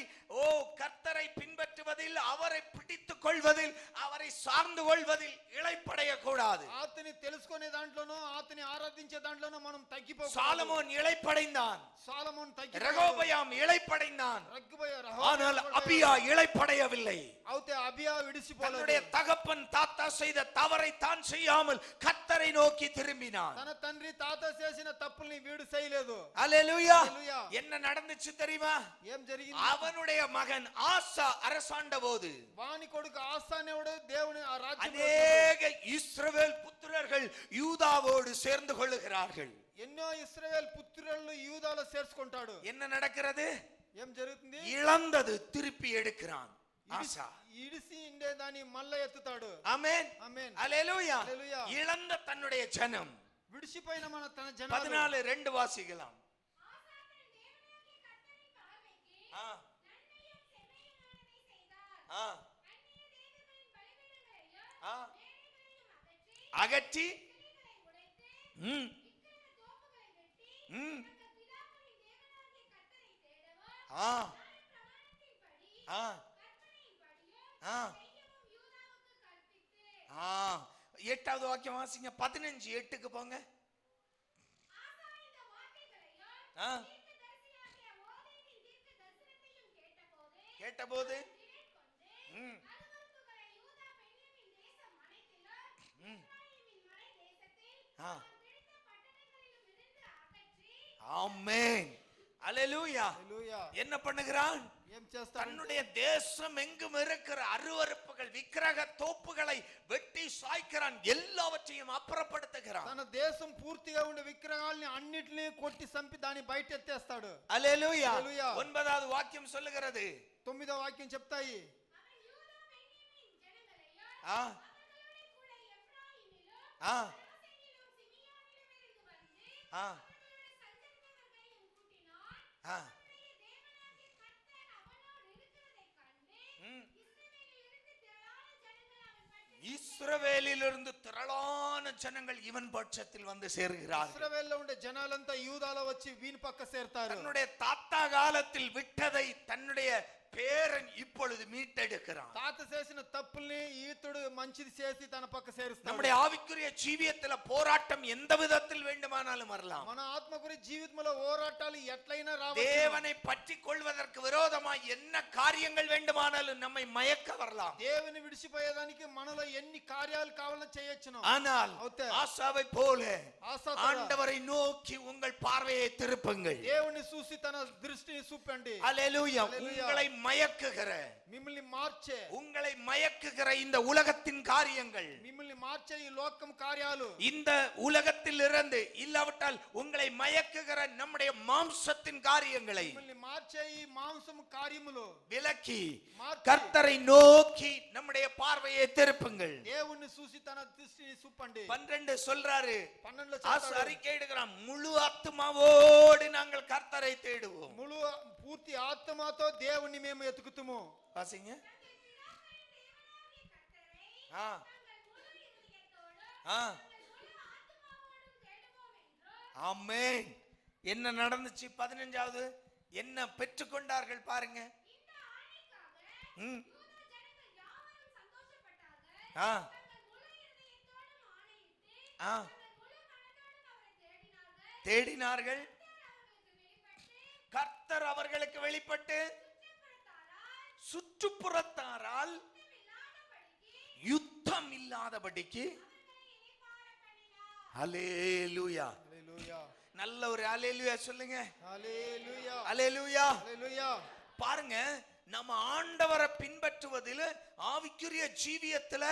பின்பற்றுவதில், அவரை பிடித்துக் கொள்வதில், அவரை சார்ந்து கொள்வதில் இளைப்படைய கூடாது. ఆతని తెలుసుకునే దాంట్లోనూ ఆతని ఆరాధించే దాంట్లోనూ మనం తగ్గిపోకూడదు. சாலமோன் இளைப்படைந்தான், సాలొమోను తగ్గిపోయాడు, ரெகொபெயாம் இளைப்படைந்தான், రగ్గుపోయారు. ஆனால் அபியா இளைப்படையவில்லை. అవుతే అబియా విడిసిపోలేదు. தன்னுடைய தகப்பன் தாத்தா செய்த தவறை தான் செய்யாமல் கர்த்தரை நோக்கி திரும்பினான். తన తండ్రి తాత చేసిన తప్పుల్ని వీడు చేయలేదు. அல்லேலூயா. அல்லேலூயா. என்ன நடந்துச்சு தெரியுமா? ఏం జరిగింది? அவனுடைய மகன் ஆசா அரசாண்ட போது వాని కొడుకు ఆసా అనేవాడు దేవుని ఆ రాజ్యం அநேக இஸ்ரவேல் புத்திரர்கள் யூதாவோடு சேர்ந்து கொள்ளுகிறார்கள். ఎన్నో ఇశ్రాయేల్ పుత్రులను యూదాలో చేర్చుకుంటాడు. என்ன நடக்கிறது? ఏం జరుగుతుంది? இழந்தது திருப்பி எடுக்கிறான் ஆசா. ఇడిసి ఇండే దాన్ని మళ్ళా ఎత్తుతాడు. ஆமென். ఆమేన్. அல்லேலூயா. அல்லேலூயா. இழந்த தன்னுடைய ஜனம். విడిసిపోయిన మన తన జనాలు. 14:2 வாசிக்கலாம். அகற்றி எட்டாவது வாக்கியம் வாசிங்க. 15:8 போங்க. கேட்டபோது ஆமென். அல்லேலூயா. హల్లెలూయా. என்ன பண்ணுகிறான்? ఏం చేస్తాడు? தன்னுடைய தேசம் எங்கும் இருக்கிற அருவருப்புகள், விக்கிரக தோப்புகளை வெட்டி சாய்க்கிறான், எல்லாவற்றையும் அப்புறப்படுத்துகிறான். తన దేశం పూర్తిగా ఉండే విగ్రహాలని అన్నిటిని కొట్టి సంపి దాన్ని బయట ఎత్తేస్తాడు. அல்லேலூயா. அல்லேலூயா. 9வது வாக்கியம் சொல்லுகிறது. 9వ వాక్యం చెప్తాయి. ஆ ஆ ஆ ஆ இஸ்ரவேலிலிருந்து திரளான மீதியான ஜனங்கள் இவன் பட்சத்தில் வந்து சேருகிறார்கள். ఇశ్రాయేలులో ఉండే జనాలంతా యూదాలో వచ్చి వీని పక్క చేరతారు. தன்னுடைய தாத்தா காலத்தில் விட்டதை தன்னுடைய பேரன் இப்பொழுது மீட்டெடுக்கிறான். తాత చేసిన తప్పుల్ని ఈతుడు మంచిది చేసి తన పక్క చేరుస్తాడు. நம்முடைய ஆவிக்குரிய ஜீவியத்துல போராட்டம் எந்த விதத்தில் வேண்டுமானாலும் வரலாம். మన ఆత్మకురి జీవితంలో పోరాటాలు ఎట్లయినా రావచ్చు. தேவனை பற்றி கொள்வதற்கு விரோதமாய் என்ன காரியங்கள் வேண்டுமானாலும் நம்மை மயக்க வரலாம். దేవుని విడిచిపోయేదానికి మనలో ఎన్ని కార్యాలు కావాలో చేయొచ్చును. ஆனால் ஆசாவை போல ఆసాతో ஆண்டவரை நோக்கி உங்கள் பார்வையை திருப்புங்கள். దేవుని చూసి తన దృష్టిని చూపండి. அல்லேலூயா. உங்களை மயக்குகிற, మిమ్మల్ని మార్చే, உங்களை மயக்குகிற இந்த உலகத்தின் காரியங்கள், మిమ్మల్ని మార్చే ఈ లోకం కార్యాలు, இந்த உலகத்தில் இருந்து இல்லாவிட்டால் உங்களை மயக்குகிற நம்முடைய மாம்சத்தின் காரியங்களை మిమ్మల్ని మార్చే ఈ మాంసం కార్యములు விலக்கி கர்த்தரை நோக்கி நம்முடைய பார்வையை திருப்புங்கள். దేవుణ్ణి చూసి తన దృష్టిని చూపండి. 12 சொல்றாரு, 12 ஆசா அறிக்கை எடுக்கிறான், முழு ஆத்துமாவோடு நாங்கள் கர்த்தரை தேடுவோம். ములు పూర్తి ఆత్మతో దేవుణ్ణి మేము ఎతుకుతుము. வாசிங்க. ஆ ஆ ஆமென். என்ன நடந்துச்சு? 15வது என்ன பெற்றுக்கொண்டார்கள் பாருங்க. ஆ ஆ தேடினார்கள். கர்த்தர் அவர்களுக்கு வெளிப்பட்டு சுற்றுப்புறத்தாரால் யுத்தம் இல்லாதபடிக்கு. ஹல்லேலூயா. హల్లెలూయా. நல்ல ஒரு ஹல்லேலூயா சொல்லுங்க. హల్లెలూయా. ஹல்லேலூயா. హల్లెలూయా. பாருங்க, நம்ம ஆண்டவரை பின்பற்றுவதில் ஆவிக்குரிய ஜீவியத்துல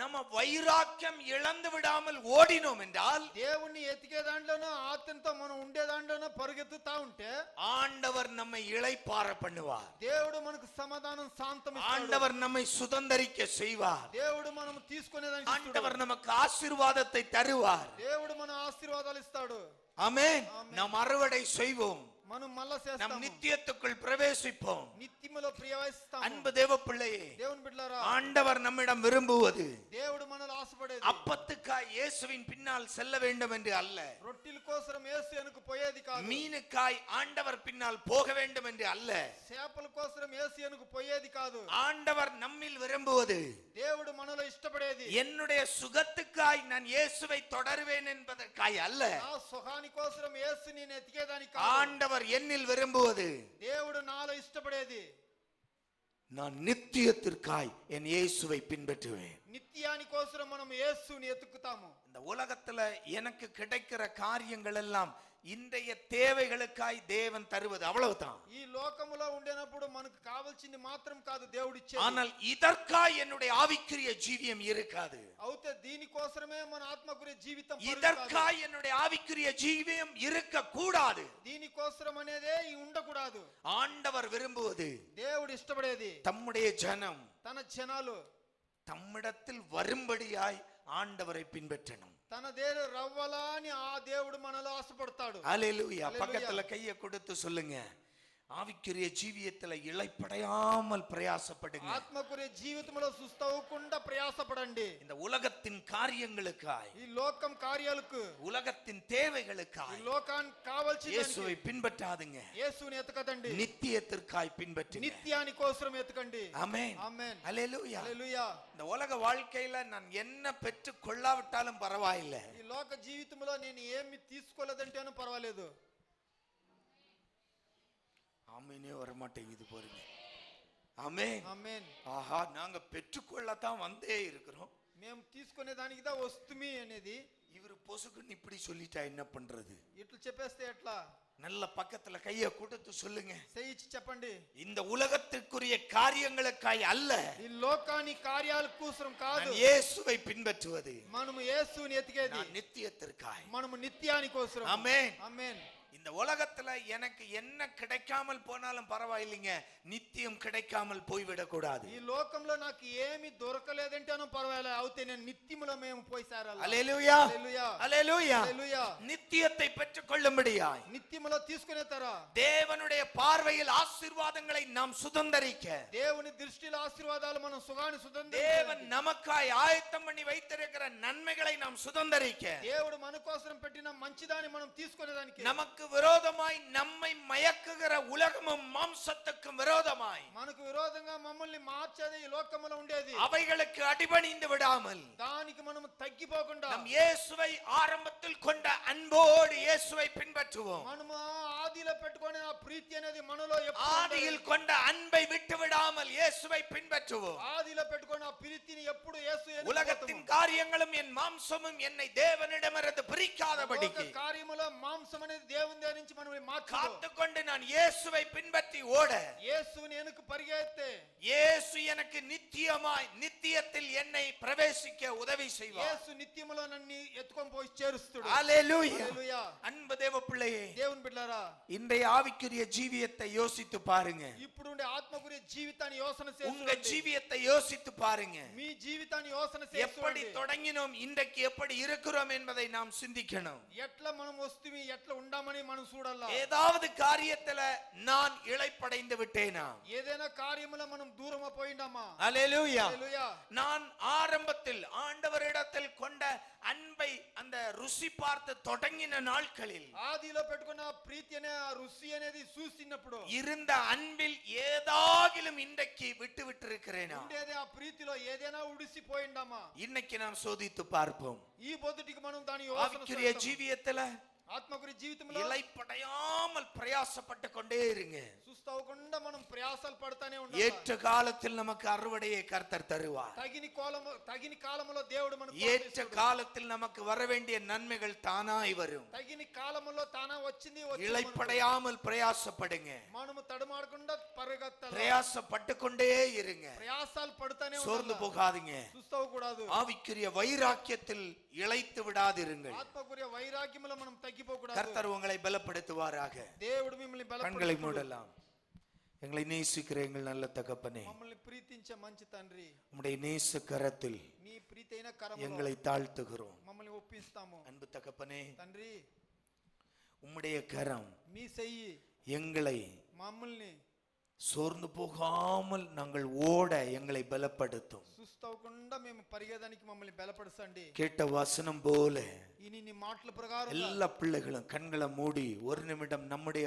நம்ம வைராக்கியம் இழந்து விடாமல் ஓடினோம் என்றால், దేవుణ్ణి ఎతికే దాంట్లోనూ ఆత్మతో మనం ఉండే దాంట్లోనూ పరుగెత్తుతా ఉంటే ஆண்டவர் நம்மை இளைப்பாற பண்ணுவார். దేవుడు మనకు సమాధానం శాంతం ఇస్తాడు. ஆண்டவர் நம்மை சுதந்தரிக்க செய்வார். దేవుడు మనం తీసుకునేదానికి ஆண்டவர் நமக்கு ஆசீர்வாதத்தை தருவார். దేవుడు మన ఆశీర్వాదాలు ఇస్తాడు. ஆமென். நாம் அறுவடை செய்வோம். మనం మళ్ళా நம் చేస్తాము. நித்தியத்துக்குள் பிரவேசிப்போம். నిత్యములో ప్రవేశిస్తాము. அன்பு தேவ பிள்ளையே, దేవుని బిడ్డలారా, ஆண்டவர் நம்மிடம் விரும்புவது దేవుడు మనల్ని ఆశపడేది அப்பத்துக்காய் இயேசுவின் பின்னால் செல்ல வேண்டும் என்று அல்ல. రొట్టెల కోసం యేసు వెనుక పోయేది కాదు. மீனுக்காய் ஆண்டவர் பின்னால் போக வேண்டும் என்று அல்ல. చేపల కోసం యేసు వెనుక పోయేది కాదు. ஆண்டவர் நம்மில் விரும்புவது, దేవుడు మనలో ఇష్టపడేది என்னுடைய சுகத்துக்காய் நான் இயேசுவை தொடருவேன் என்பதற்காய் அல்ல. నా సుఖాని కోసం యేసు నేను ఎతికేదానికి కాదు. ஆண்டவர் என்னில் விரும்புவது, దేవుడు నాలో ఇష్టపడేది, நான் நித்தியத்திற்காய் என் இயேசுவை பின்பற்றுவேன். నిత్యాని కోసం మనం యేసుని ఎతుకుతాము. இந்த உலகத்துல எனக்கு கிடைக்கிற காரியங்கள் எல்லாம் இன்றைய தேவைகளுக்காய் தேவன் தருவது, அவ்வளவுதான். ఈ లోకములో ఉండేనప్పుడు మనకు కావాల్సింది మాత్రం కాదు దేవుడు ఇచ్చేది. ஆனால் இதற்காய் என்னுடைய ஆவிக்குரிய ஜீவியம் இருக்காது. అవుతే దీని కోసమే మన ఆత్మకురి జీవితం இதற்காய் என்னுடைய ஆவிக்குரிய ஜீவியம் இருக்க கூடாது. దీని కోసం అనేదే ఉండకూడదు. ஆண்டவர் விரும்புவது, దేవుడు ఇష్టపడేది தம்முடைய ஜனம் తన జనాలు தம்மிடத்தில் வரும்படியாய் ஆண்டவரை பின்பற்றணும். తన దేరు రవ్వలాని ఆ దేవుడు మనలో ఆశపడతాడు. ஹல்லேலூயா. பக்கத்துல கையை கொடுத்து சொல்லுங்க, ఆవిక్రియ జీవితంలో இளைப்படையாமல் பிரயாசப்படுங்க. ఆత్మకురి జీవితంలో సుస్తవకుండా ప్రయాసపడండి. இந்த உலகத்தின் காரியங்களுக்காய், ఈ లోకం కార్యాలకు, உலகத்தின் தேவைகளுக்காய் ఈ లోకానికి కావాల్సిన இயேசுவை பின்பற்றாதீங்க. యేసుని ఎతకదండి. நித்தியத்திற்காய் பின்பற்றுங்க. నిత్యాని కోసం ఎతకండి. ஆமென். ఆమేన్. ஹல்லேலூயா. హల్లెలూయా. இந்த உலக வாழ்க்கையில நான் என்ன பெற்று கொள்ளாவிட்டாலும் பரவாயில்லை. ఈ లోక జీవితంలో నేను ఏమి తీసుకోలేదంటేనూ పర్వాలేదు. ஆமெனே வர மாட்டேங்குது பாருங்க. ஆமென். ఆమేన్. ஆஹா, நாங்க பெற்றுக்கொள்ளத்தான் வந்தே இருக்கிறோம். మేము తీసుకునే దానికి దా వస్తుమి అనేది இவரு பொசுக்குன்னு இப்படி சொல்லிட்டா என்ன பண்றது? ఇట్లా చెప్పేస్తే ఎట్లా? நல்ல பக்கத்துல கைய கொடுத்து சொல்லுங்க, చేయించి చెప్పండి. இந்த உலகத்திற்குரிய காரியங்களுக்காய் அல்ல, ఈ లోకాని కార్యాల కోసం కాదు நான் இயேசுவை பின்பற்றுவது, మనము యేసుని ఎతికేది நான் நித்தியத்திற்காய். మనము నిత్యాని కోసం. ஆமென். ఆమేన్. இந்த உலகத்துல எனக்கு என்ன கிடைக்காமல் போனாலும் பரவாயில்லைங்க, நித்தியம் கிடைக்காமல் போய்விடக் கூடாது. ఈ లోకంలో నాకు ఏమి దొరకలేదంటేనూ పర్వాలేదు, అవుతే నేను నిత్యములో మేము పోయి సేరాలి. హల్లెలూయా హల్లెలూయా హల్లెలూయా. హల్లెలూయా. நித்தியத்தை பெற்றுக்கொள்ளும்படியாய் నిత్యములో తీసుకునే తరా தேவனுடைய பார்வையில் ஆசீர்வாதங்களை நாம் சுதந்தரிக்க దేవుని దృష్టిలో ఆశీర్వాదాలు మనం సుగాని தேவன் நமக்காய் ஆயத்தம் பண்ணி வைத்திருக்கிற நன்மைகளை நாம் சுதந்தரிக்க దేవుడు మన కోసం పెట్టిన మంచిదాన్ని మనం తీసుకునేదానికి நமக்கு விரோதமாய் நம்மை மயக்குகிற உலகமும் மாம்சத்துக்கும் விரோதமாய் మనకు విరోధంగా మమ్మల్ని మార్చేది ఈ లోకములో ఉండేది அவைகளுக்கு அடிபணிந்து விடாமல் దానికి మనం తగ్గిపోకుండా நம் இயேசுவை ஆரம்பத்தில் கொண்ட அன்போடு இயேசுவை பின்பற்றுவோம். మనము ఆదిలో పెట్టుకునే ఆ ప్రీతి అనేది మనలో ஆதியில் கொண்ட அன்பை விட்டு விடாமல் இயேசுவை பின்பற்றுவோம். ఆదిలో పెట్టుకునే ఆ ప్రీతిని ఎప్పుడు యేసు உலகத்தின் காரியங்களும் என் மாம்சமும் என்னை தேவனிடமிருந்து பிரிக்காதபடிக்கு కార్యములో మాంసం అనేది దేవుని దగ్గర నుంచి మనల్ని காத்துக்கொண்டு நான் இயேசுவை பின்பற்றி ஓட యేసుని వెనుక పరిగెత్తే இயேசு எனக்கு நித்தியமாய் நித்தியத்தில் என்னை பிரவேசிக்க உதவி செய்வார். యేసు నిత్యములో నన్ను ఎత్తుకొని పోయి చేరుస్తాడు. ஹல்லேலூயா. హల్లెలూయా. அன்பு தேவ பிள்ளையே, దేవుని బిడ్డలారా, இன்றைய ஆவிக்குரிய ஜீவியத்தை யோசித்து பாருங்க. ఇప్పుడు ఉండే ఆత్మకుரிய జీవితాన్ని యోచన உங்க చేసుకోండి. ஜீவியத்தை யோசித்து பாருங்க. మీ జీవితాన్ని యోచన எப்படி చేసుకోండి. தொடங்கினோம், இன்றைக்கு எப்படி இருக்கிறோம் என்பதை நாம் சிந்திக்கணும். ఎట్లా మనం వస్తువి ఎట్లా ఉండామని మనం చూడాలా. ஏதாவது காரியத்துல நான் இளைப்படைந்து விட்டேனா, ఏదైనా కార్యములో మనం దూరం పోయిండామా. ஹல்லேலூயா. హల్లెలూయా. நான் ஆரம்பத்தில் ஆண்டவரிடத்தில் கொண்ட அன்பை அந்த ருசி பார்த்து தொடங்கின நாட்களில் ఆదిలో పెట్టుకున్న ప్రీతి అనే ఆ రుచి అనేది చూసినప్పుడు இருந்த அன்பில் ஏதாகிலும் இன்றைக்கு விட்டு விட்டு இருக்கிறேனா, ఉండేది ఆ ప్రీతిలో ఏదైనా ఉడిసిపోయిండామా. இன்னைக்கு நாம் சோதித்து பார்ப்போம். ఈ పొద్దుటికి మనం దాని యోచన ஆவிக்குரிய చేస్తాం. ஜீவியத்துல ఆత్మకురి జీవితంలో இளைப்படையாமல் பிரயாசப்பட்டு கொண்டே இருங்க. సుస్తవకుండా మనం ప్రయాసాలు పడతానే ఉండాలి. ஏற்ற காலத்தில் நமக்கு அறுவடையை கர்த்தர் தருவார். తగిన కాలములో దేవుడు మనకు ஏற்ற காலத்தில் நமக்கு வர வேண்டிய நன்மைகள் தானாய் வரும். తగిన కాలములో తానా వచ్చింది. இளைப்படையாமல் பிரயாசப்படுங்க. మనము తడమాడకుండా పరిగెత్తాలి. பிரயாசப்பட்டு கொண்டே இருங்க. ప్రయాసాలు పడతానే சோர்ந்து ఉండాలి. போகாதீங்க. సుస్తవకూడదు. ஆவிக்குரிய வைராக்கியத்தில் இளைத்து விடாதிருங்கள். ఆత్మకుரிய వైరాగ్యములో మనం తగ్గిపోకూడదు. கர்த்தர் உங்களை பலப்படுத்துவாராக. దేవుడు మిమ్మల్ని கண்களை బలపరుస్తాడు. மூடலாம். எங்களை நேசிக்கிற எங்கள் நல்ல தகப்பனே, మమ్మల్ని ప్రీతించే మంచి తండ్రి, உம்முடைய நேச கரத்தில் నీ ప్రీతైన కరములో எங்களை தாழ்த்துகிறோம். మమ్మల్ని ఒప్పిస్తాము. அன்பு தகப்பனே, తండ్రి, உம்முடைய கரம் మీ చెయ్యి எங்களை మమ్మల్ని சோர்ந்து போகாமல் நாங்கள் ஓட எங்களை பலப்படுத்தும். సుస్తవకుండా మేము పరిగెదానికి మమ్మల్ని బలపరచండి. கேட்ட வசனம் போல ఇని నీ మాటల ప్రకారం எல்லா பிள்ளைகளும் கண்களை மூடி ஒரு நிமிடம் நம்முடைய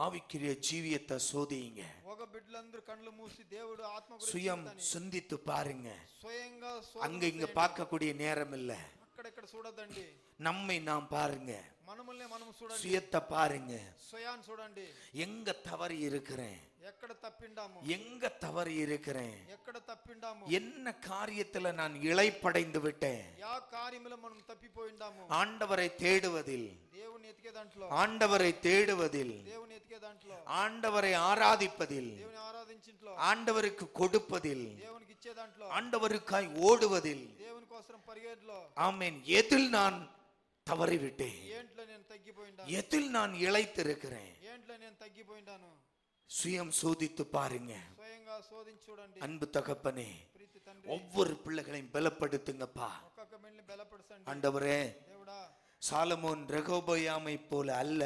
ஆவிக்குரிய ஜீவியத்தை சோதியுங்க. ఒక బిడ్డలందరూ కళ్ళు మూసి దేవుడు ఆత్మ గురించి சுயம் சிந்தித்து பாருங்க. స్వయంగా அங்க இங்க பார்க்கக்கூடிய நேரம் இல்ல. అక్కడెక్కడ చూడొద్దండి. நம்மை நாம் பாருங்க. మనమల్ని మనం చూడండి. சுயத்தை பாருங்க. స్వయాన్ని చూడండి. எங்க தவறி இருக்கிறேன், ఎక్కడ తప్పిండాము, எங்க தவறி இருக்கிறேன், ఎక్కడ తప్పిండాము, என்ன காரியத்துல நான் இளைப்படைந்து விட்டேன். యా కార్యములో మనం తప్పిపోయిండాము. ஆண்டவரை தேடுவதில், దేవుని ఎతికే దాంట్లో, ஆண்டவரை தேடுவதில், దేవుని ఎతికే దాంట్లో, ஆண்டவரை ஆராதிப்பதில், దేవుని ఆరాధించింట్లో, ஆண்டவருக்கு கொடுப்பதில், దేవునికి ఇచ్చే దాంట్లో, ஆண்டவருக்காய் ஓடுவதில், దేవుని కోసం పరిగెట్లో, ஆமென், எதில் நான் தவறிவிட்டேன், ఏంట్లో నేను తగ్గిపోయిండాను, எதில் நான் இளைத்திருக்கிறேன். ఏంట్లో నేను తగ్గిపోయిండాను. சுயம் சோதித்து பாருங்க. స్వయంగా శోధించి చూడండి. அன்பு தகப்பனே, ప్రీతి తండ్రి, ஒவ்வொரு பிள்ளைகளையும் பலப்படுத்துங்கப்பா. ఒక్కొక్క బిడ్డని బలపరచండి. ஆண்டவரே, దేవుడా, சாலமோன் ரெகோபயாமை போல அல்ல,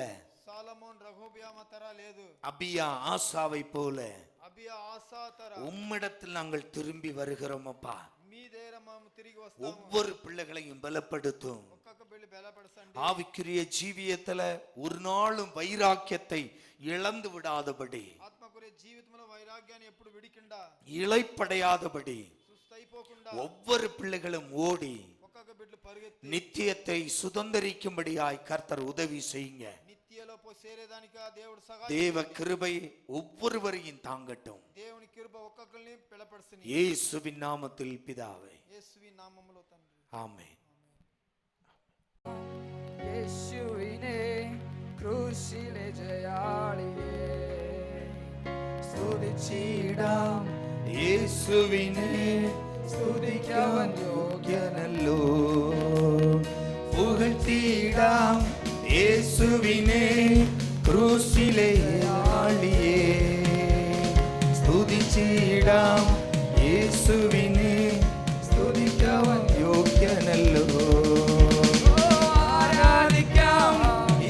సాలమోన్ రహోబియామ తర లేదు, அபியா ஆசாவை போல అబియా ఆసా తర உம்மிடத்தில் நாங்கள் திரும்பி வருகிறோம் அப்பா. మీ దగ్గర మేము తిరిగి వస్తాము. ஒவ்வொரு பிள்ளைகளையும் பலப்படுத்தும். ఒక్కొక్క బిడ్డ బలపరచండి. ஆவிக்குரிய ஜீவியத்துல ஒரு நாளும் வைராக்கியத்தை இழந்து விடாதபடி, ఆత్మకురే జీవితంలో వైరాగ్యాన్ని ఎప్పుడు విడికిండా, இளைப்படையாதபடி సుస్తైపోకుండా ஒவ்வொரு பிள்ளைகளும் ஓடி ఒక్కొక్క బిడ్డలు పరిగెత్తి நித்தியத்தை சுதந்தரிக்கும்படியாய் கர்த்தர் உதவி செய்யுங்க. నిత్యలో పోయి చేరేదానికి ఆ దేవుడు தேவ సహాయం, கிருபை ஒவ்வொருவரையும் தாங்கட்டும். దేవుని కృప ఒక్కొక్కరిని బలపరచని. இயேசுவின் நாமத்தில் பிதாவே, యేసువి నామములో తండ్రి, ஆமென். യേശുവിനെ ക്രൂശിലെ ജയാളിയെ സ്തുതിച്ചിടാം. இயேசுவினே സ്തുതിക്കവൻ யோகியனல்லோ, புகழ்த்திடாம் இயேசுவினே ക്രൂശിലെ ആളിയേ സ്തുതിച്ചിടാം യേശുവിനെ സ്തുതിക്കവൻ യോഗ്യനല്ലോ ആരാധിക്കാം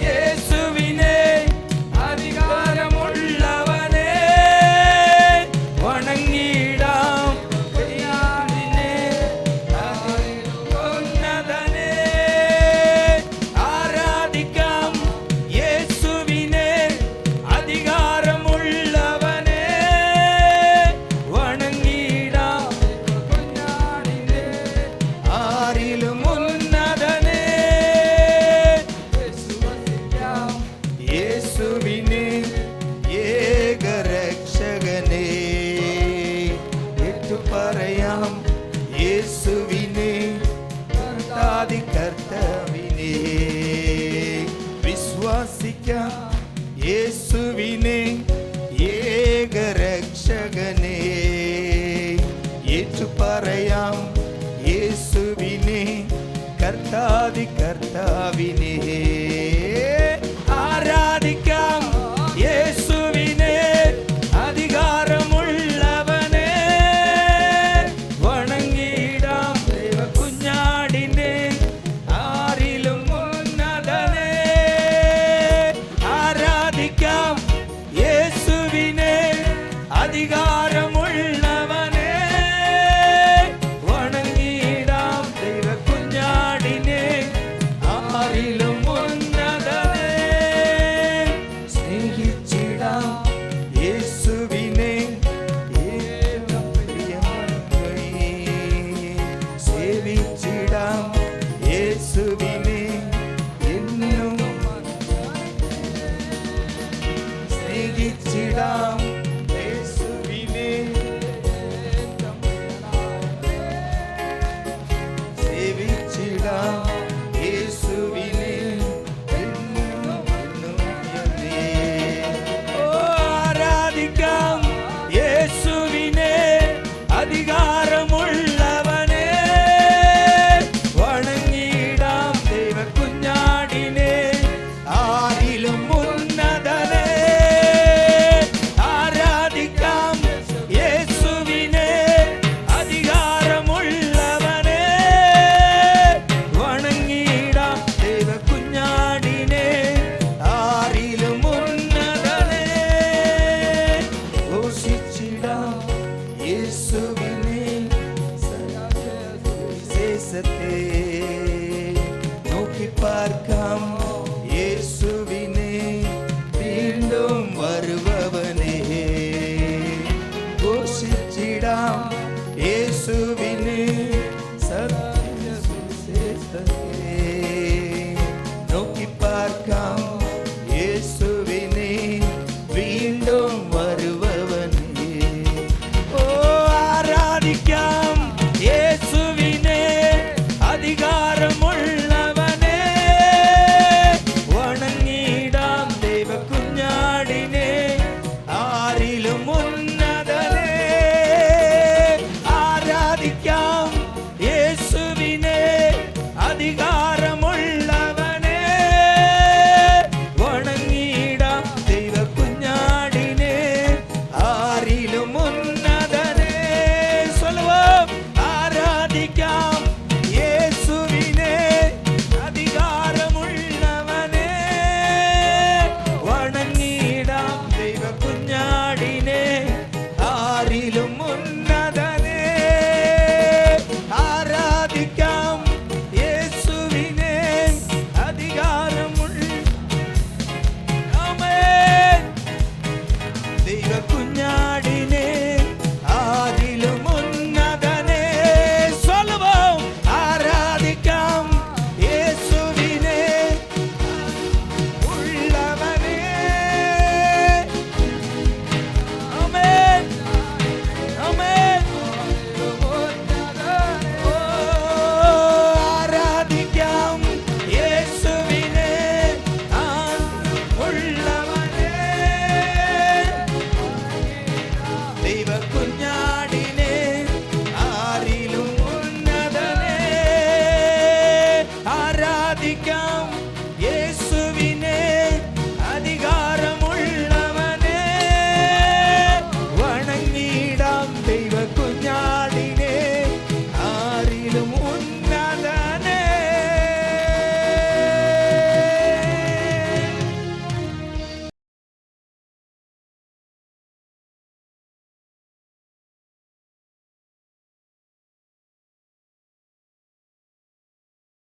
യേശുവിനെ അധികാരമുള്ളവനെ വണങ്ങിടാം കയ്യാലിനെ ഉന്നതനെ ആരാധിക്കാം യേശുവിനെ അധികാരമുള്ളവനെ വണങ്ങിടാം കുഞ്ഞാടിനെ ആരിലും ഉന്നതനെ യേശുവിനെ ഏകരക്ഷകനെ ഏറ്റുപറയാം യേശുവിനെ കർത്താതി കർത്താവിനെ വിശ്വസിക്കാം യേശുവിനെ ഏകരക്ഷകനെ ഏറ്റുപറയാം യേശുവിനെ കർത്താതി കർത്താവിനെ